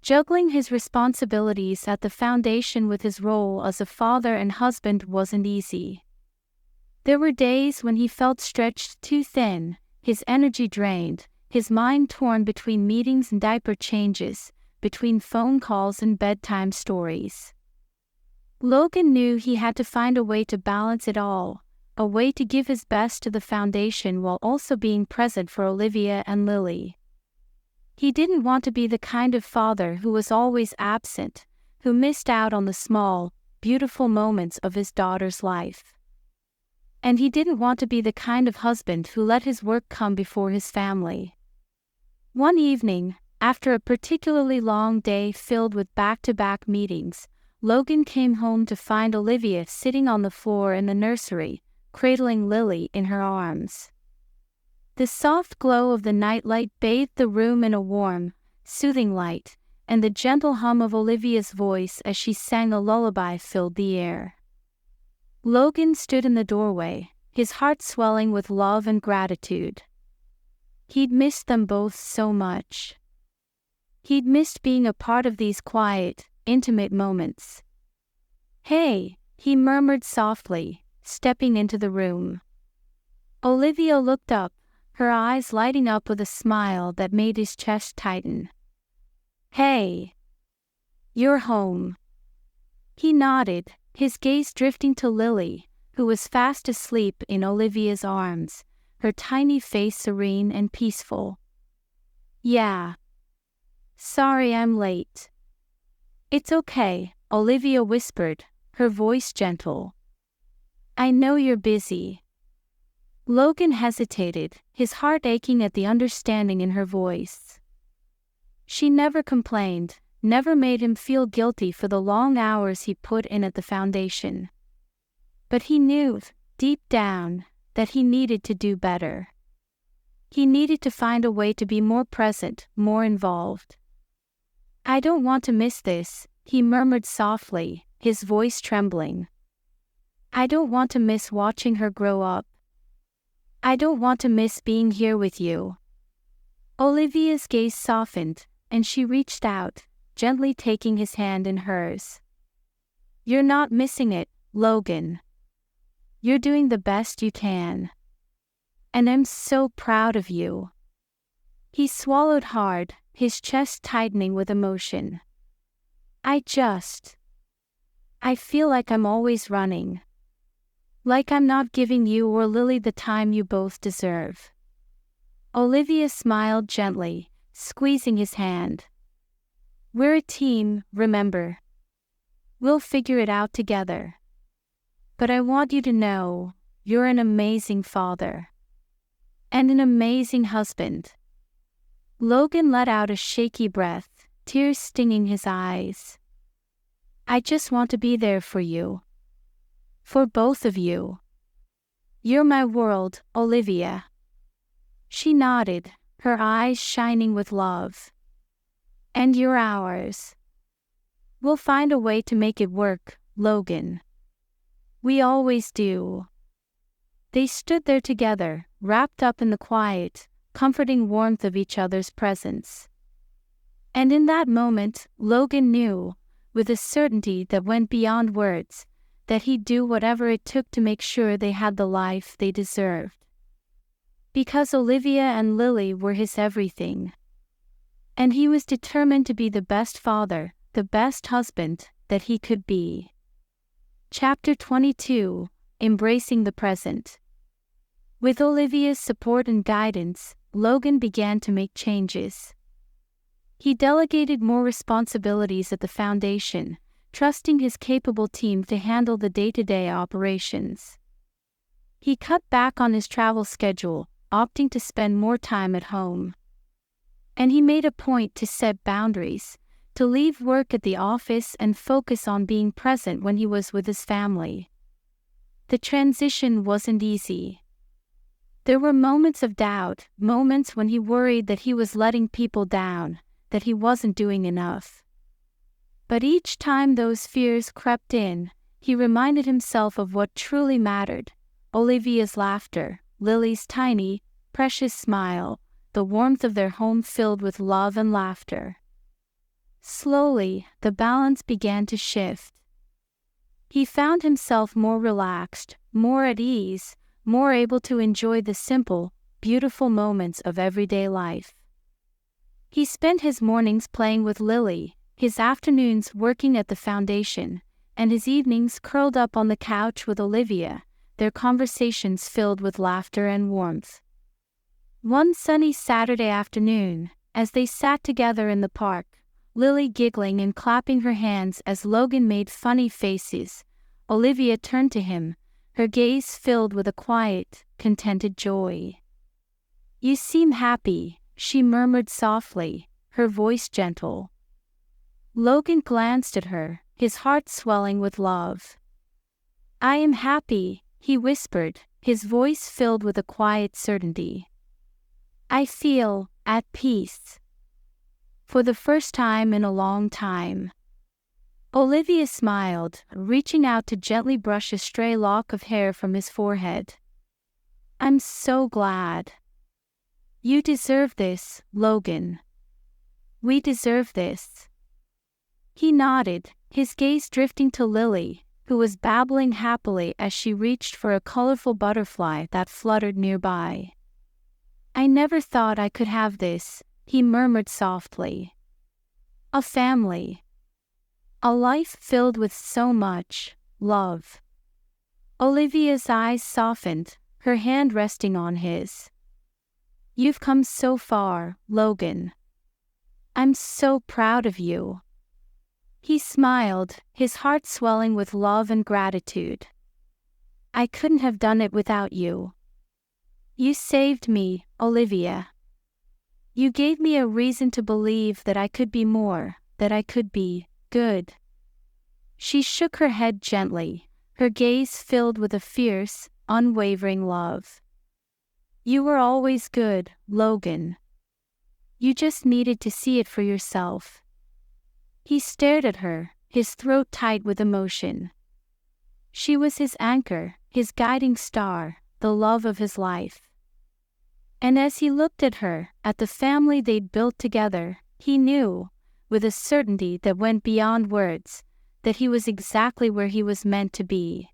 Juggling his responsibilities at the foundation with his role as a father and husband wasn't easy. There were days when he felt stretched too thin, his energy drained, his mind torn between meetings and diaper changes, between phone calls and bedtime stories. Logan knew he had to find a way to balance it all, a way to give his best to the foundation while also being present for Olivia and Lily. He didn't want to be the kind of father who was always absent, who missed out on the small, beautiful moments of his daughter's life. And he didn't want to be the kind of husband who let his work come before his family. One evening, after a particularly long day filled with back-to-back meetings, Logan came home to find Olivia sitting on the floor in the nursery, cradling Lily in her arms. The soft glow of the nightlight bathed the room in a warm, soothing light, and the gentle hum of Olivia's voice as she sang a lullaby filled the air. Logan stood in the doorway, his heart swelling with love and gratitude. He'd missed them both so much. He'd missed being a part of these quiet, intimate moments. "Hey," he murmured softly, stepping into the room. Olivia looked up, her eyes lighting up with a smile that made his chest tighten. "Hey. You're home." He nodded, his gaze drifting to Lily, who was fast asleep in Olivia's arms, her tiny face serene and peaceful. "Yeah. Sorry I'm late." "It's okay," Olivia whispered, her voice gentle. "I know you're busy." Logan hesitated, his heart aching at the understanding in her voice. She never complained, never made him feel guilty for the long hours he put in at the foundation. But he knew, deep down, that he needed to do better. He needed to find a way to be more present, more involved. "I don't want to miss this," he murmured softly, his voice trembling. "I don't want to miss watching her grow up. I don't want to miss being here with you." Olivia's gaze softened, and she reached out, gently taking his hand in hers. "You're not missing it, Logan. You're doing the best you can. And I'm so proud of you." He swallowed hard, his chest tightening with emotion. I feel like I'm always running. Like I'm not giving you or Lily the time you both deserve." Olivia smiled gently, squeezing his hand. "We're a team, remember. We'll figure it out together. But I want you to know, you're an amazing father. And an amazing husband." Logan let out a shaky breath, tears stinging his eyes. "I just want to be there for you. For both of you. You're my world, Olivia." She nodded, her eyes shining with love. "And you're ours. We'll find a way to make it work, Logan. We always do." They stood there together, wrapped up in the quiet, comforting warmth of each other's presence. And in that moment, Logan knew, with a certainty that went beyond words, that he'd do whatever it took to make sure they had the life they deserved. Because Olivia and Lily were his everything. And he was determined to be the best father, the best husband, that he could be. Chapter 22, Embracing the Present. With Olivia's support and guidance, Logan began to make changes. He delegated more responsibilities at the foundation, trusting his capable team to handle the day-to-day operations. He cut back on his travel schedule, opting to spend more time at home. And he made a point to set boundaries, to leave work at the office and focus on being present when he was with his family. The transition wasn't easy. There were moments of doubt, moments when he worried that he was letting people down, that he wasn't doing enough. But each time those fears crept in, he reminded himself of what truly mattered: Olivia's laughter, Lily's tiny, precious smile, the warmth of their home filled with love and laughter. Slowly, the balance began to shift. He found himself more relaxed, more at ease, more able to enjoy the simple, beautiful moments of everyday life. He spent his mornings playing with Lily, his afternoons working at the foundation, and his evenings curled up on the couch with Olivia, their conversations filled with laughter and warmth. One sunny Saturday afternoon, as they sat together in the park, Lily giggling and clapping her hands as Logan made funny faces, Olivia turned to him, her gaze filled with a quiet, contented joy. "You seem happy," she murmured softly, her voice gentle. Logan glanced at her, his heart swelling with love. "I am happy," he whispered, his voice filled with a quiet certainty. "I feel at peace. For the first time in a long time." Olivia smiled, reaching out to gently brush a stray lock of hair from his forehead. "I'm so glad. You deserve this, Logan. We deserve this." He nodded, his gaze drifting to Lily, who was babbling happily as she reached for a colorful butterfly that fluttered nearby. "I never thought I could have this," he murmured softly. "A family. A life filled with so much love." Olivia's eyes softened, her hand resting on his. "You've come so far, Logan. I'm so proud of you." He smiled, his heart swelling with love and gratitude. "I couldn't have done it without you. You saved me, Olivia. You gave me a reason to believe that I could be more, that I could be good." She shook her head gently, her gaze filled with a fierce, unwavering love. "You were always good, Logan. You just needed to see it for yourself." He stared at her, his throat tight with emotion. She was his anchor, his guiding star, the love of his life. And as he looked at her, at the family they'd built together, he knew, with a certainty that went beyond words, that he was exactly where he was meant to be.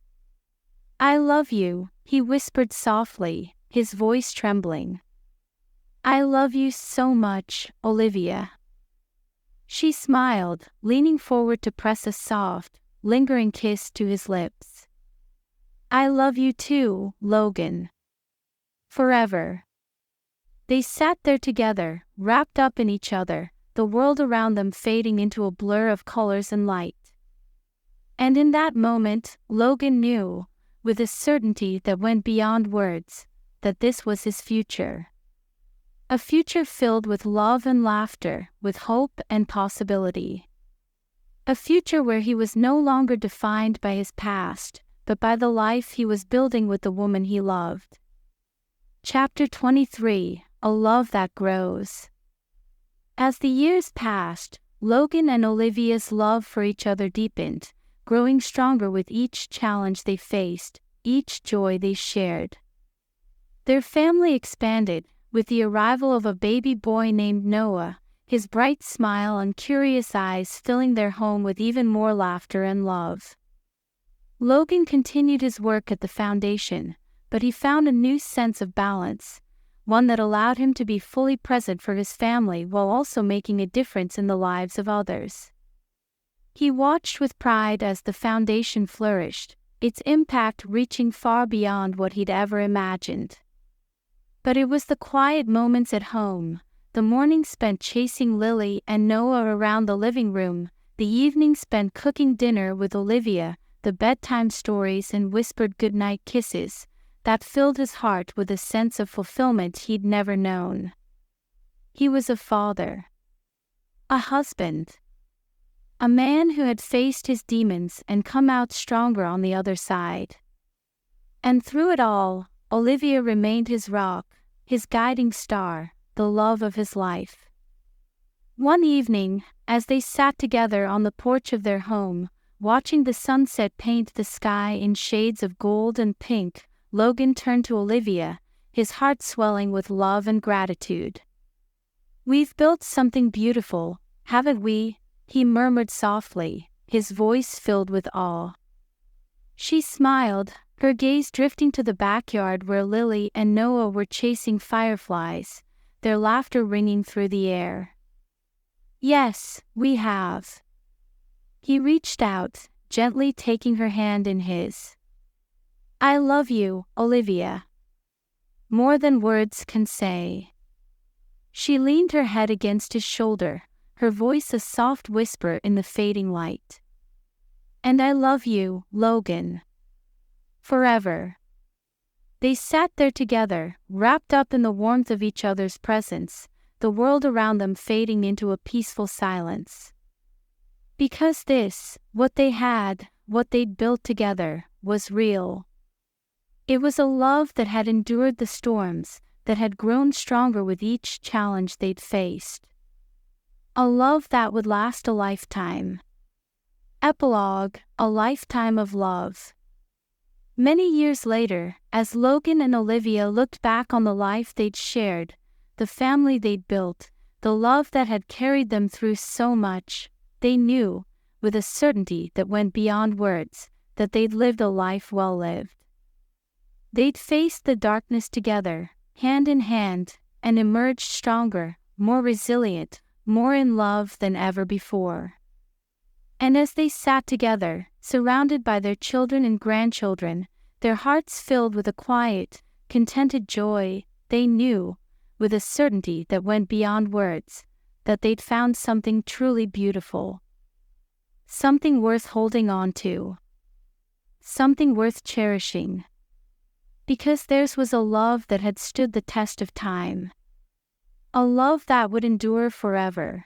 "I love you," he whispered softly, his voice trembling. "I love you so much, Olivia." She smiled, leaning forward to press a soft, lingering kiss to his lips. "I love you too, Logan. Forever." They sat there together, wrapped up in each other, the world around them fading into a blur of colors and light. And in that moment, Logan knew, with a certainty that went beyond words, that this was his future. A future filled with love and laughter, with hope and possibility. A future where he was no longer defined by his past, but by the life he was building with the woman he loved. Chapter 23: A Love That Grows. As the years passed, Logan and Olivia's love for each other deepened, growing stronger with each challenge they faced, each joy they shared. Their family expanded, with the arrival of a baby boy named Noah, his bright smile and curious eyes filling their home with even more laughter and love. Logan continued his work at the foundation, but he found a new sense of balance, one that allowed him to be fully present for his family while also making a difference in the lives of others. He watched with pride as the foundation flourished, its impact reaching far beyond what he'd ever imagined. But it was the quiet moments at home, the mornings spent chasing Lily and Noah around the living room, the evenings spent cooking dinner with Olivia, the bedtime stories and whispered goodnight kisses, that filled his heart with a sense of fulfillment he'd never known. He was a father, a husband, a man who had faced his demons and come out stronger on the other side. And through it all, Olivia remained his rock, his guiding star, the love of his life. One evening, as they sat together on the porch of their home, watching the sunset paint the sky in shades of gold and pink, Logan turned to Olivia, his heart swelling with love and gratitude. "We've built something beautiful, haven't we?" he murmured softly, his voice filled with awe. She smiled, her gaze drifting to the backyard where Lily and Noah were chasing fireflies, their laughter ringing through the air. "Yes, we have." He reached out, gently taking her hand in his. "I love you, Olivia. More than words can say." She leaned her head against his shoulder, her voice a soft whisper in the fading light. "And I love you, Logan. Forever." They sat there together, wrapped up in the warmth of each other's presence, the world around them fading into a peaceful silence. Because this, what they had, what they'd built together, was real. It was a love that had endured the storms, that had grown stronger with each challenge they'd faced. A love that would last a lifetime. Epilogue, a lifetime of love. Many years later, as Logan and Olivia looked back on the life they'd shared, the family they'd built, the love that had carried them through so much, they knew, with a certainty that went beyond words, that they'd lived a life well lived. They'd faced the darkness together, hand in hand, and emerged stronger, more resilient, more in love than ever before. And as they sat together, surrounded by their children and grandchildren, their hearts filled with a quiet, contented joy, they knew, with a certainty that went beyond words, that they'd found something truly beautiful. Something worth holding on to. Something worth cherishing. Because theirs was a love that had stood the test of time. A love that would endure forever.